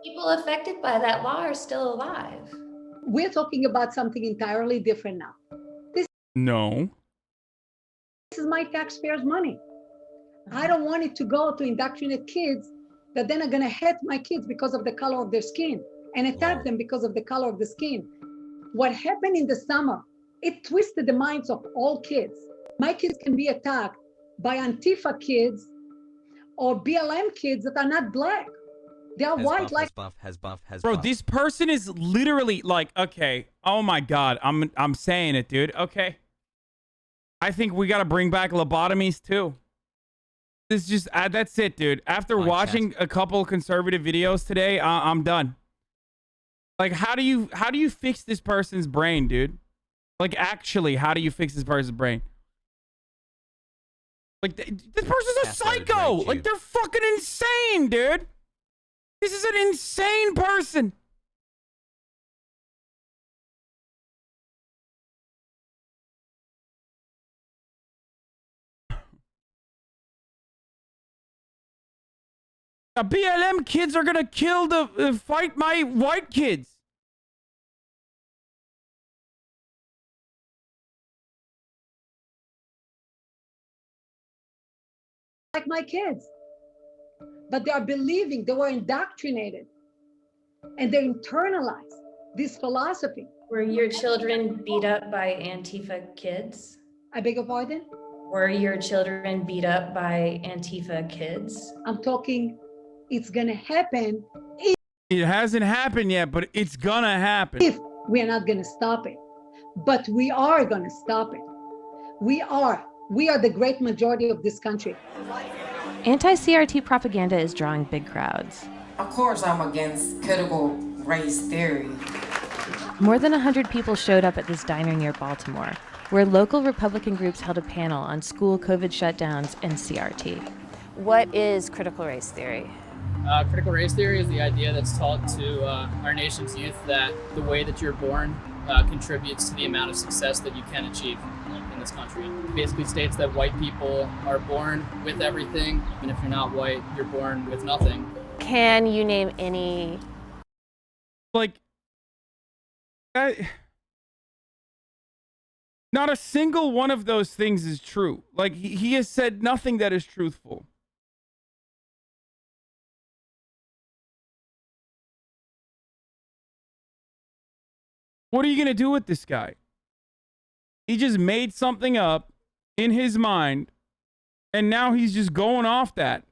People affected by that law are still alive. We're talking about something entirely different now. This is my taxpayers' money. I don't want it to go to indoctrinate kids that then are going to hate my kids because of the color of their skin and attack them because of the color of the skin. What happened in the summer, it twisted the minds of all kids. My kids can be attacked by Antifa kids or BLM kids that are not black. They are white like Bro, this person is literally like, okay, oh my God, I'm saying it, dude. Okay. I think we got to bring back lobotomies too. This is just, that's it, dude. After watching a couple conservative videos today, I'm done. Like, how do you fix this person's brain, dude? Like, actually, how do you fix this person's brain? Like, this person's a psycho. Like, they're fucking insane, dude. This is an insane person. The BLM kids are gonna fight my white kids. like my kids. But they are believing, they were indoctrinated, and they internalized this philosophy. Were your children beat up by Antifa kids? I beg your pardon? Were your children beat up by Antifa kids? I'm talking, it's gonna happen. It hasn't happened yet, but it's gonna happen. If we are not gonna stop it. But we are gonna stop it. We are the great majority of this country. Anti-CRT propaganda is drawing big crowds. Of course, I'm against critical race theory. More than 100 people showed up at this diner near Baltimore, where local Republican groups held a panel on school COVID shutdowns and CRT. What is critical race theory? Critical race theory is the idea that's taught to our nation's youth that the way that you're born contributes to the amount of success that you can achieve in this country. It basically states that white people are born with everything, and if you're not white, you're born with nothing. Can you name any? Not a single one of those things is true. Like, he has said nothing that is truthful. What are you going to do with this guy? He just made something up in his mind, and now he's just going off that.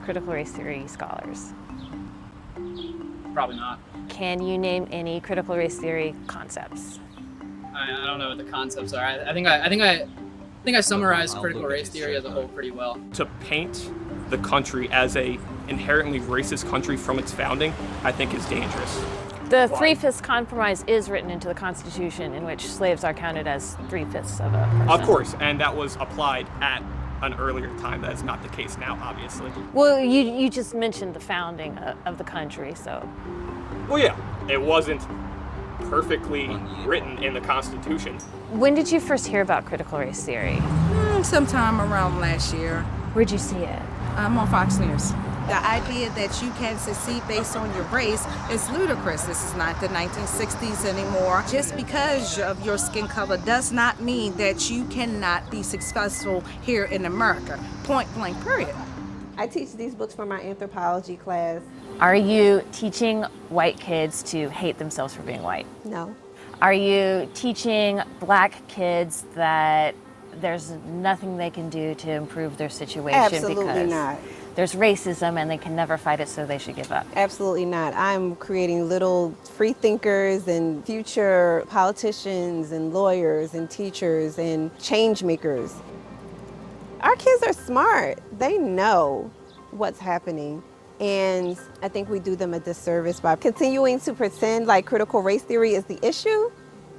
Critical race theory scholars? Probably not. Can you name any critical race theory concepts? I don't know what the concepts are. I think I summarized critical race theory as a whole pretty well. To paint the country as a inherently racist country from its founding, I think is dangerous. The Three-Fifths Compromise is written into the Constitution, in which slaves are counted as 3/5 of a person. Of course, and that was applied at an earlier time. That's not the case now, obviously. Well, you just mentioned the founding of the country, so. Well, yeah, it wasn't perfectly written in the Constitution. When did you first hear about critical race theory? Sometime around last year. Where'd you see it? On Fox News. The idea that you can succeed based on your race is ludicrous. This is not the 1960s anymore. Just because of your skin color does not mean that you cannot be successful here in America. Point blank, period. I teach these books for my anthropology class. Are you teaching white kids to hate themselves for being white? No. Are you teaching black kids that there's nothing they can do to improve their situation? Absolutely because not. There's racism and they can never fight it, so they should give up? Absolutely not. I'm creating little free thinkers and future politicians and lawyers and teachers and change makers. Our kids are smart. They know what's happening. And I think we do them a disservice by continuing to pretend like critical race theory is the issue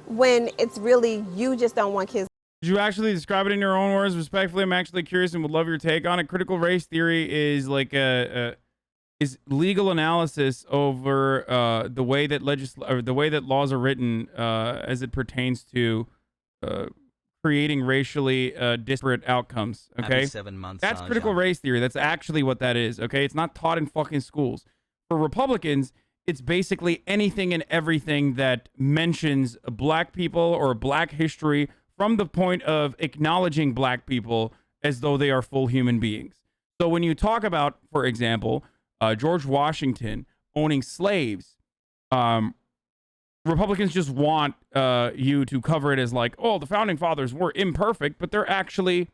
when it's really you just don't want kids. Did you actually describe it in your own words? Respectfully, I'm actually curious and would love your take on it. Critical race theory is like is legal analysis over the way that laws are written as it pertains to creating racially disparate outcomes. Okay, 7 months. That's critical race theory. That's actually what that is. Okay, it's not taught in fucking schools. For Republicans, it's basically anything and everything that mentions black people or black history from the point of acknowledging black people as though they are full human beings. So when you talk about, for example, George Washington owning slaves, Republicans just want you to cover it as like, oh, the founding fathers were imperfect, but they're actually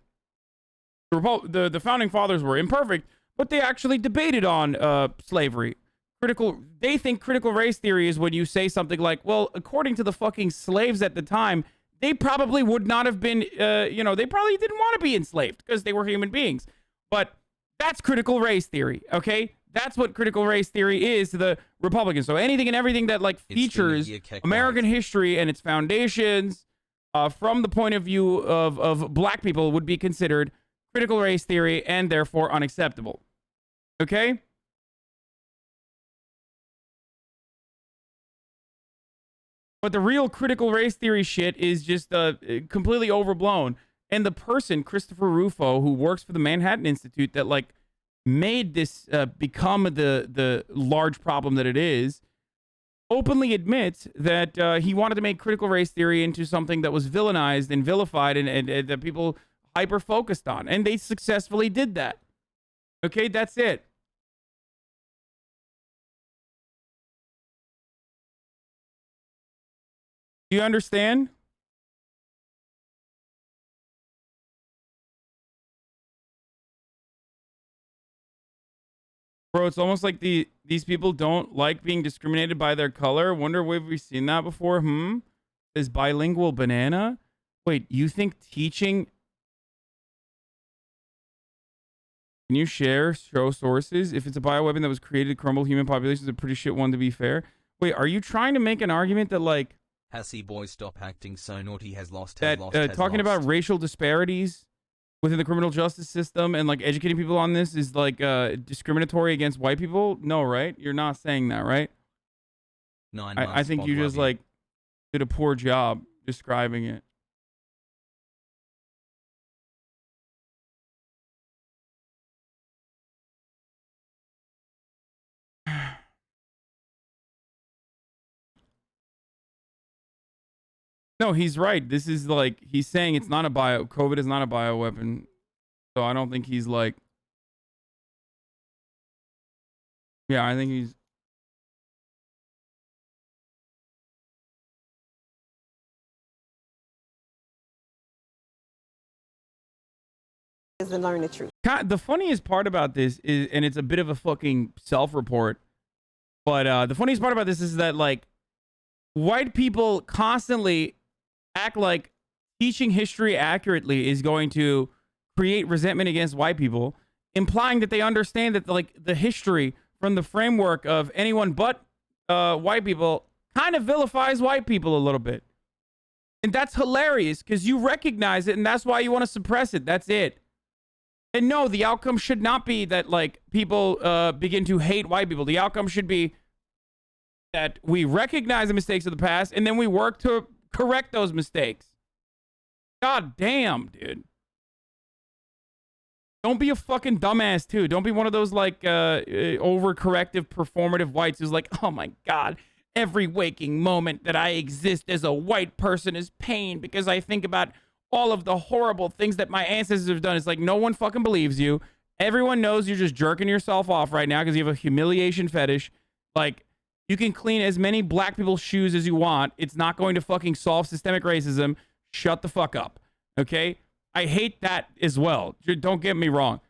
the founding fathers were imperfect, but they actually debated on slavery. They think critical race theory is when you say something like, well, according to the fucking slaves at the time, they probably would not have been, they probably didn't want to be enslaved because they were human beings. But that's critical race theory, okay? That's what critical race theory is to the Republicans. So anything and everything that like features American history and its foundations from the point of view of black people would be considered critical race theory and therefore unacceptable. Okay? But the real critical race theory shit is just completely overblown. And the person, Christopher Rufo, who works for the Manhattan Institute that like made this become the large problem that it is, openly admits that he wanted to make critical race theory into something that was villainized and vilified and that people hyper-focused on. And they successfully did that. Okay, that's it. Do you understand? Bro, it's almost like these people don't like being discriminated by their color. Wonder if we've seen that before. Is bilingual banana? Wait, you think teaching... Can you show sources? If it's a bioweapon that was created to crumble human populations, it's a pretty shit one to be fair. Wait, are you trying to make an argument that like... Hassie boy, stop acting so naughty, has lost. Talking about racial disparities within the criminal justice system and like educating people on this is like discriminatory against white people? No, right? You're not saying that, right? I think you just like did a poor job describing it. No, he's right. This is like, he's saying it's not a COVID is not a bioweapon. So I don't think he's like, yeah, I think he's. Is to learn the truth. The funniest part about this is, and it's a bit of a fucking self-report, but the funniest part about this is that like white people constantly act like teaching history accurately is going to create resentment against white people, implying that they understand that like the history from the framework of anyone but white people kind of vilifies white people a little bit. And that's hilarious because you recognize it and that's why you want to suppress it. That's it. And no, the outcome should not be that like people begin to hate white people. The outcome should be that we recognize the mistakes of the past and then we work to correct those mistakes. God damn, dude. Don't be a fucking dumbass, too. Don't be one of those, like, overcorrective, performative whites who's like, oh, my God, every waking moment that I exist as a white person is pain because I think about all of the horrible things that my ancestors have done. It's like, no one fucking believes you. Everyone knows you're just jerking yourself off right now because you have a humiliation fetish. Like, you can clean as many black people's shoes as you want. It's not going to fucking solve systemic racism. Shut the fuck up. Okay? I hate that as well. Don't get me wrong.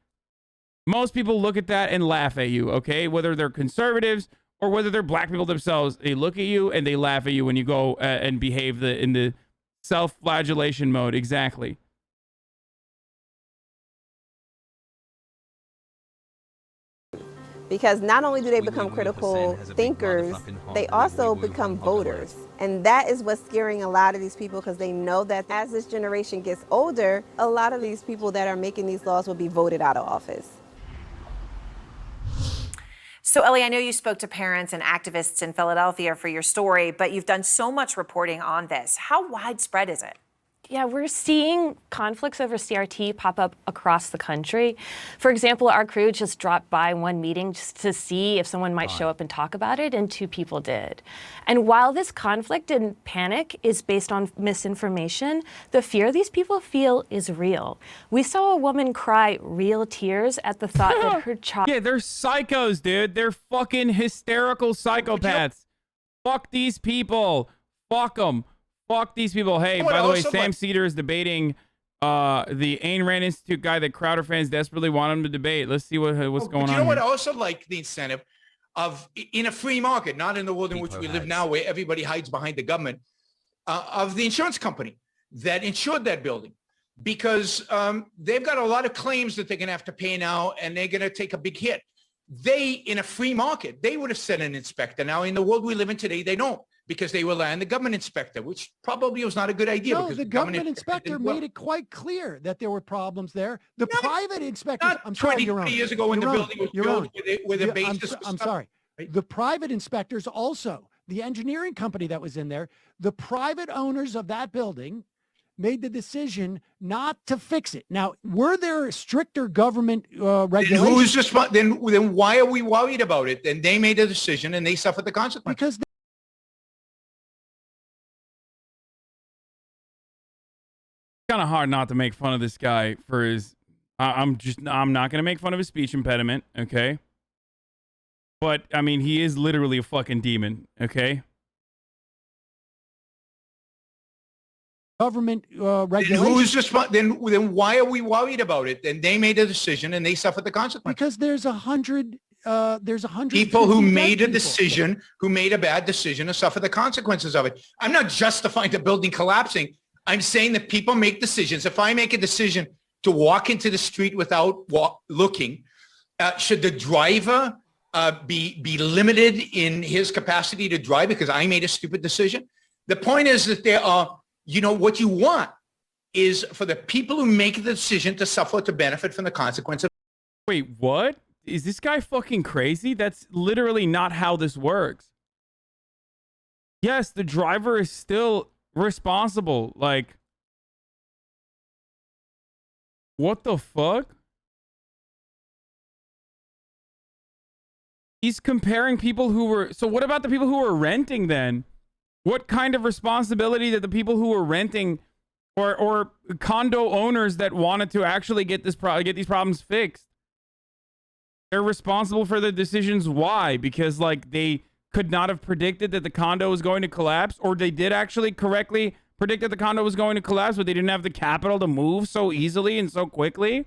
Most people look at that and laugh at you, okay? Whether they're conservatives or whether they're black people themselves, they look at you and they laugh at you when you go and behave in the self-flagellation mode. Exactly. Because not only do they become critical thinkers, they also become voters. And that is what's scaring a lot of these people because they know that as this generation gets older, a lot of these people that are making these laws will be voted out of office. So, Ellie, I know you spoke to parents and activists in Philadelphia for your story, but you've done so much reporting on this. How widespread is it? Yeah, we're seeing conflicts over CRT pop up across the country. For example, our crew just dropped by one meeting just to see if someone might show up and talk about it, and 2 people did. And while this conflict and panic is based on misinformation, the fear these people feel is real. We saw a woman cry real tears at the thought that her child... Yeah, they're psychos, dude. They're fucking hysterical psychopaths. Fuck these people. Fuck them. Fuck these people. Hey, by the way, Sam Seder is debating the Ayn Rand Institute guy that Crowder fans desperately want him to debate. Let's see what's going on. You know what? I also like the incentive of, in a free market, not in the world in which we live now, where everybody hides behind the government, of the insurance company that insured that building, because they've got a lot of claims that they're going to have to pay now, and they're going to take a big hit. They, in a free market, they would have sent an inspector. Now, in the world we live in today, they don't, because they rely on the government inspector, which probably was not a good idea. No, because the government inspector made it quite clear that there were problems there. The private inspectors, I'm sorry, 20 years ago when the building was built with a basis. I'm sorry. The private inspectors also, the engineering company that was in there, the private owners of that building made the decision not to fix it. Now, were there stricter government regulations? Then why are we worried about it? Then they made a decision and they suffered the consequences. Because kind of hard not to make fun of this guy for his I'm not going to make fun of his speech impediment, okay? But I mean, he is literally a fucking demon, okay? Government regulations. Then why are we worried about it? Then they made a decision and they suffered the consequences. Because there's 100 people who made a decision, who made a bad decision, and suffer the consequences of it. I'm not justifying the building collapsing. I'm saying that people make decisions. If I make a decision to walk into the street without looking, should the driver be limited in his capacity to drive because I made a stupid decision? The point is that there are, you know, what you want is for the people who make the decision to suffer, to benefit from the consequences. Wait, what? Is this guy fucking crazy? That's literally not how this works. Yes, the driver is still responsible. Like, what the fuck? He's comparing people who were... So what about the people who were renting then? What kind of responsibility did the people who were renting or condo owners that wanted to actually get these problems fixed? They're responsible for the decisions. Why? Because like they could not have predicted that the condo was going to collapse, or they did actually correctly predict that the condo was going to collapse, but they didn't have the capital to move so easily and so quickly.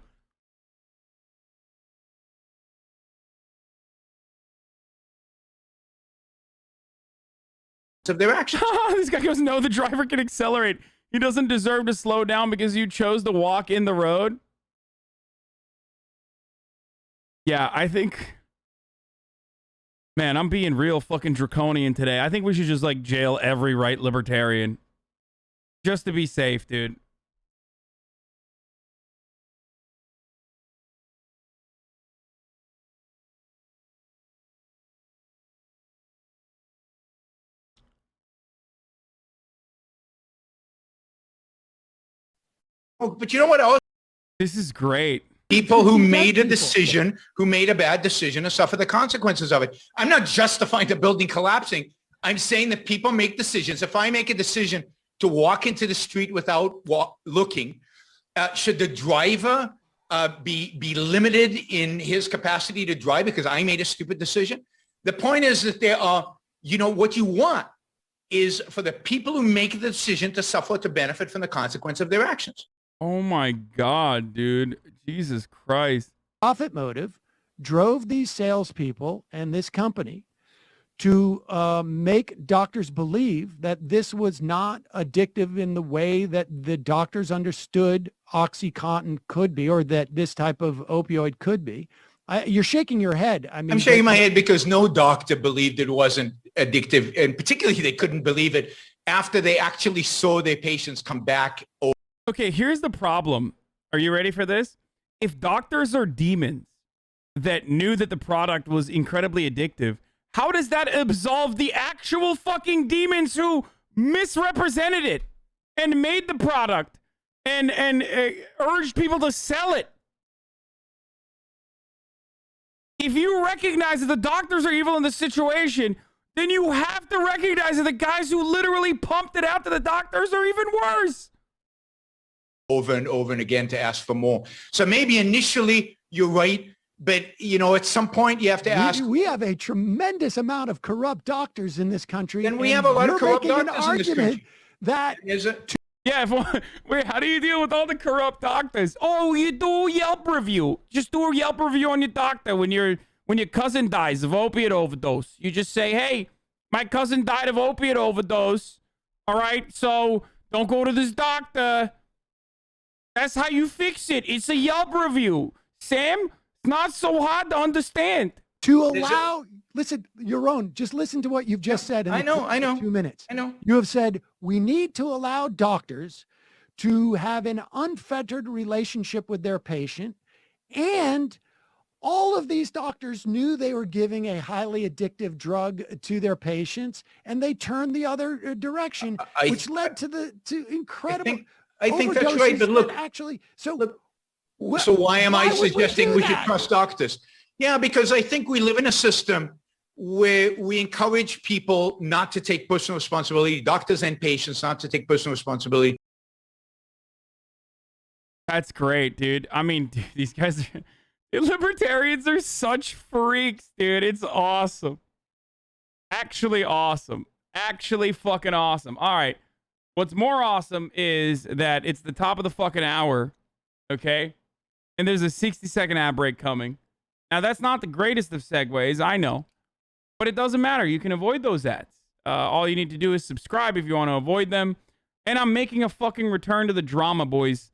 So they're actually... This guy goes, no, the driver can accelerate. He doesn't deserve to slow down because you chose to walk in the road. Yeah, I think... Man, I'm being real fucking draconian today. I think we should just, like, jail every right libertarian. Just to be safe, dude. Oh, but you know what else? This is great. People who made a decision, who made a bad decision, and suffer the consequences of it. I'm not justifying the building collapsing. I'm saying that people make decisions. If I make a decision to walk into the street without looking, should the driver be limited in his capacity to drive because I made a stupid decision? The point is that there are, you know, what you want is for the people who make the decision to suffer, to benefit from the consequence of their actions. Oh my God, dude. Jesus Christ. Profit motive drove these salespeople and this company to make doctors believe that this was not addictive in the way that the doctors understood OxyContin could be, or that this type of opioid could be. You're shaking your head. I mean, I'm shaking my head because no doctor believed it wasn't addictive, and particularly they couldn't believe it after they actually saw their patients come back. Okay, here's the problem. Are you ready for this? If doctors are demons that knew that the product was incredibly addictive, how does that absolve the actual fucking demons who misrepresented it and made the product and urged people to sell it? If you recognize that the doctors are evil in the situation, then you have to recognize that the guys who literally pumped it out to the doctors are even worse. Over and over and again to ask for more. So maybe initially you're right. But, you know, at some point you have to ask. We have a tremendous amount of corrupt doctors in this country. Then we have a lot of corrupt doctors in this country. That is it. Yeah, wait, how do you deal with all the corrupt doctors? Oh, you do a Yelp review. Just do a Yelp review on your doctor when your cousin dies of opiate overdose. You just say, hey, my cousin died of opiate overdose. All right, so don't go to this doctor. That's how you fix it. It's a Yelp review. Sam, it's not so hard to understand. To allow, listen, Yaron, just listen to what you've just said in I know. 2 minutes. I know. You have said, we need to allow doctors to have an unfettered relationship with their patient. And all of these doctors knew they were giving a highly addictive drug to their patients, and they turned the other direction, which led to incredible I think that's right, but look. Actually, so why am I suggesting we should trust doctors? Yeah, because I think we live in a system where we encourage people not to take personal responsibility, doctors and patients not to take personal responsibility. That's great, dude. I mean, dude, these guys, the libertarians are such freaks, dude. It's awesome. Actually awesome. Actually fucking awesome. All right. What's more awesome is that it's the top of the fucking hour, okay? And there's a 60-second ad break coming. Now, that's not the greatest of segues, I know. But it doesn't matter. You can avoid those ads. All you need to do is subscribe if you want to avoid them. And I'm making a fucking return to the drama, boys.